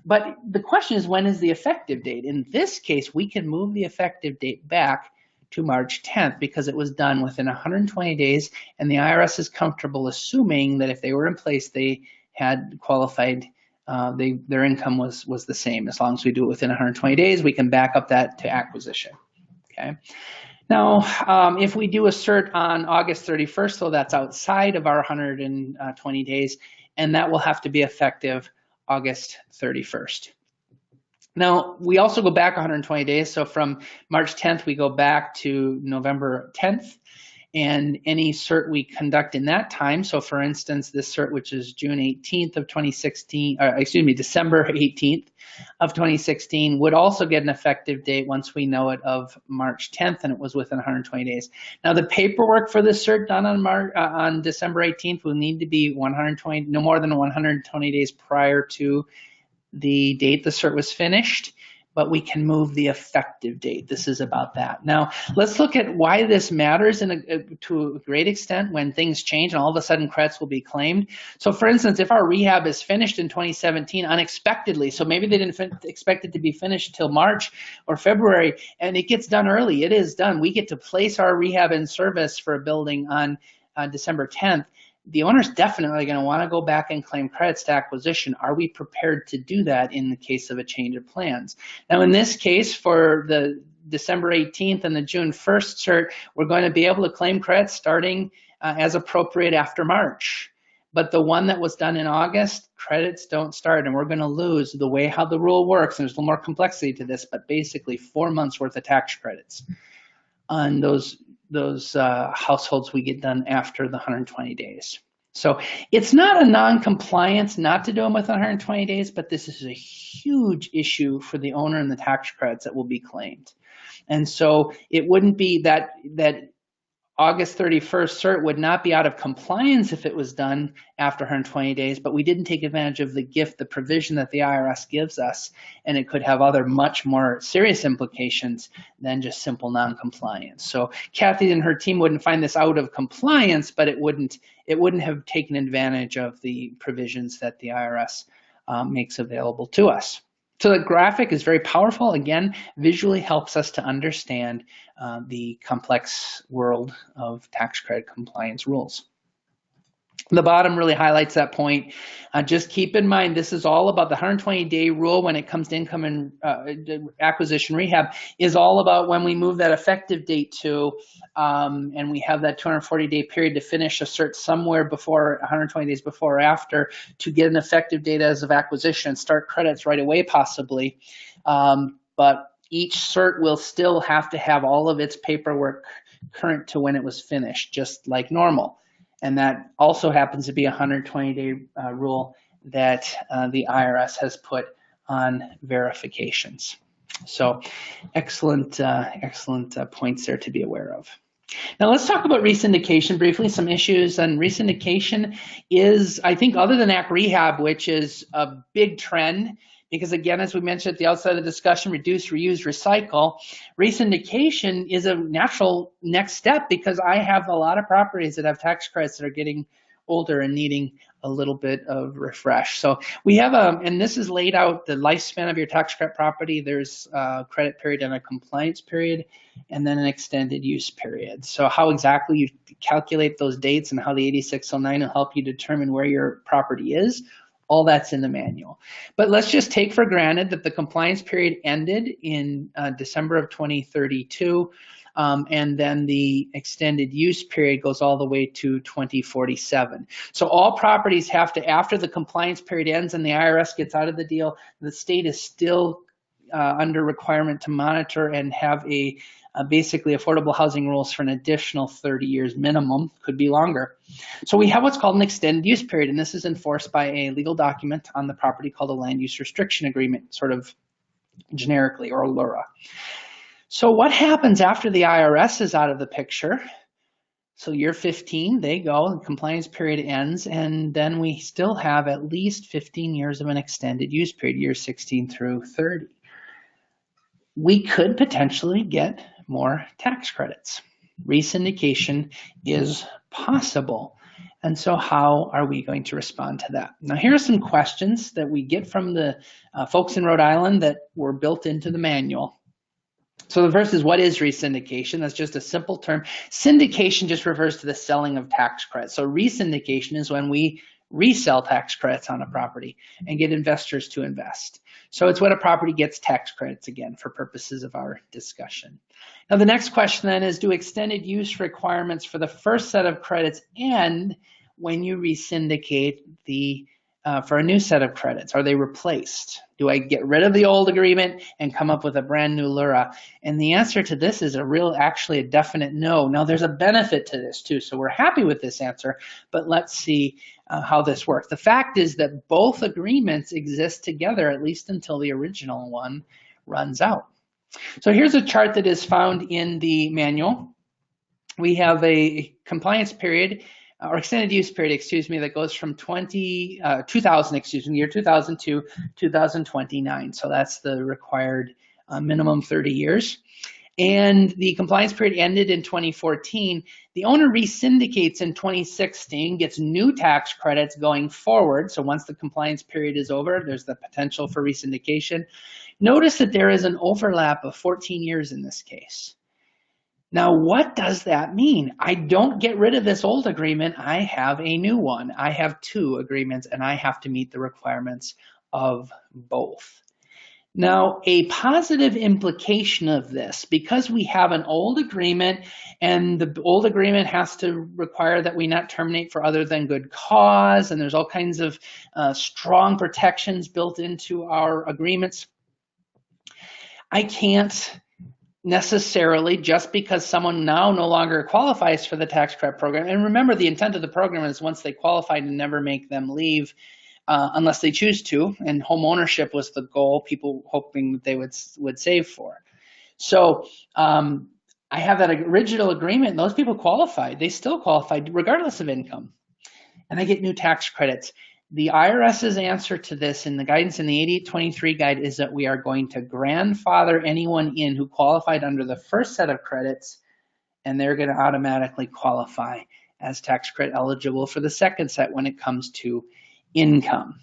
But the question is, when is the effective date? In this case, we can move the effective date back to March 10th because it was done within 120 days, and the IRS is comfortable assuming that if they were in place, they had qualified, their income was the same. As long as we do it within 120 days, we can back up that to acquisition. Okay. Now, if we do a cert on August 31st, so that's outside of our 120 days, and that will have to be effective August 31st. Now, we also go back 120 days. So from March 10th, we go back to November 10th. And any cert we conduct in that time, so for instance, this cert, which is June 18th of 2016, December 18th of 2016, would also get an effective date once we know it of March 10th, and it was within 120 days. Now, the paperwork for this cert done on December 18th will need to be no more than 120 days prior to the date the cert was finished. but we can move the effective date. This is about that. Now, let's look at why this matters to a great extent when things change and all of a sudden credits will be claimed. So for instance, if our rehab is finished in 2017 unexpectedly, so maybe they didn't expect it to be finished till March or February, and it gets done early, it is done. We get to place our rehab in service for a building on December 10th. The owner's definitely going to want to go back and claim credits to acquisition. Are we prepared to do that in the case of a change of plans? Now, in this case, for the December 18th and the June 1st cert, we're going to be able to claim credits starting as appropriate after March. But the one that was done in August, credits don't start, and we're going to lose the way how the rule works. And there's a little more complexity to this, but basically 4 months worth of tax credits on those households we get done after the 120 days. So it's not a non-compliance not to do them with 120 days, but this is a huge issue for the owner and the tax credits that will be claimed. And so it wouldn't be that August 31st cert would not be out of compliance if it was done after 120 days, but we didn't take advantage of the gift, the provision that the IRS gives us, and it could have other much more serious implications than just simple non-compliance. So Kathy and her team wouldn't find this out of compliance, but it wouldn't have taken advantage of the provisions that the IRS makes available to us. So the graphic is very powerful. Again, visually helps us to understand the complex world of tax credit compliance rules. The bottom really highlights that point. Just keep in mind, this is all about the 120-day rule when it comes to income and acquisition rehab is all about when we move that effective date to, and we have that 240-day period to finish a cert somewhere before 120 days before or after to get an effective date as of acquisition and start credits right away possibly. But each cert will still have to have all of its paperwork current to when it was finished, just like normal. And that also happens to be a 120-day rule that the IRS has put on verifications. So excellent points there to be aware of. Now let's talk about resyndication briefly, some issues. And resyndication is, I think, other than AC rehab, which is a big trend, because again, as we mentioned at the outset of the discussion, reduce, reuse, recycle, resyndication is a natural next step because I have a lot of properties that have tax credits that are getting older and needing a little bit of refresh. So we have and this is laid out the lifespan of your tax credit property. There's a credit period and a compliance period, and then an extended use period. So how exactly you calculate those dates and how the 8609 will help you determine where your property is, all that's in the manual. But let's just take for granted that the compliance period ended in December of 2032, and then the extended use period goes all the way to 2047. So all properties have to, after the compliance period ends and the IRS gets out of the deal, the state is still under requirement to monitor and have basically affordable housing rules for an additional 30 years minimum, could be longer. So we have what's called an extended use period, and this is enforced by a legal document on the property called a land use restriction agreement, sort of generically, or a LURA. So what happens after the IRS is out of the picture? So year 15, they go, the compliance period ends, and then we still have at least 15 years of an extended use period, year 16 through 30. We could potentially get more tax credits. Resyndication is possible. And so how are we going to respond to that? Now, here are some questions that we get from the folks in Rhode Island that were built into the manual. So the first is, what is resyndication? That's just a simple term. Syndication just refers to the selling of tax credits. So resyndication is when we resell tax credits on a property and get investors to invest. So it's when a property gets tax credits again for purposes of our discussion. Now the next question then is, do extended use requirements for the first set of credits end when you resyndicate for a new set of credits? Are they replaced? Do I get rid of the old agreement and come up with a brand new LURA? And the answer to this is actually a definite no. Now there's a benefit to this too, so we're happy with this answer, but let's see how this works. The fact is that both agreements exist together, at least until the original one runs out. So here's a chart that is found in the manual. We have a compliance period or extended use period, excuse me, that goes from 2000, excuse me, year 2000 to 2029. So that's the required minimum 30 years. And the compliance period ended in 2014. The owner resyndicates in 2016, gets new tax credits going forward. So once the compliance period is over, there's the potential for resyndication. Notice that there is an overlap of 14 years in this case. Now, what does that mean? I don't get rid of this old agreement. I have a new one. I have two agreements, and I have to meet the requirements of both. Now, a positive implication of this, because we have an old agreement and the old agreement has to require that we not terminate for other than good cause, and there's all kinds of strong protections built into our agreements, I can't necessarily, just because someone now no longer qualifies for the tax credit program, and remember the intent of the program is once they qualify to never make them leave, unless they choose to, and home ownership was the goal, people hoping that they would save for. So I have that original agreement, and those people qualified. They still qualified regardless of income, and I get new tax credits. The IRS's answer to this in the guidance in the 8823 guide is that we are going to grandfather anyone in who qualified under the first set of credits, and they're going to automatically qualify as tax credit eligible for the second set when it comes to income.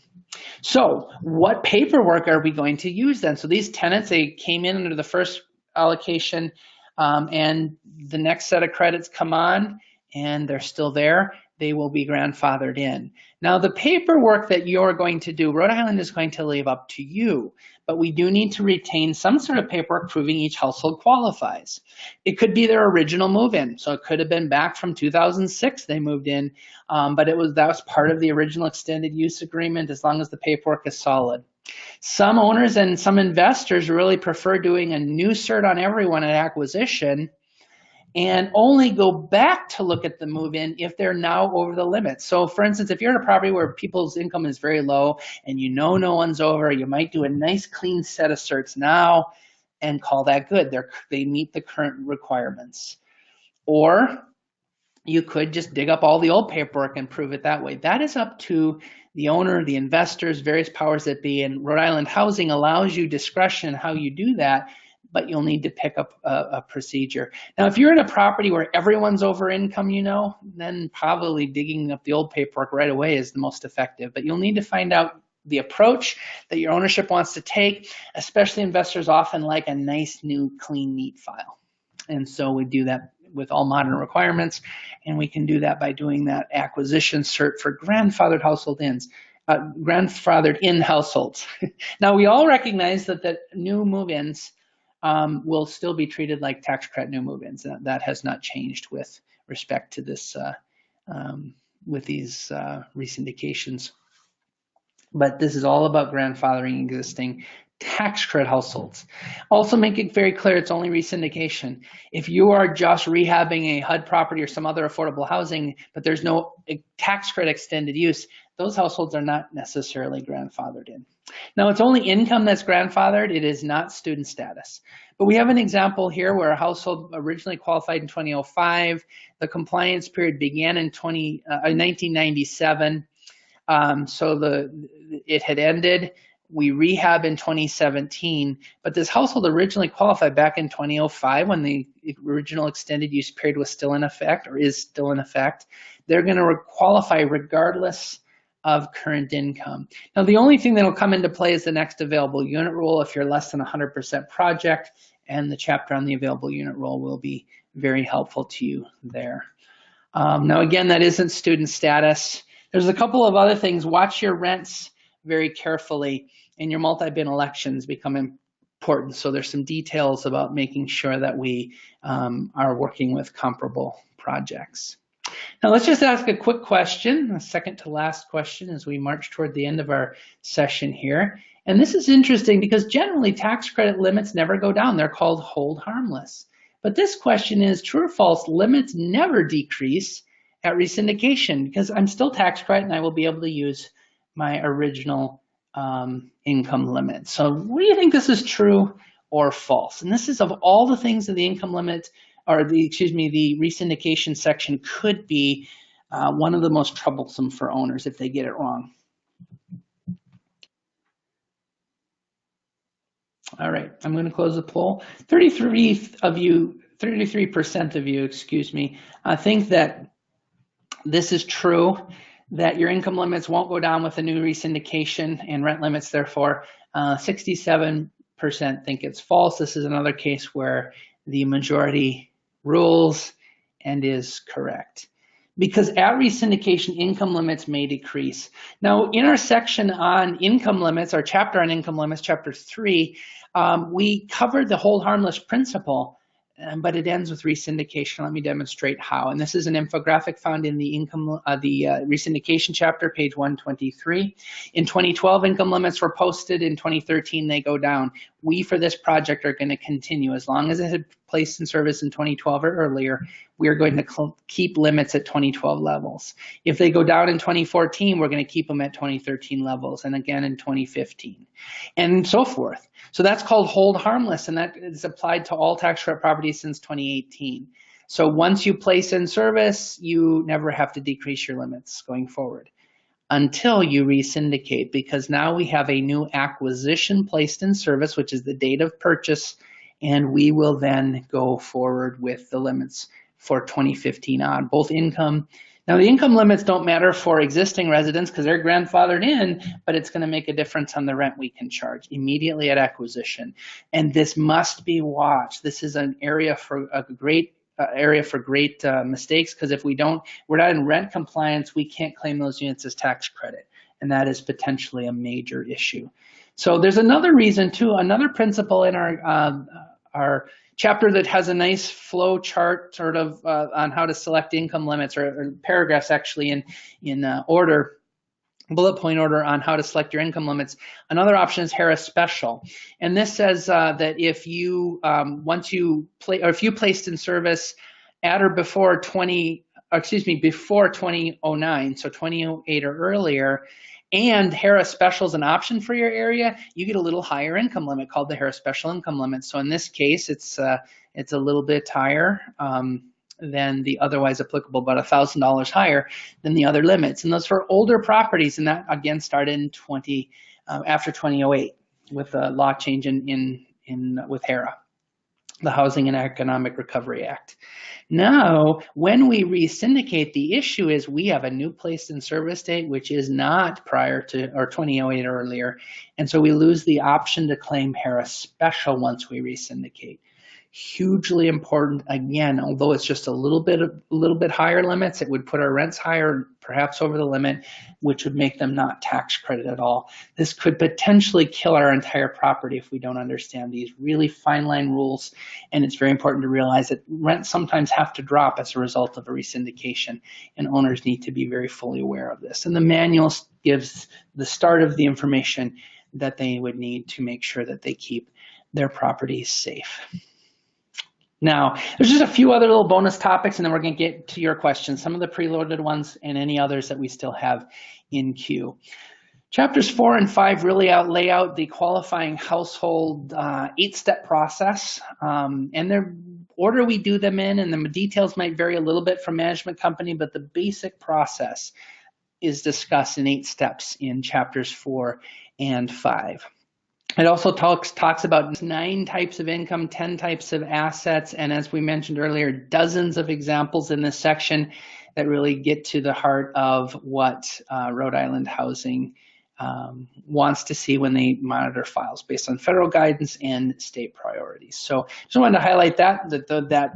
So what paperwork are we going to use then? So these tenants, they came in under the first allocation, and the next set of credits come on and they're still there. They will be grandfathered in. Now the paperwork that you're going to do, Rhode Island is going to leave up to you, but we do need to retain some sort of paperwork proving each household qualifies. It could be their original move-in, so it could have been back from 2006 they moved in, but that was part of the original extended use agreement as long as the paperwork is solid. Some owners and some investors really prefer doing a new cert on everyone at acquisition and only go back to look at the move-in if they're now over the limit. So for instance, if you're in a property where people's income is very low and you know no one's over, you might do a nice clean set of certs now and call that good. They meet the current requirements. Or you could just dig up all the old paperwork and prove it that way. That is up to the owner, the investors, various powers that be, and Rhode Island Housing allows you discretion how you do that, but you'll need to pick up a procedure. Now, if you're in a property where everyone's over income, then probably digging up the old paperwork right away is the most effective. But you'll need to find out the approach that your ownership wants to take, especially investors often like a nice, new, clean, neat file. And so we do that with all modern requirements, and we can do that by doing that acquisition cert for grandfathered household ins. Grandfathered in households. Now, we all recognize that the new move-ins will still be treated like tax credit new move-ins. That has not changed with respect to this, with these resyndications. But this is all about grandfathering existing tax credit households. Also make it very clear it's only resyndication. If you are just rehabbing a HUD property or some other affordable housing, but there's no tax credit extended use, those households are not necessarily grandfathered in. Now, it's only income that's grandfathered. It is not student status. But we have an example here where a household originally qualified in 2005. The compliance period began in 1997. So it had ended. We rehab in 2017, but this household originally qualified back in 2005 when the original extended use period was still in effect or is still in effect. They're going to qualify regardless of current income. Now, the only thing that will come into play is the next available unit rule if you're less than 100% project, and the chapter on the available unit rule will be very helpful to you there. Now, again, that isn't student status. There's a couple of other things. Watch your rents very carefully, and your multi-bin elections become important. So there's some details about making sure that we are working with comparable projects. Now let's just ask a quick question, a second to last question as we march toward the end of our session here. And this is interesting because generally tax credit limits never go down. They're called hold harmless. But this question is true or false, limits never decrease at resyndication because I'm still tax credit and I will be able to use my original income limit. So what do you think, this is true or false? And this is of all the things that the income limit or the resyndication section could be one of the most troublesome for owners if they get it wrong. All right, I'm going to close the poll. 33% of you, think that this is true, that your income limits won't go down with the new resyndication and rent limits, therefore 67% think it's false. This is another case where the majority rules and is correct. Because at resyndication, income limits may decrease. Now, in our section on income limits, our chapter on income limits, chapter 3, we covered the hold harmless principle, but it ends with resyndication. Let me demonstrate how. And this is an infographic found in the resyndication chapter, page 123. In 2012, income limits were posted. In 2013, they go down. We, for this project, are going to continue. As long as it had placed in service in 2012 or earlier, we are going to keep limits at 2012 levels. If they go down in 2014, we're going to keep them at 2013 levels, and again in 2015, and so forth. So that's called hold harmless, and that is applied to all tax credit properties since 2018. So once you place in service, you never have to decrease your limits going forward until you resyndicate, because now we have a new acquisition placed in service, which is the date of purchase, and we will then go forward with the limits for 2015 on both income. Now, the income limits don't matter for existing residents because they're grandfathered in, but it's going to make a difference on the rent we can charge immediately at acquisition. And this must be watched. This is an area for a great mistakes, because if we're not in rent compliance, we can't claim those units as tax credit, and that is potentially a major issue. So there's another reason too, another principle in our chapter that has a nice flow chart sort of on how to select income limits, or paragraphs actually in order, bullet point order on how to select your income limits. Another option is Harris Special, and this says that if you if you placed in service at or before 2009, so 2008 or earlier, and Harris Special is an option for your area, you get a little higher income limit called the Harris Special income limit. So in this case, it's a little bit higher than the otherwise applicable, about $1,000 higher than the other limits. And those for older properties, and that again started in after 2008 with the law change with HERA, the Housing and Economic Recovery Act. Now, when we resyndicate, the issue is we have a new placed in service date, which is not prior to or 2008 or earlier, and so we lose the option to claim Harris Special once we resyndicate. Hugely important. Again, although it's just a little bit higher limits, it would put our rents higher, perhaps over the limit, which would make them not tax credit at all. This could potentially kill our entire property if we don't understand these really fine line rules. And it's very important to realize that rents sometimes have to drop as a result of a resyndication, and owners need to be very fully aware of this. And the manual gives the start of the information that they would need to make sure that they keep their properties safe. Now, there's just a few other little bonus topics, and then we're going to get to your questions, some of the preloaded ones and any others that we still have in queue. Chapters 4 and 5 really lay out the qualifying household 8-step process, and the order we do them in, and the details might vary a little bit from management company, but the basic process is discussed in 8 steps in chapters 4 and 5. It also talks about 9 types of income, 10 types of assets, and as we mentioned earlier, dozens of examples in this section that really get to the heart of what Rhode Island Housing wants to see when they monitor files based on federal guidance and state priorities. So just wanted to highlight that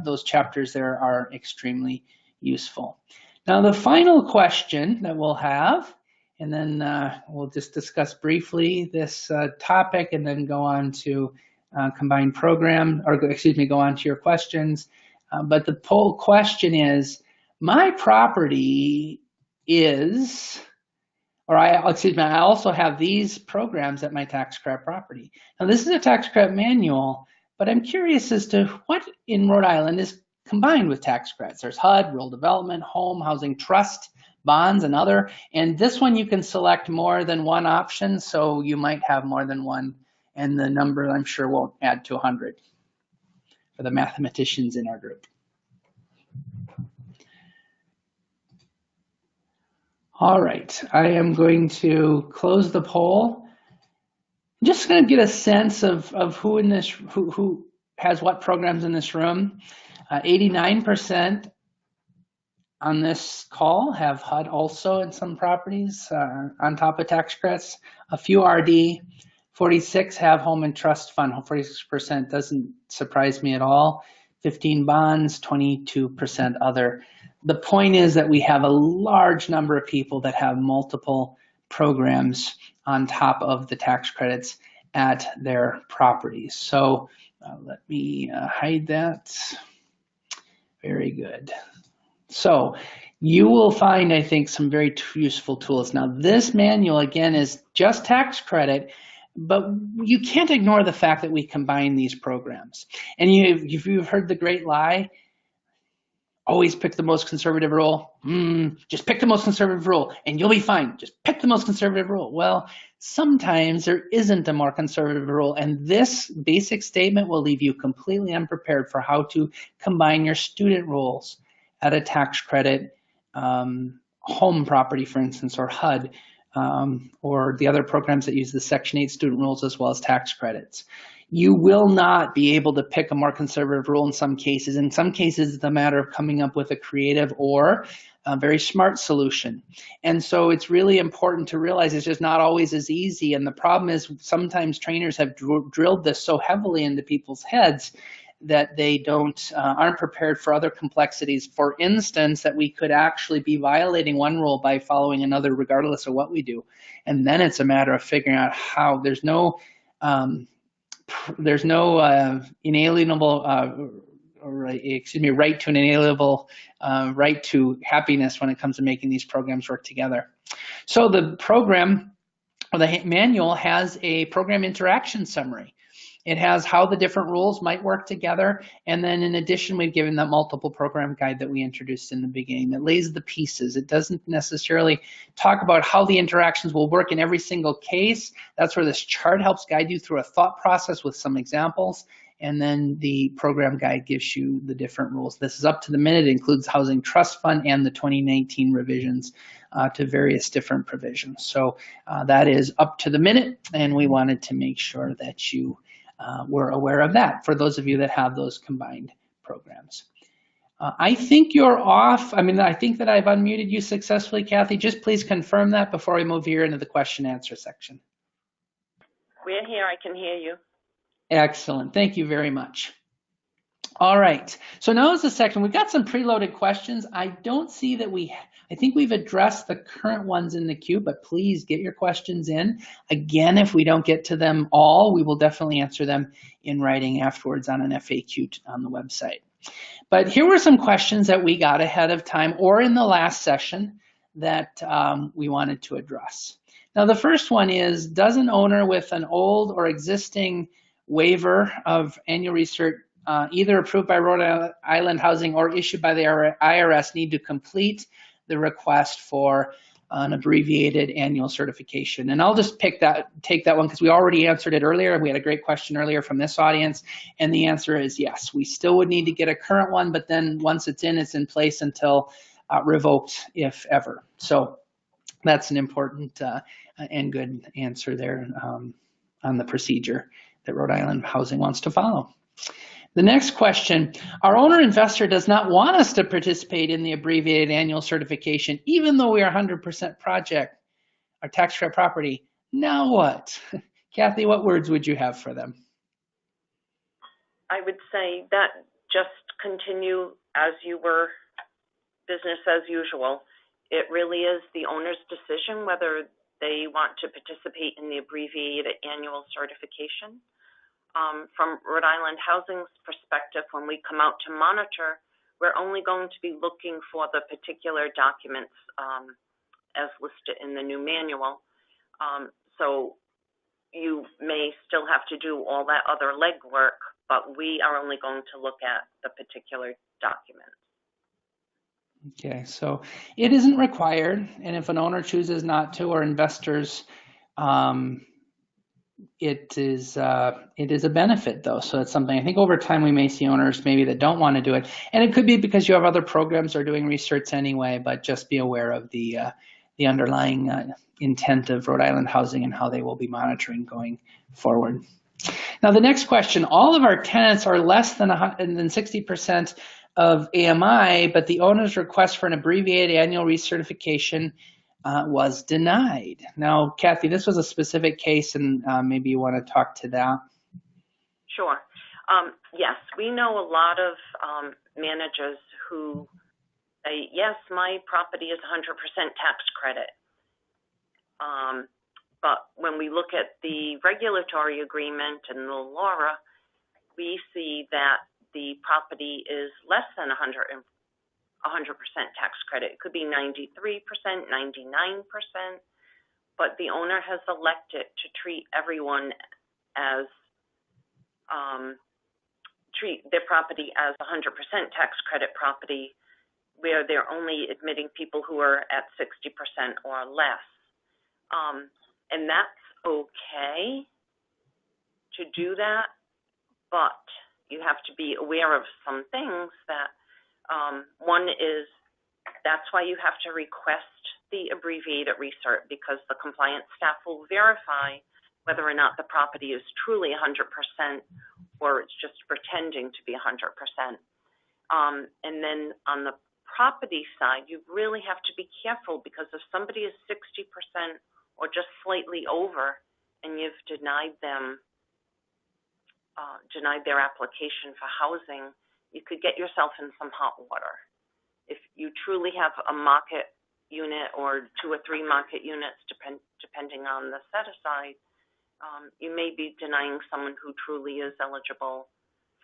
those chapters there are extremely useful. Now the final question that we'll have, and then we'll just discuss briefly this topic and then go on to combined program, or go on to your questions. But the poll question is, my property is, I also have these programs at my tax credit property. Now this is a tax credit manual, but I'm curious as to what in Rhode Island is combined with tax credits. There's HUD, Rural Development, Home, Housing Trust, bonds, and other. And this one you can select more than one option, so you might have more than one, and the number I'm sure won't add to 100 for the mathematicians in our group. All right, I am going to close the poll. I'm just going to get a sense of who in this who has what programs in this room. 89% on this call have HUD also in some properties on top of tax credits. A few RD, 46 have home and trust fund. 46% doesn't surprise me at all. 15 bonds, 22% other. The point is that we have a large number of people that have multiple programs on top of the tax credits at their properties. So let me hide that. Very good. So you will find, I think, some very useful tools. Now, this manual, again, is just tax credit, but you can't ignore the fact that we combine these programs. And if you've heard the great lie, always pick the most conservative rule. Just pick the most conservative rule and you'll be fine. Just pick the most conservative rule. Well, sometimes there isn't a more conservative rule, and this basic statement will leave you completely unprepared for how to combine your student rules at a tax credit home property, for instance, or HUD, or the other programs that use the Section 8 student rules as well as tax credits. You will not be able to pick a more conservative rule in some cases. In some cases, it's a matter of coming up with a creative or a very smart solution. And so it's really important to realize it's just not always as easy. And the problem is sometimes trainers have drilled this so heavily into people's heads that they aren't prepared for other complexities. For instance, that we could actually be violating one rule by following another regardless of what we do. And then it's a matter of figuring out how. There's no inalienable right to an inalienable right to happiness when it comes to making these programs work together. So the program, or the manual, has a program interaction summary. It has how the different rules might work together. And then in addition, we've given that multiple program guide that we introduced in the beginning that lays the pieces. It doesn't necessarily talk about how the interactions will work in every single case. That's where this chart helps guide you through a thought process with some examples. And then the program guide gives you the different rules. This is up to the minute. It includes Housing Trust Fund and the 2019 revisions to various different provisions. So that is up to the minute. And we wanted to make sure that you we're aware of that for those of you that have those combined programs. I think you're off. I think that I've unmuted you successfully, Kathy. Just please confirm that before we move here into the question and answer section. We're here. I can hear you. Excellent. Thank you very much. All right. So now is the section. We've got some preloaded questions. I don't see that I think we've addressed the current ones in the queue, but please get your questions in. Again, if we don't get to them all, we will definitely answer them in writing afterwards on an FAQ on the website. But here were some questions that we got ahead of time or in the last session that we wanted to address. Now, the first one is, does an owner with an old or existing waiver of annual recert either approved by Rhode Island Housing or issued by the IRS need to complete the request for an abbreviated annual certification? And I'll just take that one because we already answered it earlier. We had a great question earlier from this audience, and the answer is yes. We still would need to get a current one, but then once it's in place until revoked, if ever. So that's an important and good answer there on the procedure that Rhode Island Housing wants to follow. The next question, our owner investor does not want us to participate in the abbreviated annual certification, even though we are 100% project, our tax credit property. Now what? Kathy, what words would you have for them? I would say that just continue as you were, business as usual. It really is the owner's decision whether they want to participate in the abbreviated annual certification. From Rhode Island Housing's perspective, when we come out to monitor, we're only going to be looking for the particular documents as listed in the new manual. So you may still have to do all that other legwork, but we are only going to look at the particular documents. Okay, so it isn't required, and if an owner chooses not to, or investors, it is a benefit though. So it's something I think over time we may see owners maybe that don't want to do it, and it could be because you have other programs or doing research anyway. But just be aware of the the underlying intent of Rhode Island Housing and how they will be monitoring going forward. Now, the next question, all of our tenants are less than 60% of AMI, but the owner's request for an abbreviated annual recertification was denied. Now, Kathy, this was a specific case, and maybe you want to talk to that. Sure. Yes, we know a lot of managers who say, yes, my property is 100% tax credit. But when we look at the regulatory agreement and the LARA, we see that the property is less than 100% tax credit. It could be 93%, 99%, but the owner has elected to treat everyone as, treat their property as 100% tax credit property, where they're only admitting people who are at 60% or less. And that's okay to do that, but you have to be aware of some things that, one is that's why you have to request the abbreviated recert, because the compliance staff will verify whether or not the property is truly 100% or it's just pretending to be 100%. And then on the property side, you really have to be careful, because if somebody is 60% or just slightly over and you've denied them, denied their application for housing, you could get yourself in some hot water. If you truly have a market unit or 2 or 3 market units, depending on the set aside, you may be denying someone who truly is eligible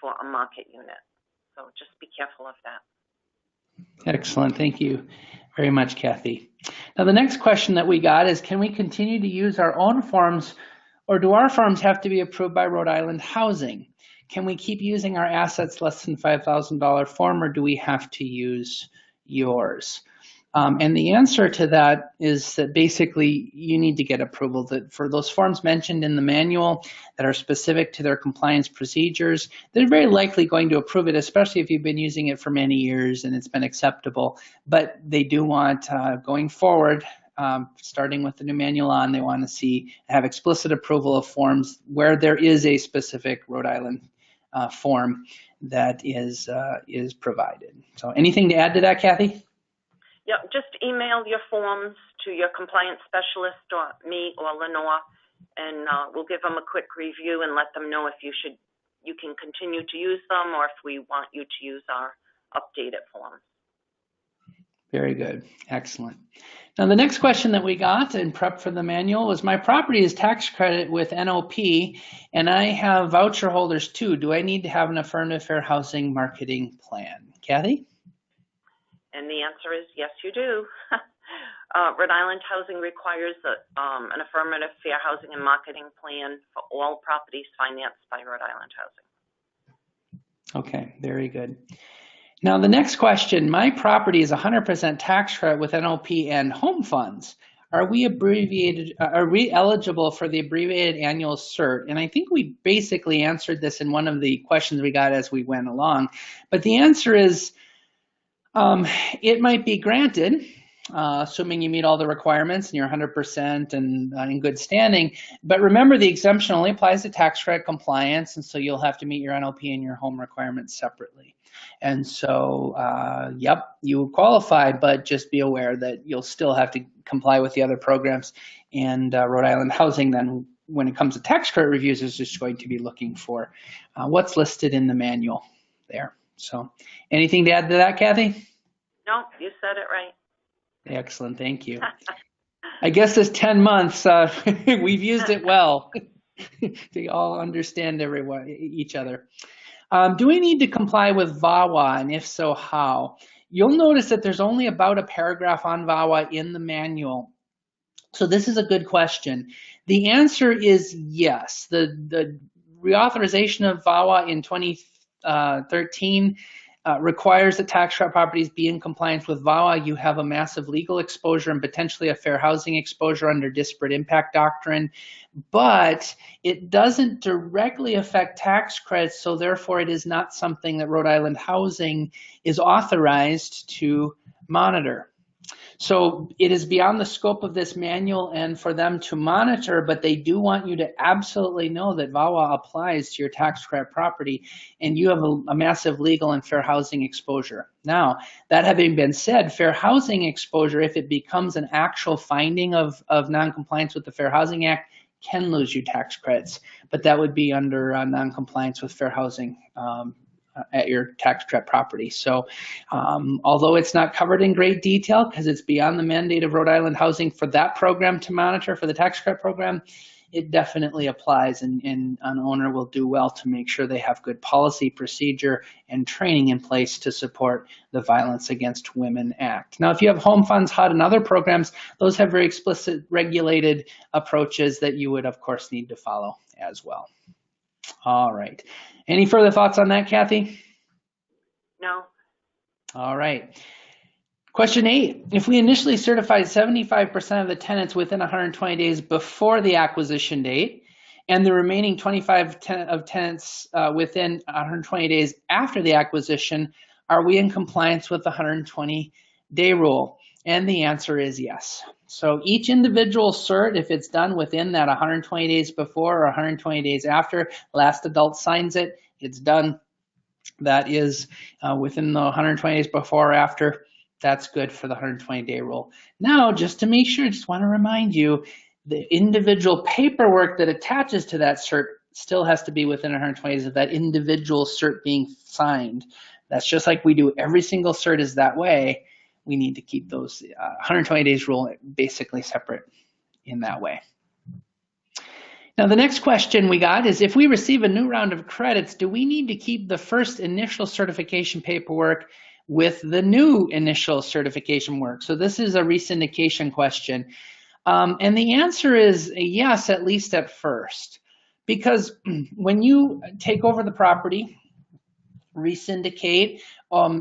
for a market unit. So just be careful of that. Excellent. Thank you very much, Kathy. Now, the next question that we got is, can we continue to use our own forms, or do our forms have to be approved by Rhode Island Housing? Can we keep using our assets less than $5,000 form, or do we have to use yours? And the answer to that is that basically you need to get approval that for those forms mentioned in the manual that are specific to their compliance procedures, they're very likely going to approve it, especially if you've been using it for many years and it's been acceptable. But they do want, going forward, starting with the new manual on, they want to have explicit approval of forms where there is a specific Rhode Island form that is provided. So anything to add to that, Kathy? Yeah, just email your forms to your compliance specialist or me or Lenore, and we'll give them a quick review and let them know if you can continue to use them, or if we want you to use our updated forms. Very good. Excellent. Now, the next question that we got in prep for the manual was, my property is tax credit with NOP, and I have voucher holders too. Do I need to have an affirmative fair housing marketing plan? Kathy? And the answer is yes, you do. Rhode Island Housing requires an affirmative fair housing and marketing plan for all properties financed by Rhode Island Housing. Okay, very good. Now, the next question, my property is 100% tax credit with NOP and home funds. Are we eligible for the abbreviated annual cert? And I think we basically answered this in one of the questions we got as we went along. But the answer is, it might be granted, assuming you meet all the requirements and you're 100% and in good standing. But remember, the exemption only applies to tax credit compliance, and so you'll have to meet your NOP and your home requirements separately. And so, yep, you qualify, but just be aware that you'll still have to comply with the other programs. And Rhode Island Housing, then, when it comes to tax credit reviews, is just going to be looking for what's listed in the manual there. So anything to add to that, Kathy? No, you said it right. Excellent. Thank you. I guess this 10 months, we've used it well. They all understand each other. Do we need to comply with VAWA, and if so, how? You'll notice that there's only about a paragraph on VAWA in the manual. So this is a good question. The answer is yes. The reauthorization of VAWA in 2013 requires that tax credit properties be in compliance with VAWA. You have a massive legal exposure and potentially a fair housing exposure under disparate impact doctrine, but it doesn't directly affect tax credits, so therefore it is not something that Rhode Island Housing is authorized to monitor. So it is beyond the scope of this manual and for them to monitor, but they do want you to absolutely know that VAWA applies to your tax credit property and you have a massive legal and fair housing exposure. Now, that having been said, fair housing exposure, if it becomes an actual finding of noncompliance with the Fair Housing Act, can lose you tax credits, but that would be under noncompliance with fair housing at your tax credit property. So although it's not covered in great detail because it's beyond the mandate of Rhode Island Housing for that program to monitor for the tax credit program, it definitely applies, and an owner will do well to make sure they have good policy, procedure, and training in place to support the Violence Against Women Act. Now, if you have home funds, HUD, and other programs, those have very explicit regulated approaches that you would, of course, need to follow as well. All right. Any further thoughts on that, Kathy? No. All right. Question 8, if we initially certified 75% of the tenants within 120 days before the acquisition date, and the remaining 25% of tenants within 120 days after the acquisition, are we in compliance with the 120-day rule? And the answer is yes. So each individual cert, if it's done within that 120 days before or 120 days after, last adult signs it, it's done. That is within the 120 days before or after. That's good for the 120-day rule. Now, just to make sure, I just want to remind you, the individual paperwork that attaches to that cert still has to be within 120 days of that individual cert being signed. That's just like we do every single cert is that way. We need to keep those 120 days rule basically separate in that way. Now, the next question we got is, if we receive a new round of credits, do we need to keep the first initial certification paperwork with the new initial certification work? So this is a resyndication question. And the answer is yes, at least at first. Because when you take over the property, resyndicate,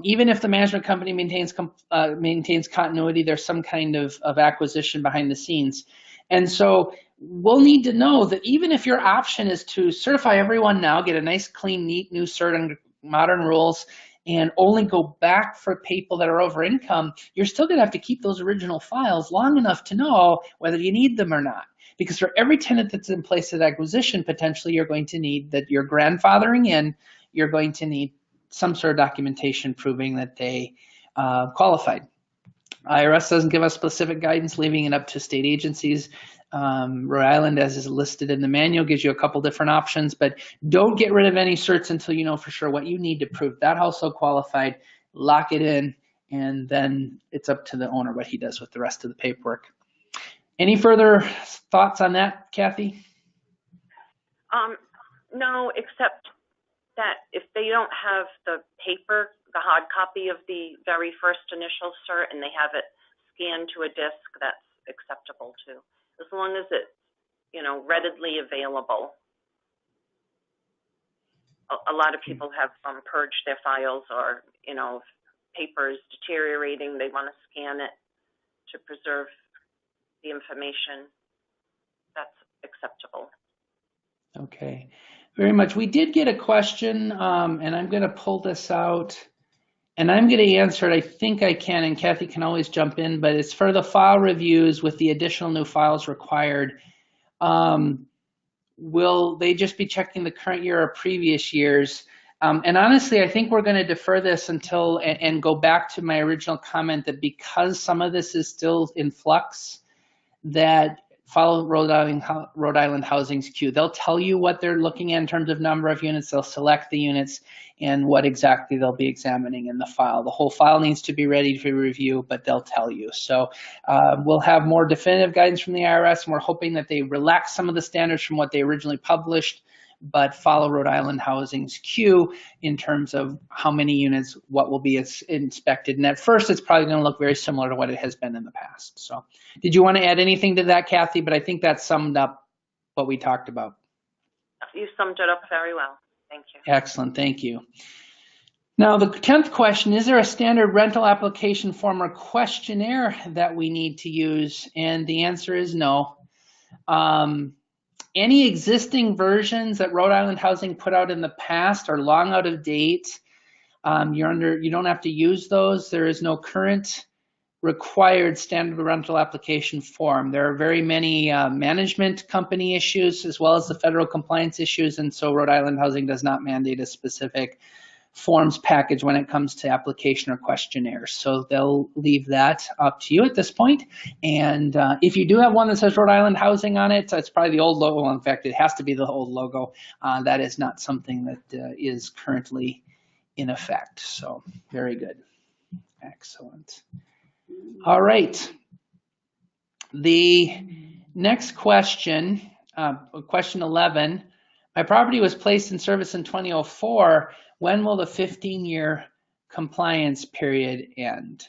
even if the management company maintains continuity, there's some kind of acquisition behind the scenes. And so we'll need to know that even if your option is to certify everyone now, get a nice, clean, neat new cert under modern rules, and only go back for people that are over income, you're still going to have to keep those original files long enough to know whether you need them or not. Because for every tenant that's in place at acquisition, potentially you're going to need that you're grandfathering in, you're going to need some sort of documentation proving that they qualified. IRS doesn't give us specific guidance, leaving it up to state agencies. Rhode Island, as is listed in the manual, gives you a couple different options, but don't get rid of any certs until you know for sure what you need to prove that household qualified, lock it in, and then it's up to the owner what he does with the rest of the paperwork. Any further thoughts on that, Kathy? No, except that if they don't have the paper, the hard copy of the very first initial cert, and they have it scanned to a disk, that's acceptable too, as long as it's, readily available. A lot of people have purged their files, or, if paper is deteriorating, they want to scan it to preserve the information. That's acceptable. Okay, very much. We did get a question, and I'm going to pull this out, and I'm going to answer it. I think I can, and Kathy can always jump in, but it's for the file reviews with the additional new files required. Will they just be checking the current year or previous years? And honestly, I think we're going to defer this until, and go back to my original comment that because some of this is still in flux, that follow Rhode Island Housing's queue. They'll tell you what they're looking at in terms of number of units. They'll select the units and what exactly they'll be examining in the file. The whole file needs to be ready to review, but they'll tell you. So we'll have more definitive guidance from the IRS, and we're hoping that they relax some of the standards from what they originally published, but follow Rhode Island Housing's queue in terms of how many units, what will be inspected. And at first, it's probably going to look very similar to what it has been in the past. So did you want to add anything to that, Kathy? But I think that summed up what we talked about. You summed it up very well. Thank you. Excellent. Thank you. Now, the 10th question, is there a standard rental application form or questionnaire that we need to use? And the answer is no. Any existing versions that Rhode Island Housing put out in the past are long out of date. You don't have to use those. There is no current required standard rental application form. There are very many management company issues as well as the federal compliance issues, and so Rhode Island Housing does not mandate a specific forms package when it comes to application or questionnaires. So they'll leave that up to you at this point. And if you do have one that says Rhode Island Housing on it, it's probably the old logo. Well, in fact, it has to be the old logo. That is not something that is currently in effect. So very good. Excellent. All right. The next question, question 11. My property was placed in service in 2004. When will the 15-year compliance period end?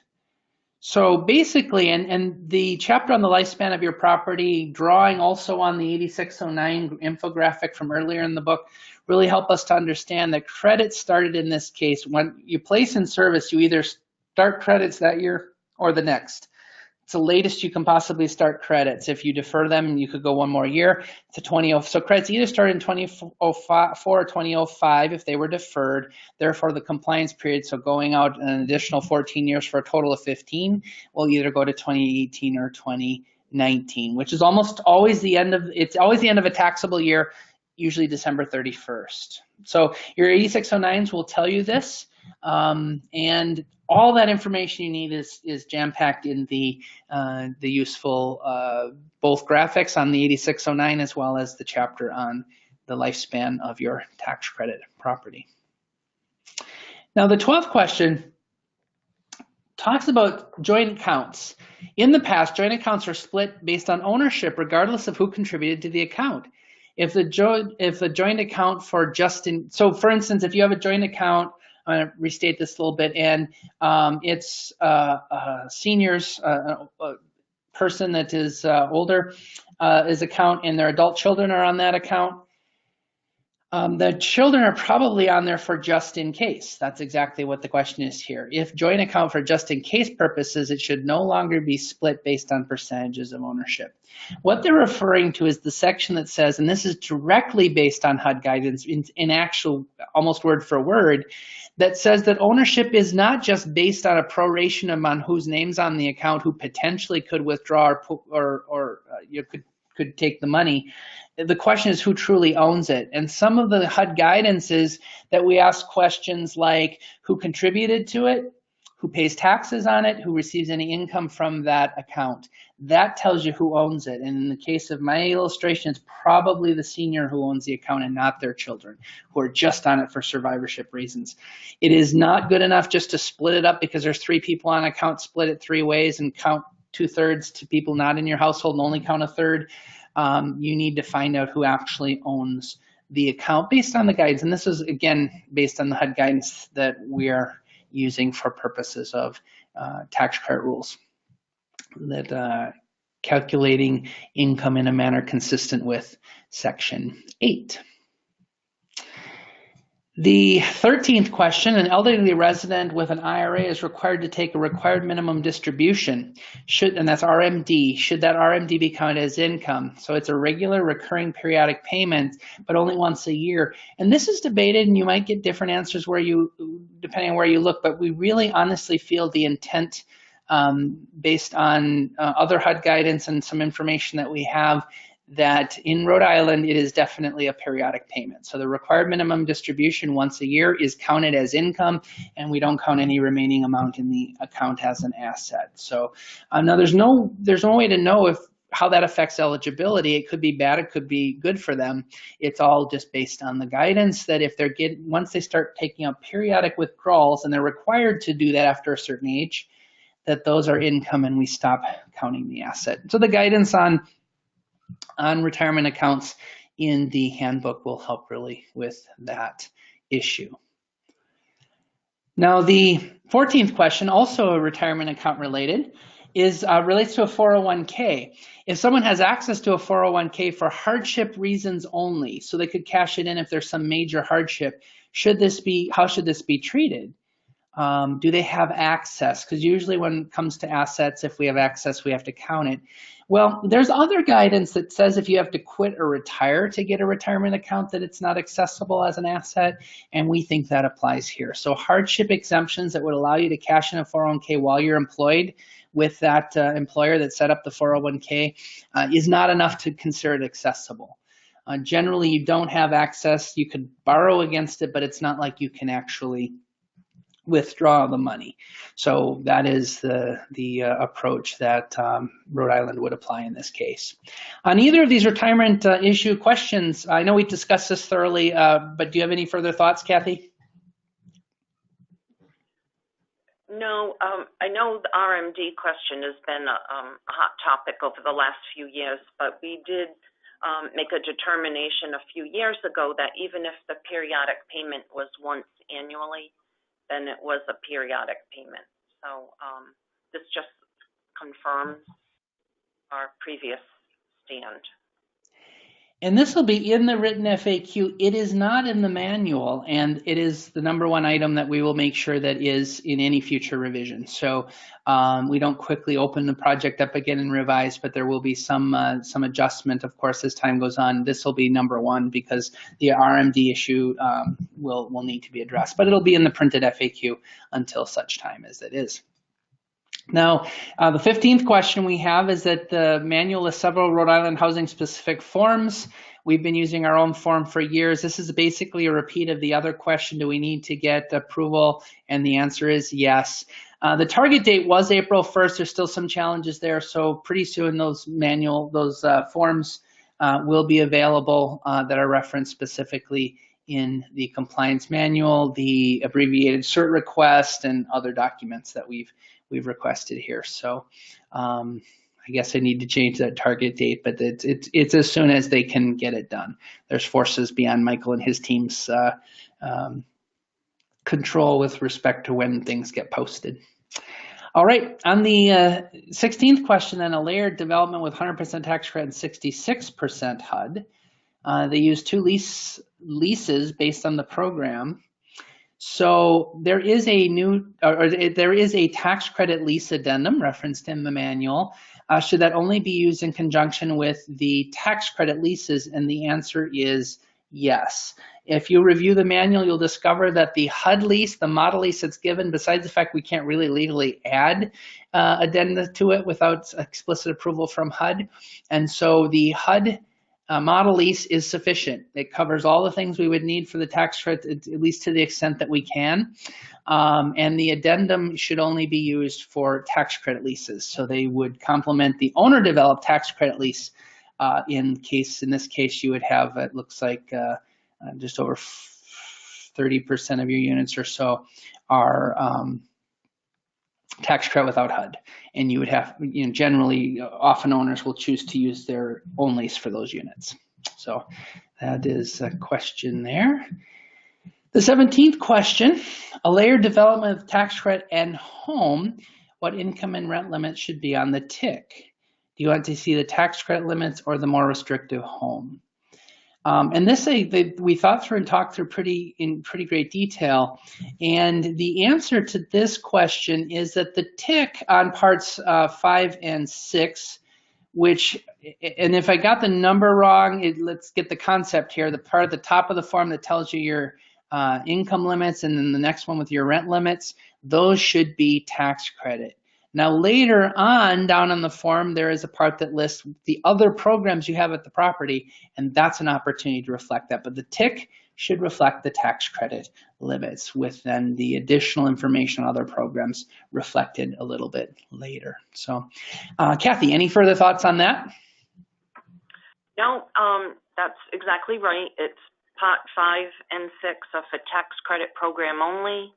So basically, and the chapter on the lifespan of your property, drawing also on the 8609 infographic from earlier in the book, really help us to understand that credit started in this case. When you place in service, you either start credits that year or the next. It's the latest you can possibly start credits. If you defer them, you could go one more year to 20. So credits either start in 2004 or 2005 if they were deferred. Therefore, the compliance period, so going out an additional 14 years for a total of 15, will either go to 2018 or 2019, which is almost always the end of, it's always the end of a taxable year, usually December 31st. So your 8609s will tell you this, and all that information you need is jam-packed in the useful both graphics on the 8609 as well as the chapter on the lifespan of your tax credit property. Now the 12th question talks about joint accounts. In the past, joint accounts are split based on ownership regardless of who contributed to the account. If the joint account for so for instance, if you have a joint account, I'm going to restate this a little bit, and it's seniors, a person that is older, is account, and their adult children are on that account. The children are probably on there for just in case. That's exactly what the question is here. If joint account for just in case purposes, it should no longer be split based on percentages of ownership. What they're referring to is the section that says, and this is directly based on HUD guidance in actual, almost word for word, that says that ownership is not just based on a proration among whose name's on the account who potentially could withdraw or you could take the money. The question is who truly owns it. And some of the HUD guidance is that we ask questions like who contributed to it, who pays taxes on it, who receives any income from that account. That tells you who owns it. And in the case of my illustration, it's probably the senior who owns the account and not their children, who are just on it for survivorship reasons. It is not good enough just to split it up because there's 3 people on account, split it 3 ways and count 2/3 to people not in your household and only count 1/3. You need to find out who actually owns the account based on the guidance. And this is, again, based on the HUD guidance that we are using for purposes of tax credit rules, that calculating income in a manner consistent with Section 8. The 13th question, an elderly resident with an IRA is required to take a required minimum distribution, and that's RMD. Should that RMD be counted as income? So it's a regular recurring periodic payment, but only once a year. And this is debated, and you might get different answers depending on where you look, but we really honestly feel the intent based on other HUD guidance and some information that we have, that in Rhode Island, it is definitely a periodic payment. So the required minimum distribution once a year is counted as income, and we don't count any remaining amount in the account as an asset. So now there's no way to know how that affects eligibility. It could be bad, it could be good for them. It's all just based on the guidance that if once they start taking up periodic withdrawals, and they're required to do that after a certain age, that those are income and we stop counting the asset. So the guidance on retirement accounts in the handbook will help really with that issue. Now the 14th question, also a retirement account related, relates to a 401k. If someone has access to a 401k for hardship reasons only, so they could cash it in if there's some major hardship, how should this be treated? Do they have access? Because usually when it comes to assets, if we have access, we have to count it. Well, there's other guidance that says if you have to quit or retire to get a retirement account, that it's not accessible as an asset, and we think that applies here. So hardship exemptions that would allow you to cash in a 401k while you're employed, with that employer that set up the 401k is not enough to consider it accessible. Generally, you don't have access. You could borrow against it, but it's not like you can actually withdraw the money. So that is the approach that Rhode Island would apply in this case. On either of these retirement issue questions, I know we discussed this thoroughly, but do you have any further thoughts, Kathy? No, I know the RMD question has been a hot topic over the last few years, but we did make a determination a few years ago that even if the periodic payment was once annually, then it was a periodic payment. So this just confirms our previous stand. And this will be in the written FAQ. It is not in the manual, and it is the #1 item that we will make sure that is in any future revision. So we don't quickly open the project up again and revise, but there will be some adjustment, of course, as time goes on. This will be #1 because the RMD issue will need to be addressed, but it'll be in the printed FAQ until such time as it is. Now, the 15th question we have is that the manual lists several Rhode Island housing specific forms. We've been using our own form for years. This is basically a repeat of the other question. Do we need to get approval? And the answer is yes. The target date was April 1st. There's still some challenges there. So pretty soon those forms will be available that are referenced specifically in the compliance manual, the abbreviated cert request, and other documents that we've requested here. So I guess I need to change that target date, but it's as soon as they can get it done. There's forces beyond Michael and his team's control with respect to when things get posted. All right, on the 16th question, then, a layered development with 100% tax credit and 66% HUD. They use 2 leases based on the program. So there is a tax credit lease addendum referenced in the manual. Should that only be used in conjunction with the tax credit leases? And the answer is yes. If you review the manual, you'll discover that the HUD lease, the model lease that's given, besides the fact we can't really legally add addenda to it without explicit approval from HUD. And so the HUD model lease is sufficient. It covers all the things we would need for the tax credit, at least to the extent that we can. And the addendum should only be used for tax credit leases. So they would complement the owner developed tax credit lease. In this case, you would have, it looks like just over 30% of your units or so are tax credit without HUD. And you would have, generally, often owners will choose to use their own lease for those units. So that is a question there. The 17th question, a layered development of tax credit and home, what income and rent limits should be on the TIC? Do you want to see the tax credit limits or the more restrictive home? And this we thought through and talked through in pretty great detail. And the answer to this question is that the TIC on parts 5 and 6, and if I got the number wrong, let's get the concept here. The part at the top of the form that tells you your income limits, and then the next one with your rent limits, those should be tax credit. Now later on down on the form, there is a part that lists the other programs you have at the property, and that's an opportunity to reflect that. But the TIC should reflect the tax credit limits with then the additional information on other programs reflected a little bit later. So Kathy, any further thoughts on that? No, that's exactly right. It's part 5 and 6 of the tax credit program only,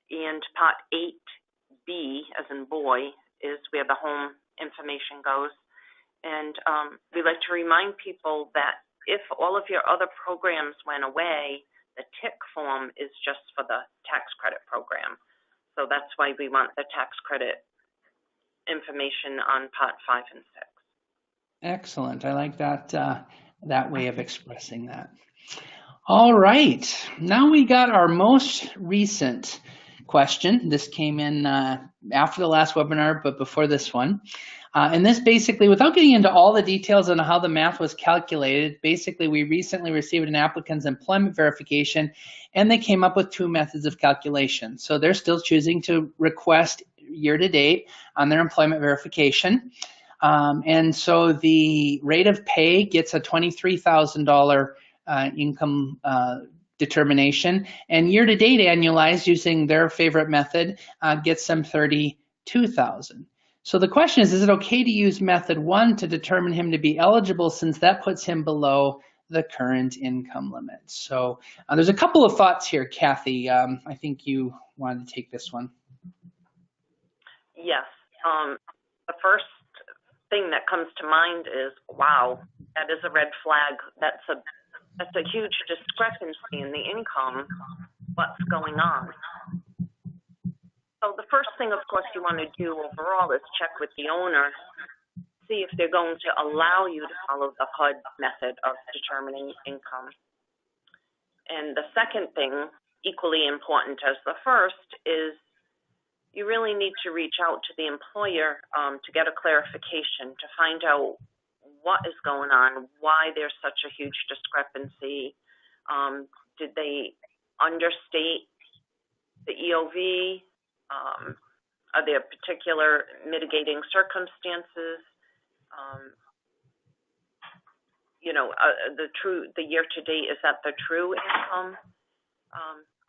and part 8B, as in boy, is where the home information goes. And we like to remind people that if all of your other programs went away, the TIC form is just for the tax credit program. So that's why we want the tax credit information on part 5 and 6. Excellent. I like that way of expressing that. All right, now we got our most recent question. This came in after the last webinar, but before this one. And this basically, without getting into all the details on how the math was calculated, basically we recently received an applicant's employment verification, and they came up with 2 methods of calculation. So they're still choosing to request year to date on their employment verification. And so the rate of pay gets a $23,000 income determination, and year to date annualized using their favorite method gets them $32,000. So the question is it okay to use method 1 to determine him to be eligible, since that puts him below the current income limit? So there's a couple of thoughts here, Kathy. I think you wanted to take this one. Yes. The first thing that comes to mind is, wow, that is a red flag. That's a huge discrepancy in the income. What's going on? So the first thing, of course, you want to do overall is check with the owner, see if they're going to allow you to follow the HUD method of determining income. And the second thing, equally important as the first, is you really need to reach out to the employer to get a clarification, to find out what is going on, why there's such a huge discrepancy. Did they understate the EOV? Are there particular mitigating circumstances? The year to date, is that the true income?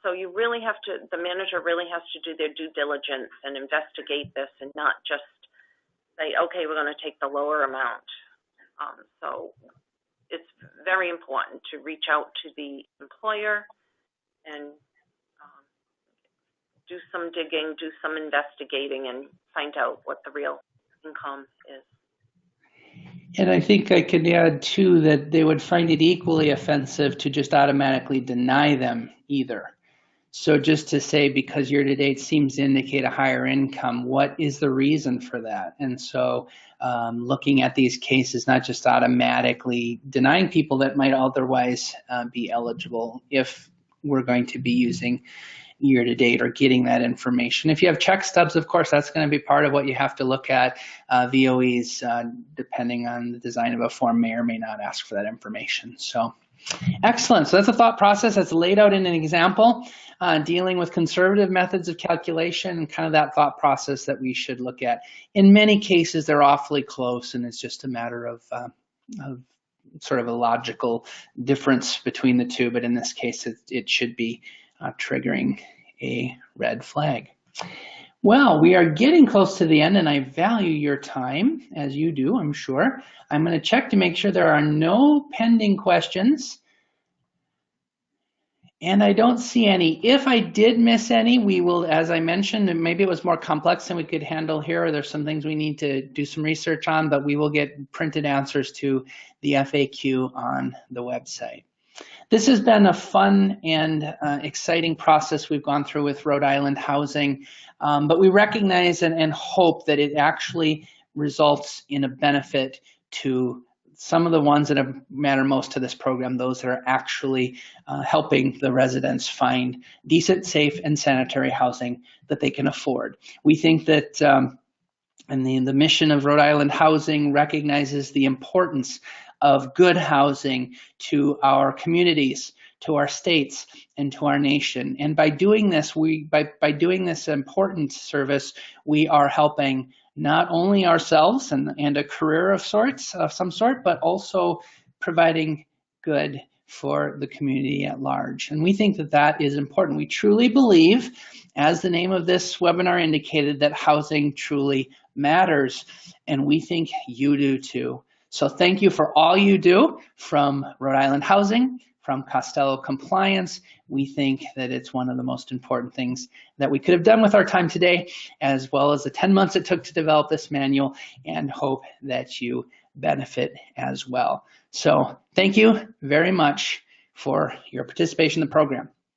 So you really have to, the manager really has to do their due diligence and investigate this, and not just say, okay, we're going to take the lower amount. So it's very important to reach out to the employer and do some digging, do some investigating, and find out what the real income is. And I think I could add too that they would find it equally offensive to just automatically deny them either. So just to say, because year to date seems to indicate a higher income, what is the reason for that? And so looking at these cases, not just automatically denying people that might otherwise be eligible if we're going to be using year to date or getting that information. If you have check stubs, of course, that's going to be part of what you have to look at. VOEs, depending on the design of a form, may or may not ask for that information. So excellent. So that's a thought process that's laid out in an example, dealing with conservative methods of calculation, and kind of that thought process that we should look at. In many cases, they're awfully close, and it's just a matter of sort of a logical difference between the two. But in this case, it should be triggering a red flag. Well, we are getting close to the end, and I value your time, as you do, I'm sure. I'm going to check to make sure there are no pending questions. And I don't see any. If I did miss any, we will, as I mentioned, and maybe it was more complex than we could handle here, or there's some things we need to do some research on, but we will get printed answers to the FAQ on the website. This has been a fun and exciting process we've gone through with Rhode Island Housing, but we recognize and hope that it actually results in a benefit to some of the ones that matter most to this program, those that are actually helping the residents find decent, safe, and sanitary housing that they can afford. We think that and the mission of Rhode Island Housing recognizes the importance of good housing to our communities, to our states, and to our nation. And by doing this, by doing this important service, we are helping not only ourselves and a career of some sort, but also providing good for the community at large. And we think that that is important. We truly believe, as the name of this webinar indicated, that housing truly matters. And we think you do too. So thank you for all you do from Rhode Island Housing, from Costello Compliance. We think that it's one of the most important things that we could have done with our time today, as well as the 10 months it took to develop this manual, and hope that you benefit as well. So thank you very much for your participation in the program.